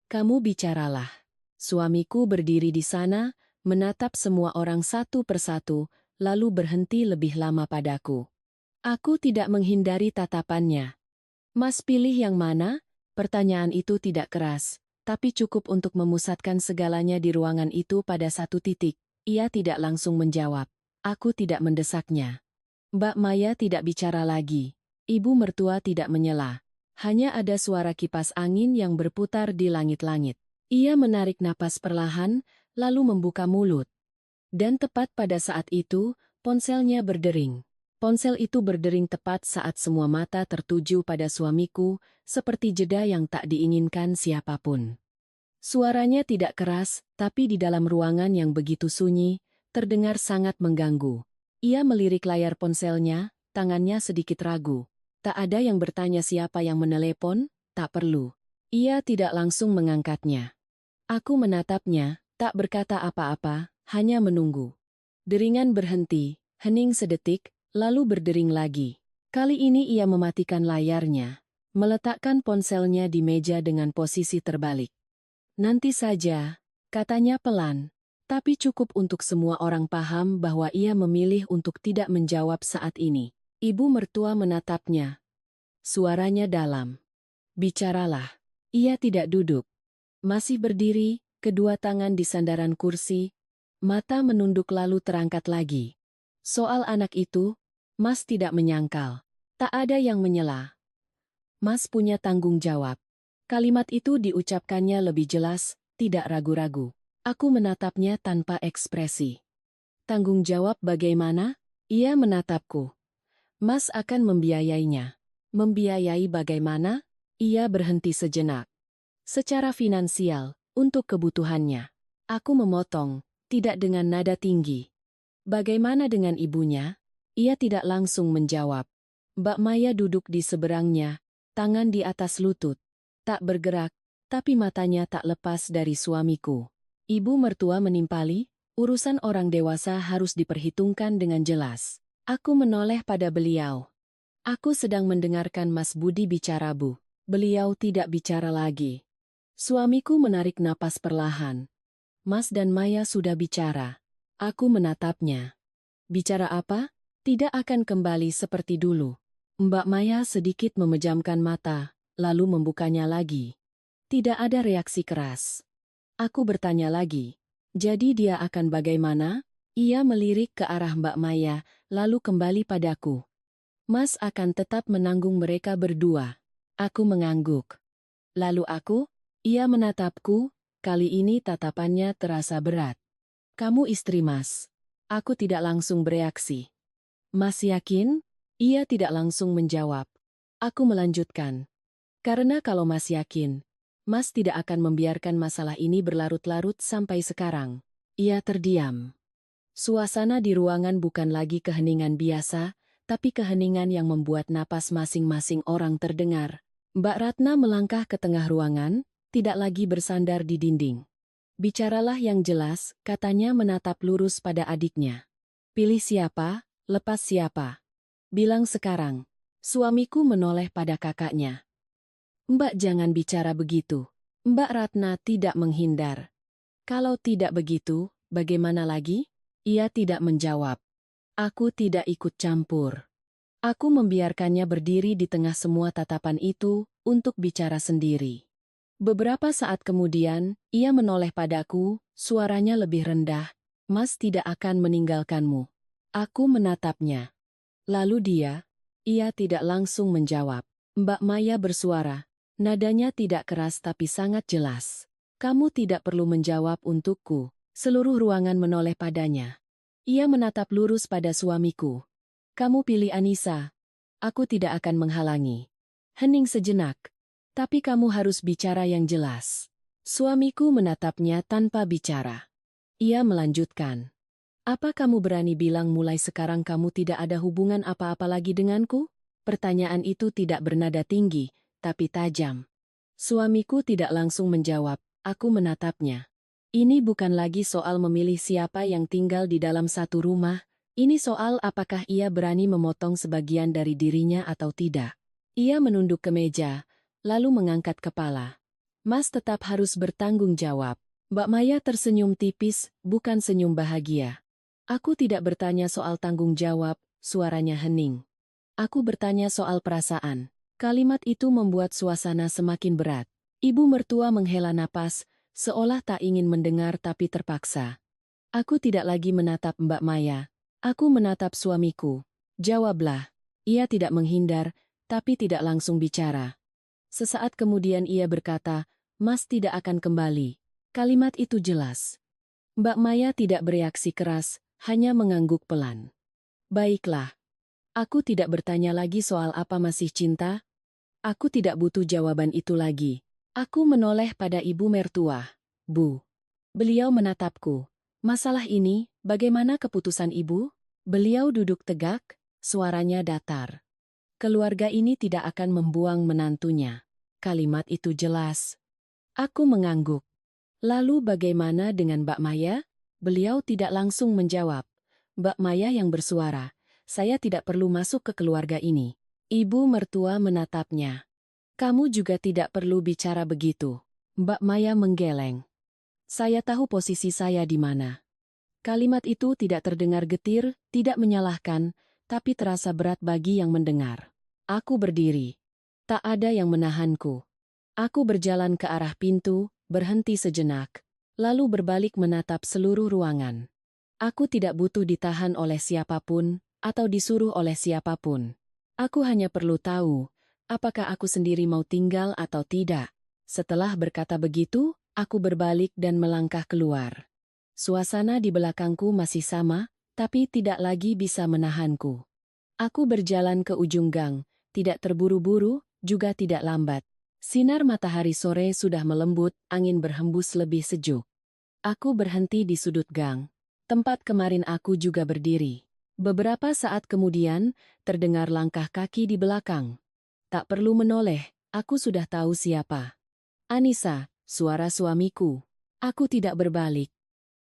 Speaker 1: Kamu bicaralah. Suamiku berdiri di sana, menatap semua orang satu persatu, lalu berhenti lebih lama padaku. Aku tidak menghindari tatapannya. Mas pilih yang mana? Pertanyaan itu tidak keras, tapi cukup untuk memusatkan segalanya di ruangan itu pada satu titik. Ia tidak langsung menjawab. Aku tidak mendesaknya. Mbak Maya tidak bicara lagi. Ibu mertua tidak menyela. Hanya ada suara kipas angin yang berputar di langit-langit. Ia menarik napas perlahan, lalu membuka mulut. Dan tepat pada saat itu, ponselnya berdering. Ponsel itu berdering tepat saat semua mata tertuju pada suamiku, seperti jeda yang tak diinginkan siapapun. Suaranya tidak keras, tapi di dalam ruangan yang begitu sunyi, terdengar sangat mengganggu. Ia melirik layar ponselnya, tangannya sedikit ragu. Tak ada yang bertanya siapa yang menelepon, tak perlu. Ia tidak langsung mengangkatnya. Aku menatapnya, tak berkata apa-apa, hanya menunggu. Deringan berhenti, hening sedetik, lalu berdering lagi. Kali ini ia mematikan layarnya, meletakkan ponselnya di meja dengan posisi terbalik. Nanti saja, katanya pelan, tapi cukup untuk semua orang paham bahwa ia memilih untuk tidak menjawab saat ini. Ibu mertua menatapnya. Suaranya dalam. Bicaralah. Ia tidak duduk. Masih berdiri, kedua tangan di sandaran kursi, mata menunduk lalu terangkat lagi. Soal anak itu, Mas tidak menyangkal. Tak ada yang menyela. Mas punya tanggung jawab. Kalimat itu diucapkannya lebih jelas, tidak ragu-ragu. Aku menatapnya tanpa ekspresi. Tanggung jawab bagaimana? Ia menatapku. Mas akan membiayainya. Membiayai bagaimana? Ia berhenti sejenak. Secara finansial, untuk kebutuhannya. Aku memotong, tidak dengan nada tinggi. Bagaimana dengan ibunya? Ia tidak langsung menjawab. Mbak Maya duduk di seberangnya, tangan di atas lutut. Tak bergerak, tapi matanya tak lepas dari suamiku. Ibu mertua menimpali, urusan orang dewasa harus diperhitungkan dengan jelas. Aku menoleh pada beliau. Aku sedang mendengarkan Mas Budi bicara, Bu. Beliau tidak bicara lagi. Suamiku menarik napas perlahan. Mas dan Maya sudah bicara. Aku menatapnya. Bicara apa? Tidak akan kembali seperti dulu. Mbak Maya sedikit memejamkan mata, lalu membukanya lagi. Tidak ada reaksi keras. Aku bertanya lagi. Jadi dia akan bagaimana? Ia melirik ke arah Mbak Maya, lalu kembali padaku. Mas akan tetap menanggung mereka berdua. Aku mengangguk. Lalu aku? Ia menatapku, kali ini tatapannya terasa berat. Kamu istri Mas. Aku tidak langsung bereaksi. Mas yakin? Ia tidak langsung menjawab. Aku melanjutkan. Karena kalau Mas yakin, Mas tidak akan membiarkan masalah ini berlarut-larut sampai sekarang. Ia terdiam. Suasana di ruangan bukan lagi keheningan biasa, tapi keheningan yang membuat napas masing-masing orang terdengar. Mbak Ratna melangkah ke tengah ruangan, tidak lagi bersandar di dinding. Bicaralah yang jelas, katanya menatap lurus pada adiknya. Pilih siapa, lepas siapa. Bilang sekarang. Suamiku menoleh pada kakaknya. Mbak jangan bicara begitu. Mbak Ratna tidak menghindar. Kalau tidak begitu, bagaimana lagi? Ia tidak menjawab. Aku tidak ikut campur. Aku membiarkannya berdiri di tengah semua tatapan itu, untuk bicara sendiri. Beberapa saat kemudian, ia menoleh padaku, suaranya lebih rendah. Mas tidak akan meninggalkanmu. Aku menatapnya. Lalu ia tidak langsung menjawab. Mbak Maya bersuara. Nadanya tidak keras tapi sangat jelas. Kamu tidak perlu menjawab untukku. Seluruh ruangan menoleh padanya. Ia menatap lurus pada suamiku. Kamu pilih Anissa. Aku tidak akan menghalangi. Hening sejenak. Tapi kamu harus bicara yang jelas. Suamiku menatapnya tanpa bicara. Ia melanjutkan. Apa kamu berani bilang mulai sekarang kamu tidak ada hubungan apa-apa lagi denganku? Pertanyaan itu tidak bernada tinggi, tapi tajam. Suamiku tidak langsung menjawab, aku menatapnya. Ini bukan lagi soal memilih siapa yang tinggal di dalam satu rumah, ini soal apakah ia berani memotong sebagian dari dirinya atau tidak. Ia menunduk ke meja, lalu mengangkat kepala. Mas tetap harus bertanggung jawab. Mbak Maya tersenyum tipis, bukan senyum bahagia. Aku tidak bertanya soal tanggung jawab, suaranya hening. Aku bertanya soal perasaan. Kalimat itu membuat suasana semakin berat. Ibu mertua menghela napas, seolah tak ingin mendengar tapi terpaksa. Aku tidak lagi menatap Mbak Maya. Aku menatap suamiku. Jawablah. Ia tidak menghindar, tapi tidak langsung bicara. Sesaat kemudian ia berkata, Mas tidak akan kembali. Kalimat itu jelas. Mbak Maya tidak bereaksi keras, hanya mengangguk pelan. Baiklah. Aku tidak bertanya lagi soal apa masih cinta. Aku tidak butuh jawaban itu lagi. Aku menoleh pada ibu mertua. Bu. Beliau menatapku. Masalah ini, bagaimana keputusan ibu? Beliau duduk tegak, suaranya datar. Keluarga ini tidak akan membuang menantunya. Kalimat itu jelas. Aku mengangguk. Lalu bagaimana dengan Mbak Maya? Beliau tidak langsung menjawab. Mbak Maya yang bersuara. Saya tidak perlu masuk ke keluarga ini. Ibu mertua menatapnya. Kamu juga tidak perlu bicara begitu. Mbak Maya menggeleng. Saya tahu posisi saya di mana. Kalimat itu tidak terdengar getir, tidak menyalahkan, tapi terasa berat bagi yang mendengar. Aku berdiri. Tak ada yang menahanku. Aku berjalan ke arah pintu, berhenti sejenak, lalu berbalik menatap seluruh ruangan. Aku tidak butuh ditahan oleh siapapun, atau disuruh oleh siapapun. Aku hanya perlu tahu, apakah aku sendiri mau tinggal atau tidak. Setelah berkata begitu, aku berbalik dan melangkah keluar. Suasana di belakangku masih sama, tapi tidak lagi bisa menahanku. Aku berjalan ke ujung gang, tidak terburu-buru, juga tidak lambat. Sinar matahari sore sudah melembut, angin berhembus lebih sejuk. Aku berhenti di sudut gang. Tempat kemarin aku juga berdiri. Beberapa saat kemudian, terdengar langkah kaki di belakang. Tak perlu menoleh, aku sudah tahu siapa. Anissa, suara suamiku. Aku tidak berbalik.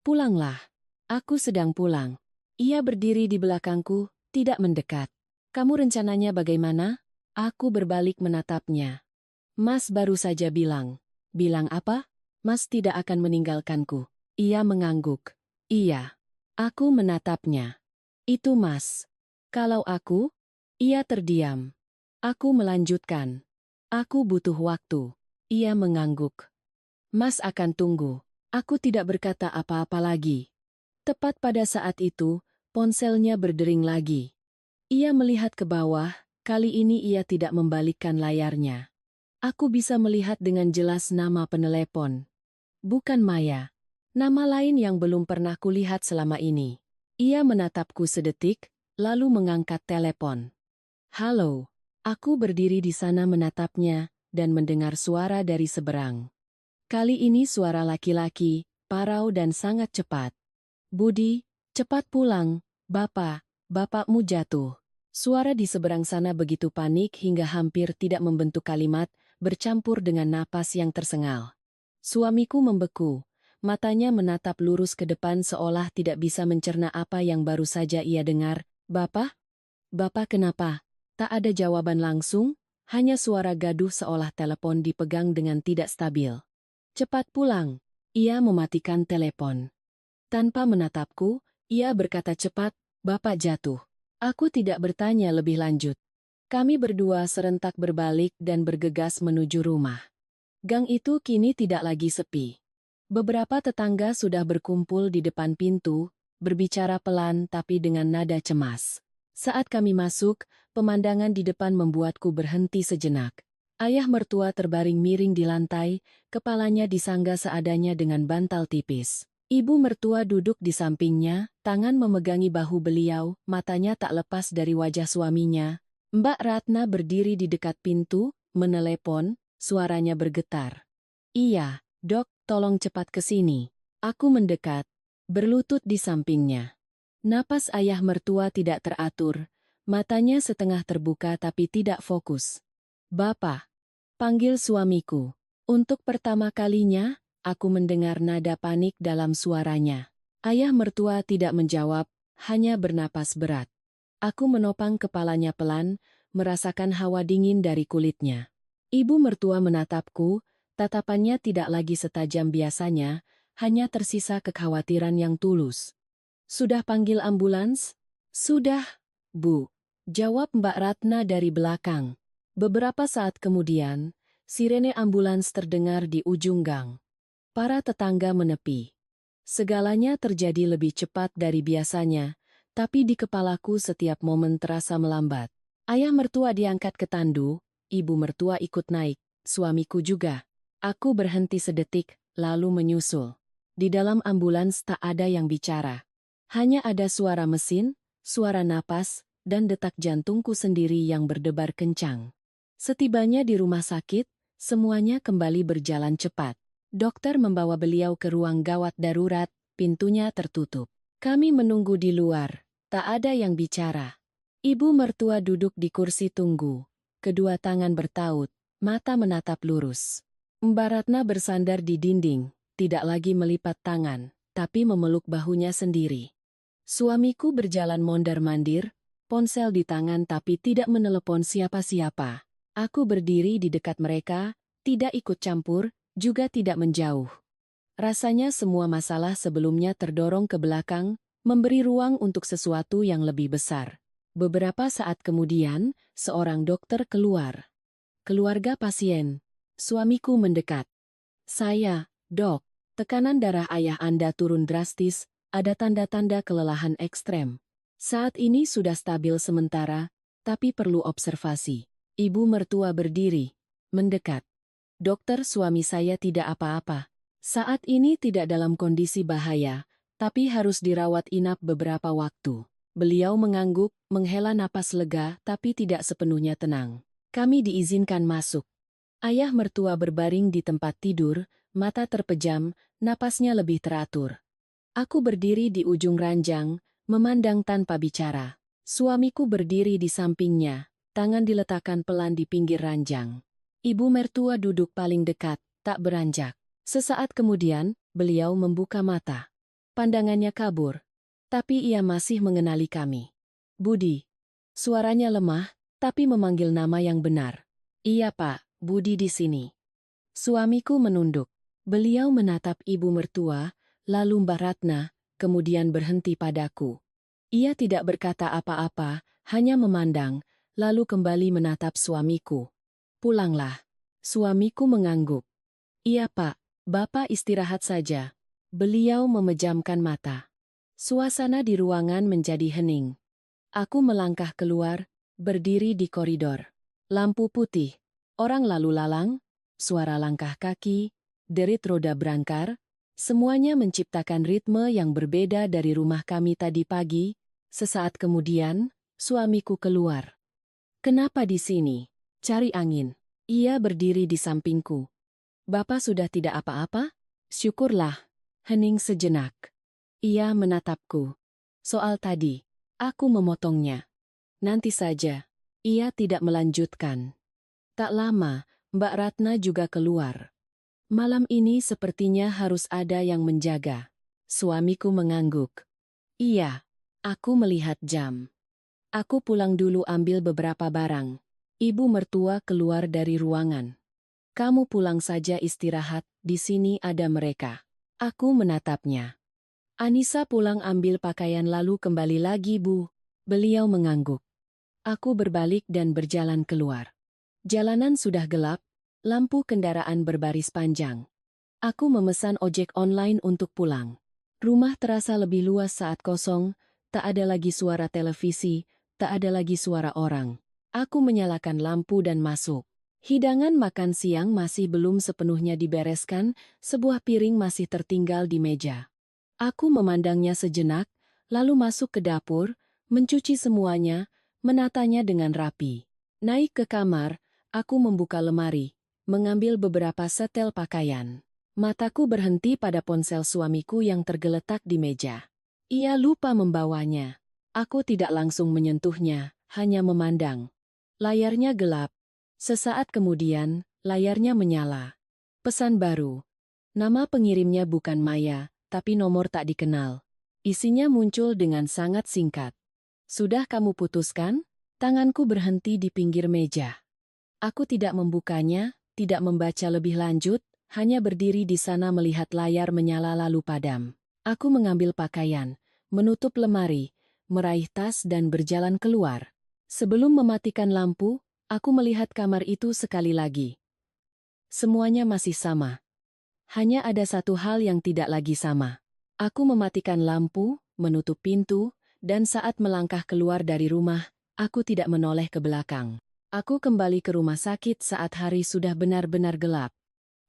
Speaker 1: Pulanglah. Aku sedang pulang. Ia berdiri di belakangku, tidak mendekat. Kamu rencananya bagaimana? Aku berbalik menatapnya. Mas baru saja bilang. Bilang apa? Mas tidak akan meninggalkanku. Ia mengangguk. Iya. Aku menatapnya. Itu Mas. Kalau aku? Ia terdiam. Aku melanjutkan. Aku butuh waktu. Ia mengangguk. Mas akan tunggu. Aku tidak berkata apa-apa lagi. Tepat pada saat itu, ponselnya berdering lagi. Ia melihat ke bawah, kali ini ia tidak membalikkan layarnya. Aku bisa melihat dengan jelas nama penelepon. Bukan Maya. Nama lain yang belum pernah kulihat selama ini. Ia menatapku sedetik, lalu mengangkat telepon. Halo. Aku berdiri di sana menatapnya, dan mendengar suara dari seberang. Kali ini suara laki-laki, parau dan sangat cepat. Budi, cepat pulang, bapakmu jatuh. Suara di seberang sana begitu panik hingga hampir tidak membentuk kalimat, bercampur dengan napas yang tersengal. Suamiku membeku, matanya menatap lurus ke depan seolah tidak bisa mencerna apa yang baru saja ia dengar. Bapak? Bapak kenapa? Tak ada jawaban langsung, hanya suara gaduh seolah telepon dipegang dengan tidak stabil. Cepat pulang. Ia mematikan telepon. Tanpa menatapku, ia berkata cepat, Bapak jatuh. Aku tidak bertanya lebih lanjut. Kami berdua serentak berbalik dan bergegas menuju rumah. Gang itu kini tidak lagi sepi. Beberapa tetangga sudah berkumpul di depan pintu, berbicara pelan tapi dengan nada cemas. Saat kami masuk, pemandangan di depan membuatku berhenti sejenak. Ayah mertua terbaring miring di lantai, kepalanya disangga seadanya dengan bantal tipis. Ibu mertua duduk di sampingnya, tangan memegangi bahu beliau, matanya tak lepas dari wajah suaminya. Mbak Ratna berdiri di dekat pintu, menelepon, suaranya bergetar. Iya, Dok, tolong cepat ke sini. Aku mendekat, berlutut di sampingnya. Napas ayah mertua tidak teratur, matanya setengah terbuka tapi tidak fokus. "Bapak," panggil suamiku. Untuk pertama kalinya, aku mendengar nada panik dalam suaranya. Ayah mertua tidak menjawab, hanya bernapas berat. Aku menopang kepalanya pelan, merasakan hawa dingin dari kulitnya. Ibu mertua menatapku, tatapannya tidak lagi setajam biasanya, hanya tersisa kekhawatiran yang tulus. "Sudah panggil ambulans?" "Sudah, Bu," jawab Mbak Ratna dari belakang. Beberapa saat kemudian, sirene ambulans terdengar di ujung gang. Para tetangga menepi. Segalanya terjadi lebih cepat dari biasanya, tapi di kepalaku setiap momen terasa melambat. Ayah mertua diangkat ke tandu, ibu mertua ikut naik, suamiku juga. Aku berhenti sedetik, lalu menyusul. Di dalam ambulans tak ada yang bicara. Hanya ada suara mesin, suara napas, dan detak jantungku sendiri yang berdebar kencang. Setibanya di rumah sakit, semuanya kembali berjalan cepat. Dokter membawa beliau ke ruang gawat darurat, pintunya tertutup. Kami menunggu di luar, tak ada yang bicara. Ibu mertua duduk di kursi tunggu, kedua tangan bertaut, mata menatap lurus. Mbak Ratna bersandar di dinding, tidak lagi melipat tangan, tapi memeluk bahunya sendiri. Suamiku berjalan mondar-mandir, ponsel di tangan tapi tidak menelepon siapa-siapa. Aku berdiri di dekat mereka, tidak ikut campur, juga tidak menjauh. Rasanya semua masalah sebelumnya terdorong ke belakang, memberi ruang untuk sesuatu yang lebih besar. Beberapa saat kemudian, seorang dokter keluar. "Keluarga pasien." Suamiku mendekat. "Saya, Dok, tekanan darah ayah Anda turun drastis, ada tanda-tanda kelelahan ekstrem. Saat ini sudah stabil sementara, tapi perlu observasi." Ibu mertua berdiri, mendekat. "Dokter, suami saya tidak apa-apa. Saat ini tidak dalam kondisi bahaya, tapi harus dirawat inap beberapa waktu." Beliau mengangguk, menghela napas lega tapi tidak sepenuhnya tenang. Kami diizinkan masuk. Ayah mertua berbaring di tempat tidur, mata terpejam, napasnya lebih teratur. Aku berdiri di ujung ranjang, memandang tanpa bicara. Suamiku berdiri di sampingnya, tangan diletakkan pelan di pinggir ranjang. Ibu mertua duduk paling dekat, tak beranjak. Sesaat kemudian, beliau membuka mata. Pandangannya kabur, tapi ia masih mengenali kami. "Budi." Suaranya lemah, tapi memanggil nama yang benar. "Iya Pak, Budi di sini." Suamiku menunduk. Beliau menatap ibu mertua, lalu Mbak Ratna, kemudian berhenti padaku. Ia tidak berkata apa-apa, hanya memandang, lalu kembali menatap suamiku. "Pulanglah." Suamiku mengangguk. "Iya Pak, Bapak istirahat saja." Beliau memejamkan mata. Suasana di ruangan menjadi hening. Aku melangkah keluar, berdiri di koridor. Lampu putih, orang lalu lalang, suara langkah kaki, derit roda berangkar, semuanya menciptakan ritme yang berbeda dari rumah kami tadi pagi. Sesaat kemudian, suamiku keluar. "Kenapa di sini?" "Cari angin." Ia berdiri di sampingku. "Bapak sudah tidak apa-apa?" "Syukurlah." Hening sejenak. Ia menatapku. "Soal tadi." Aku memotongnya. "Nanti saja." Ia tidak melanjutkan. Tak lama, Mbak Ratna juga keluar. "Malam ini sepertinya harus ada yang menjaga." Suamiku mengangguk. "Iya." Aku melihat jam. "Aku pulang dulu ambil beberapa barang." Ibu mertua keluar dari ruangan. "Kamu pulang saja istirahat, di sini ada mereka." Aku menatapnya. "Anissa pulang ambil pakaian lalu kembali lagi, Bu." Beliau mengangguk. Aku berbalik dan berjalan keluar. Jalanan sudah gelap, lampu kendaraan berbaris panjang. Aku memesan ojek online untuk pulang. Rumah terasa lebih luas saat kosong, tak ada lagi suara televisi, tak ada lagi suara orang. Aku menyalakan lampu dan masuk. Hidangan makan siang masih belum sepenuhnya dibereskan, sebuah piring masih tertinggal di meja. Aku memandangnya sejenak, lalu masuk ke dapur, mencuci semuanya, menatanya dengan rapi. Naik ke kamar, aku membuka lemari, mengambil beberapa setel pakaian. Mataku berhenti pada ponsel suamiku yang tergeletak di meja. Ia lupa membawanya. Aku tidak langsung menyentuhnya, hanya memandang. Layarnya gelap. Sesaat kemudian, layarnya menyala. Pesan baru. Nama pengirimnya bukan Maya, tapi nomor tak dikenal. Isinya muncul dengan sangat singkat. Sudah kamu putuskan? Tanganku berhenti di pinggir meja. Aku tidak membukanya, tidak membaca lebih lanjut, hanya berdiri di sana melihat layar menyala lalu padam. Aku mengambil pakaian, menutup lemari, meraih tas dan berjalan keluar. Sebelum mematikan lampu, aku melihat kamar itu sekali lagi. Semuanya masih sama. Hanya ada satu hal yang tidak lagi sama. Aku mematikan lampu, menutup pintu, dan saat melangkah keluar dari rumah, aku tidak menoleh ke belakang. Aku kembali ke rumah sakit saat hari sudah benar-benar gelap.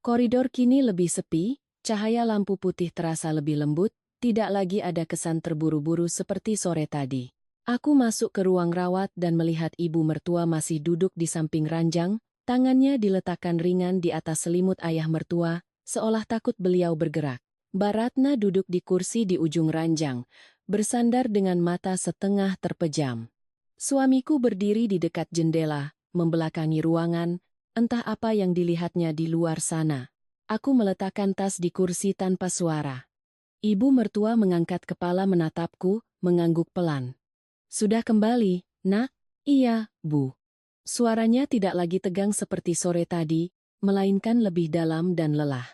Speaker 1: Koridor kini lebih sepi, cahaya lampu putih terasa lebih lembut, tidak lagi ada kesan terburu-buru seperti sore tadi. Aku masuk ke ruang rawat dan melihat ibu mertua masih duduk di samping ranjang, tangannya diletakkan ringan di atas selimut ayah mertua, seolah takut beliau bergerak. Mbak Ratna duduk di kursi di ujung ranjang, bersandar dengan mata setengah terpejam. Suamiku berdiri di dekat jendela, membelakangi ruangan, entah apa yang dilihatnya di luar sana. Aku meletakkan tas di kursi tanpa suara. Ibu mertua mengangkat kepala menatapku, mengangguk pelan. Sudah kembali, nak? Iya, Bu. Suaranya tidak lagi tegang seperti sore tadi, melainkan lebih dalam dan lelah.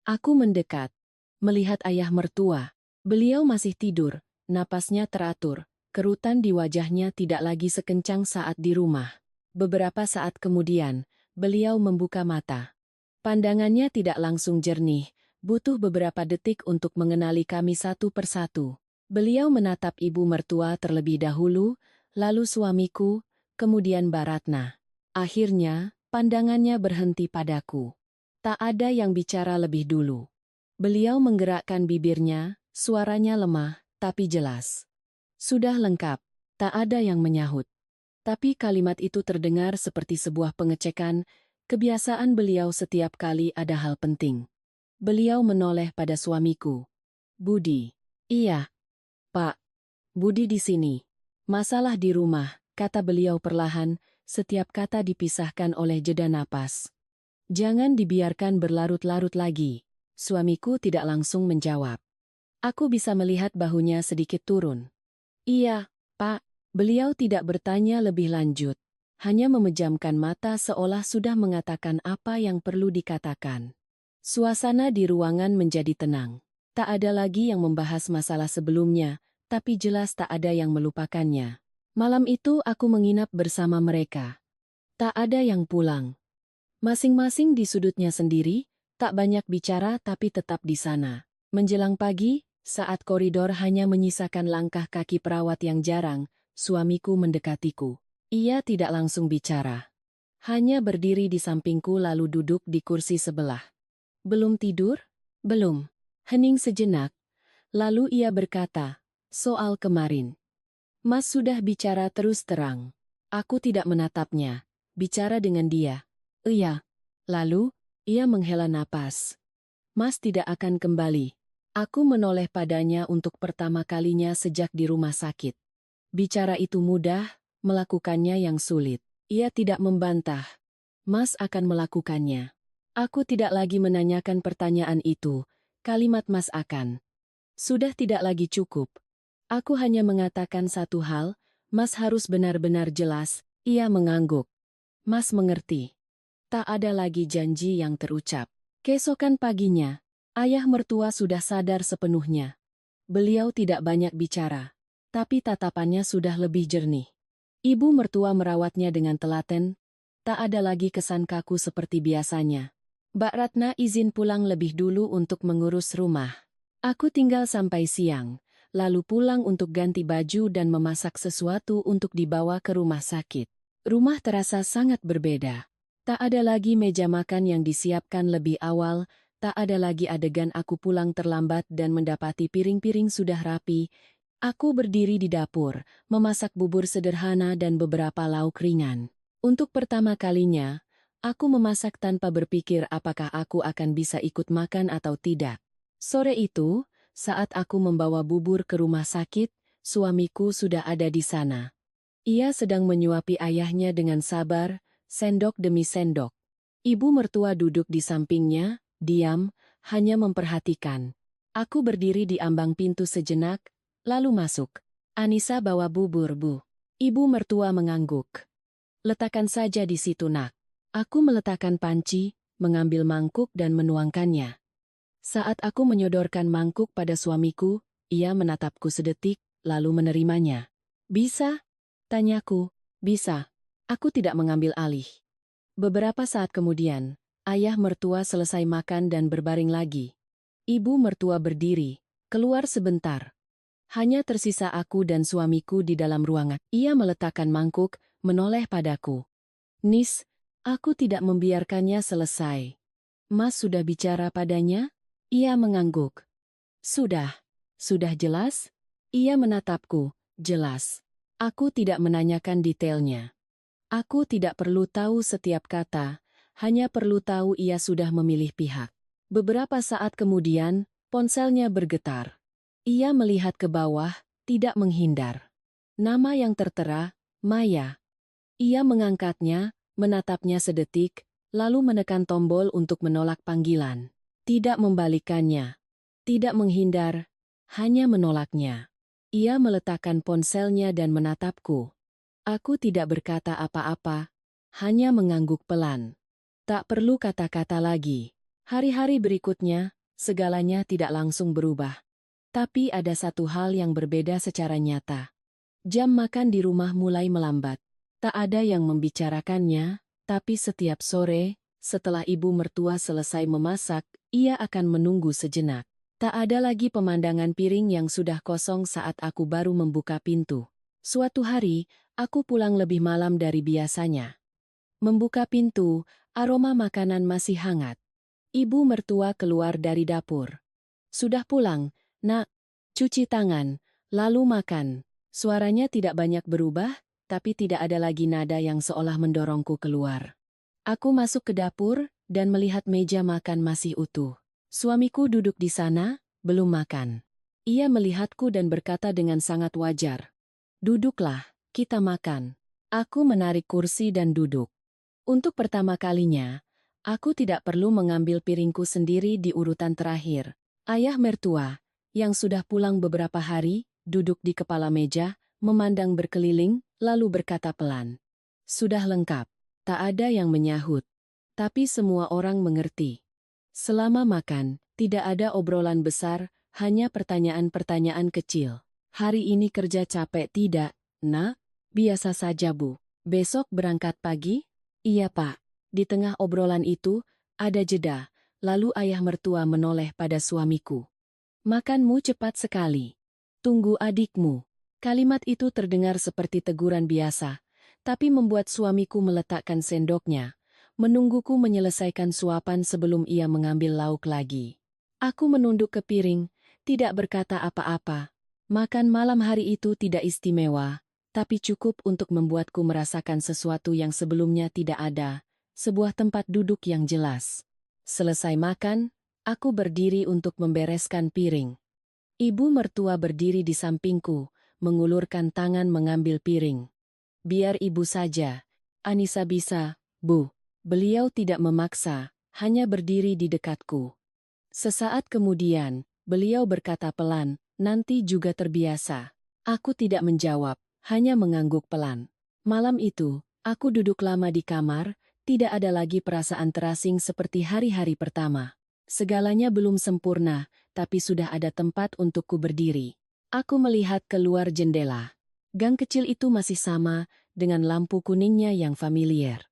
Speaker 1: Aku mendekat, melihat ayah mertua. Beliau masih tidur, napasnya teratur, kerutan di wajahnya tidak lagi sekencang saat di rumah. Beberapa saat kemudian, beliau membuka mata. Pandangannya tidak langsung jernih, butuh beberapa detik untuk mengenali kami satu persatu. Beliau menatap ibu mertua terlebih dahulu, lalu suamiku, kemudian Mbak Ratna. Akhirnya, pandangannya berhenti padaku. Tak ada yang bicara lebih dulu. Beliau menggerakkan bibirnya, suaranya lemah, tapi jelas. Sudah lengkap, tak ada yang menyahut. Tapi kalimat itu terdengar seperti sebuah pengecekan, kebiasaan beliau setiap kali ada hal penting. Beliau menoleh pada suamiku. Budi. Iya, Pak. Budi di sini. Masalah di rumah, kata beliau perlahan, setiap kata dipisahkan oleh jeda napas. Jangan dibiarkan berlarut-larut lagi. Suamiku tidak langsung menjawab. Aku bisa melihat bahunya sedikit turun. Iya, Pak. Beliau tidak bertanya lebih lanjut, hanya memejamkan mata seolah sudah mengatakan apa yang perlu dikatakan. Suasana di ruangan menjadi tenang. Tak ada lagi yang membahas masalah sebelumnya, tapi jelas tak ada yang melupakannya. Malam itu aku menginap bersama mereka. Tak ada yang pulang. Masing-masing di sudutnya sendiri, tak banyak bicara tapi tetap di sana. Menjelang pagi, saat koridor hanya menyisakan langkah kaki perawat yang jarang, suamiku mendekatiku. Ia tidak langsung bicara. Hanya berdiri di sampingku lalu duduk di kursi sebelah. Belum tidur? Belum. Hening sejenak. Lalu ia berkata, soal kemarin. Mas sudah bicara terus terang. Aku tidak menatapnya. Bicara dengan dia. Iya. Lalu, ia menghela napas. Mas tidak akan kembali. Aku menoleh padanya untuk pertama kalinya sejak di rumah sakit. Bicara itu mudah, melakukannya yang sulit. Ia tidak membantah. Mas akan melakukannya. Aku tidak lagi menanyakan pertanyaan itu. Kalimat Mas akan. Sudah tidak lagi cukup. Aku hanya mengatakan satu hal, Mas harus benar-benar jelas. Ia mengangguk. Mas mengerti. Tak ada lagi janji yang terucap. Keesokan paginya, ayah mertua sudah sadar sepenuhnya. Beliau tidak banyak bicara. Tapi tatapannya sudah lebih jernih. Ibu mertua merawatnya dengan telaten, tak ada lagi kesan kaku seperti biasanya. Mbak Ratna izin pulang lebih dulu untuk mengurus rumah. Aku tinggal sampai siang, lalu pulang untuk ganti baju dan memasak sesuatu untuk dibawa ke rumah sakit. Rumah terasa sangat berbeda. Tak ada lagi meja makan yang disiapkan lebih awal, tak ada lagi adegan aku pulang terlambat dan mendapati piring-piring sudah rapi. Aku berdiri di dapur, memasak bubur sederhana dan beberapa lauk ringan. Untuk pertama kalinya, Aku memasak tanpa berpikir apakah aku akan bisa ikut makan atau tidak. Sore itu, saat aku membawa bubur ke rumah sakit, suamiku sudah ada di sana. Ia sedang menyuapi ayahnya dengan sabar, sendok demi sendok. Ibu mertua duduk di sampingnya, diam, hanya memperhatikan. Aku berdiri di ambang pintu sejenak, lalu masuk. Anissa bawa bubur, Bu. Ibu mertua mengangguk. Letakkan saja di situ, Nak. Aku meletakkan panci, mengambil mangkuk dan menuangkannya. Saat aku menyodorkan mangkuk pada suamiku, ia menatapku sedetik, lalu menerimanya. Bisa? Tanyaku. Bisa. Aku tidak mengambil alih. Beberapa saat kemudian, ayah mertua selesai makan dan berbaring lagi. Ibu mertua berdiri, keluar sebentar. Hanya tersisa aku dan suamiku di dalam ruangan. Ia meletakkan mangkuk, menoleh padaku. Nis, aku tidak membiarkannya selesai. Mas sudah bicara padanya? Ia mengangguk. Sudah. Sudah jelas? Ia menatapku, jelas. Aku tidak menanyakan detailnya. Aku tidak perlu tahu setiap kata, hanya perlu tahu ia sudah memilih pihak. Beberapa saat kemudian, ponselnya bergetar. Ia melihat ke bawah, tidak menghindar. Nama yang tertera, Maya. Ia mengangkatnya, menatapnya sedetik, lalu menekan tombol untuk menolak panggilan. Tidak membalikannya. Tidak menghindar, hanya menolaknya. Ia meletakkan ponselnya dan menatapku. Aku tidak berkata apa-apa, hanya mengangguk pelan. Tak perlu kata-kata lagi. Hari-hari berikutnya, segalanya tidak langsung berubah. Tapi ada satu hal yang berbeda secara nyata. Jam makan di rumah mulai melambat. Tak ada yang membicarakannya, tapi setiap sore, setelah ibu mertua selesai memasak, ia akan menunggu sejenak. Tak ada lagi pemandangan piring yang sudah kosong saat aku baru membuka pintu. Suatu hari, aku pulang lebih malam dari biasanya. Membuka pintu, aroma makanan masih hangat. Ibu mertua keluar dari dapur. Sudah pulang, Nak. Cuci tangan, lalu makan. Suaranya tidak banyak berubah, tapi tidak ada lagi nada yang seolah mendorongku keluar. Aku masuk ke dapur, dan melihat meja makan masih utuh. Suamiku duduk di sana, belum makan. Ia melihatku dan berkata dengan sangat wajar. Duduklah, kita makan. Aku menarik kursi dan duduk. Untuk pertama kalinya, aku tidak perlu mengambil piringku sendiri di urutan terakhir. Ayah mertua, yang sudah pulang beberapa hari, duduk di kepala meja, memandang berkeliling, lalu berkata pelan. Sudah lengkap. Tak ada yang menyahut. Tapi semua orang mengerti. Selama makan, tidak ada obrolan besar, hanya pertanyaan-pertanyaan kecil. Hari ini kerja capek tidak, Nak? Biasa saja, Bu. Besok berangkat pagi? Iya, Pak. Di tengah obrolan itu, ada jeda, lalu ayah mertua menoleh pada suamiku. Makanmu cepat sekali. Tunggu adikmu. Kalimat itu terdengar seperti teguran biasa, tapi membuat suamiku meletakkan sendoknya, menungguku menyelesaikan suapan sebelum ia mengambil lauk lagi. Aku menunduk ke piring, tidak berkata apa-apa. Makan malam hari itu tidak istimewa, tapi cukup untuk membuatku merasakan sesuatu yang sebelumnya tidak ada, sebuah tempat duduk yang jelas. Selesai makan, aku berdiri untuk membereskan piring. Ibu mertua berdiri di sampingku, mengulurkan tangan mengambil piring. Biar ibu saja. Anissa bisa, Bu. Beliau tidak memaksa, hanya berdiri di dekatku. Sesaat kemudian, beliau berkata pelan, nanti juga terbiasa. Aku tidak menjawab, hanya mengangguk pelan. Malam itu, aku duduk lama di kamar, tidak ada lagi perasaan terasing seperti hari-hari pertama. Segalanya belum sempurna, tapi sudah ada tempat untukku berdiri. Aku melihat keluar jendela. Gang kecil itu masih sama, dengan lampu kuningnya yang familiar.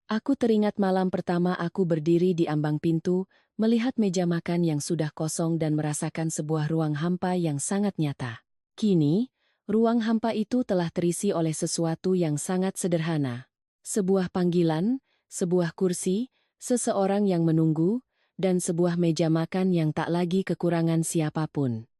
Speaker 1: Aku teringat malam pertama aku berdiri di ambang pintu, melihat meja makan yang sudah kosong dan merasakan sebuah ruang hampa yang sangat nyata. Kini, ruang hampa itu telah terisi oleh sesuatu yang sangat sederhana. Sebuah panggilan, sebuah kursi, seseorang yang menunggu, dan sebuah meja makan yang tak lagi kekurangan siapapun.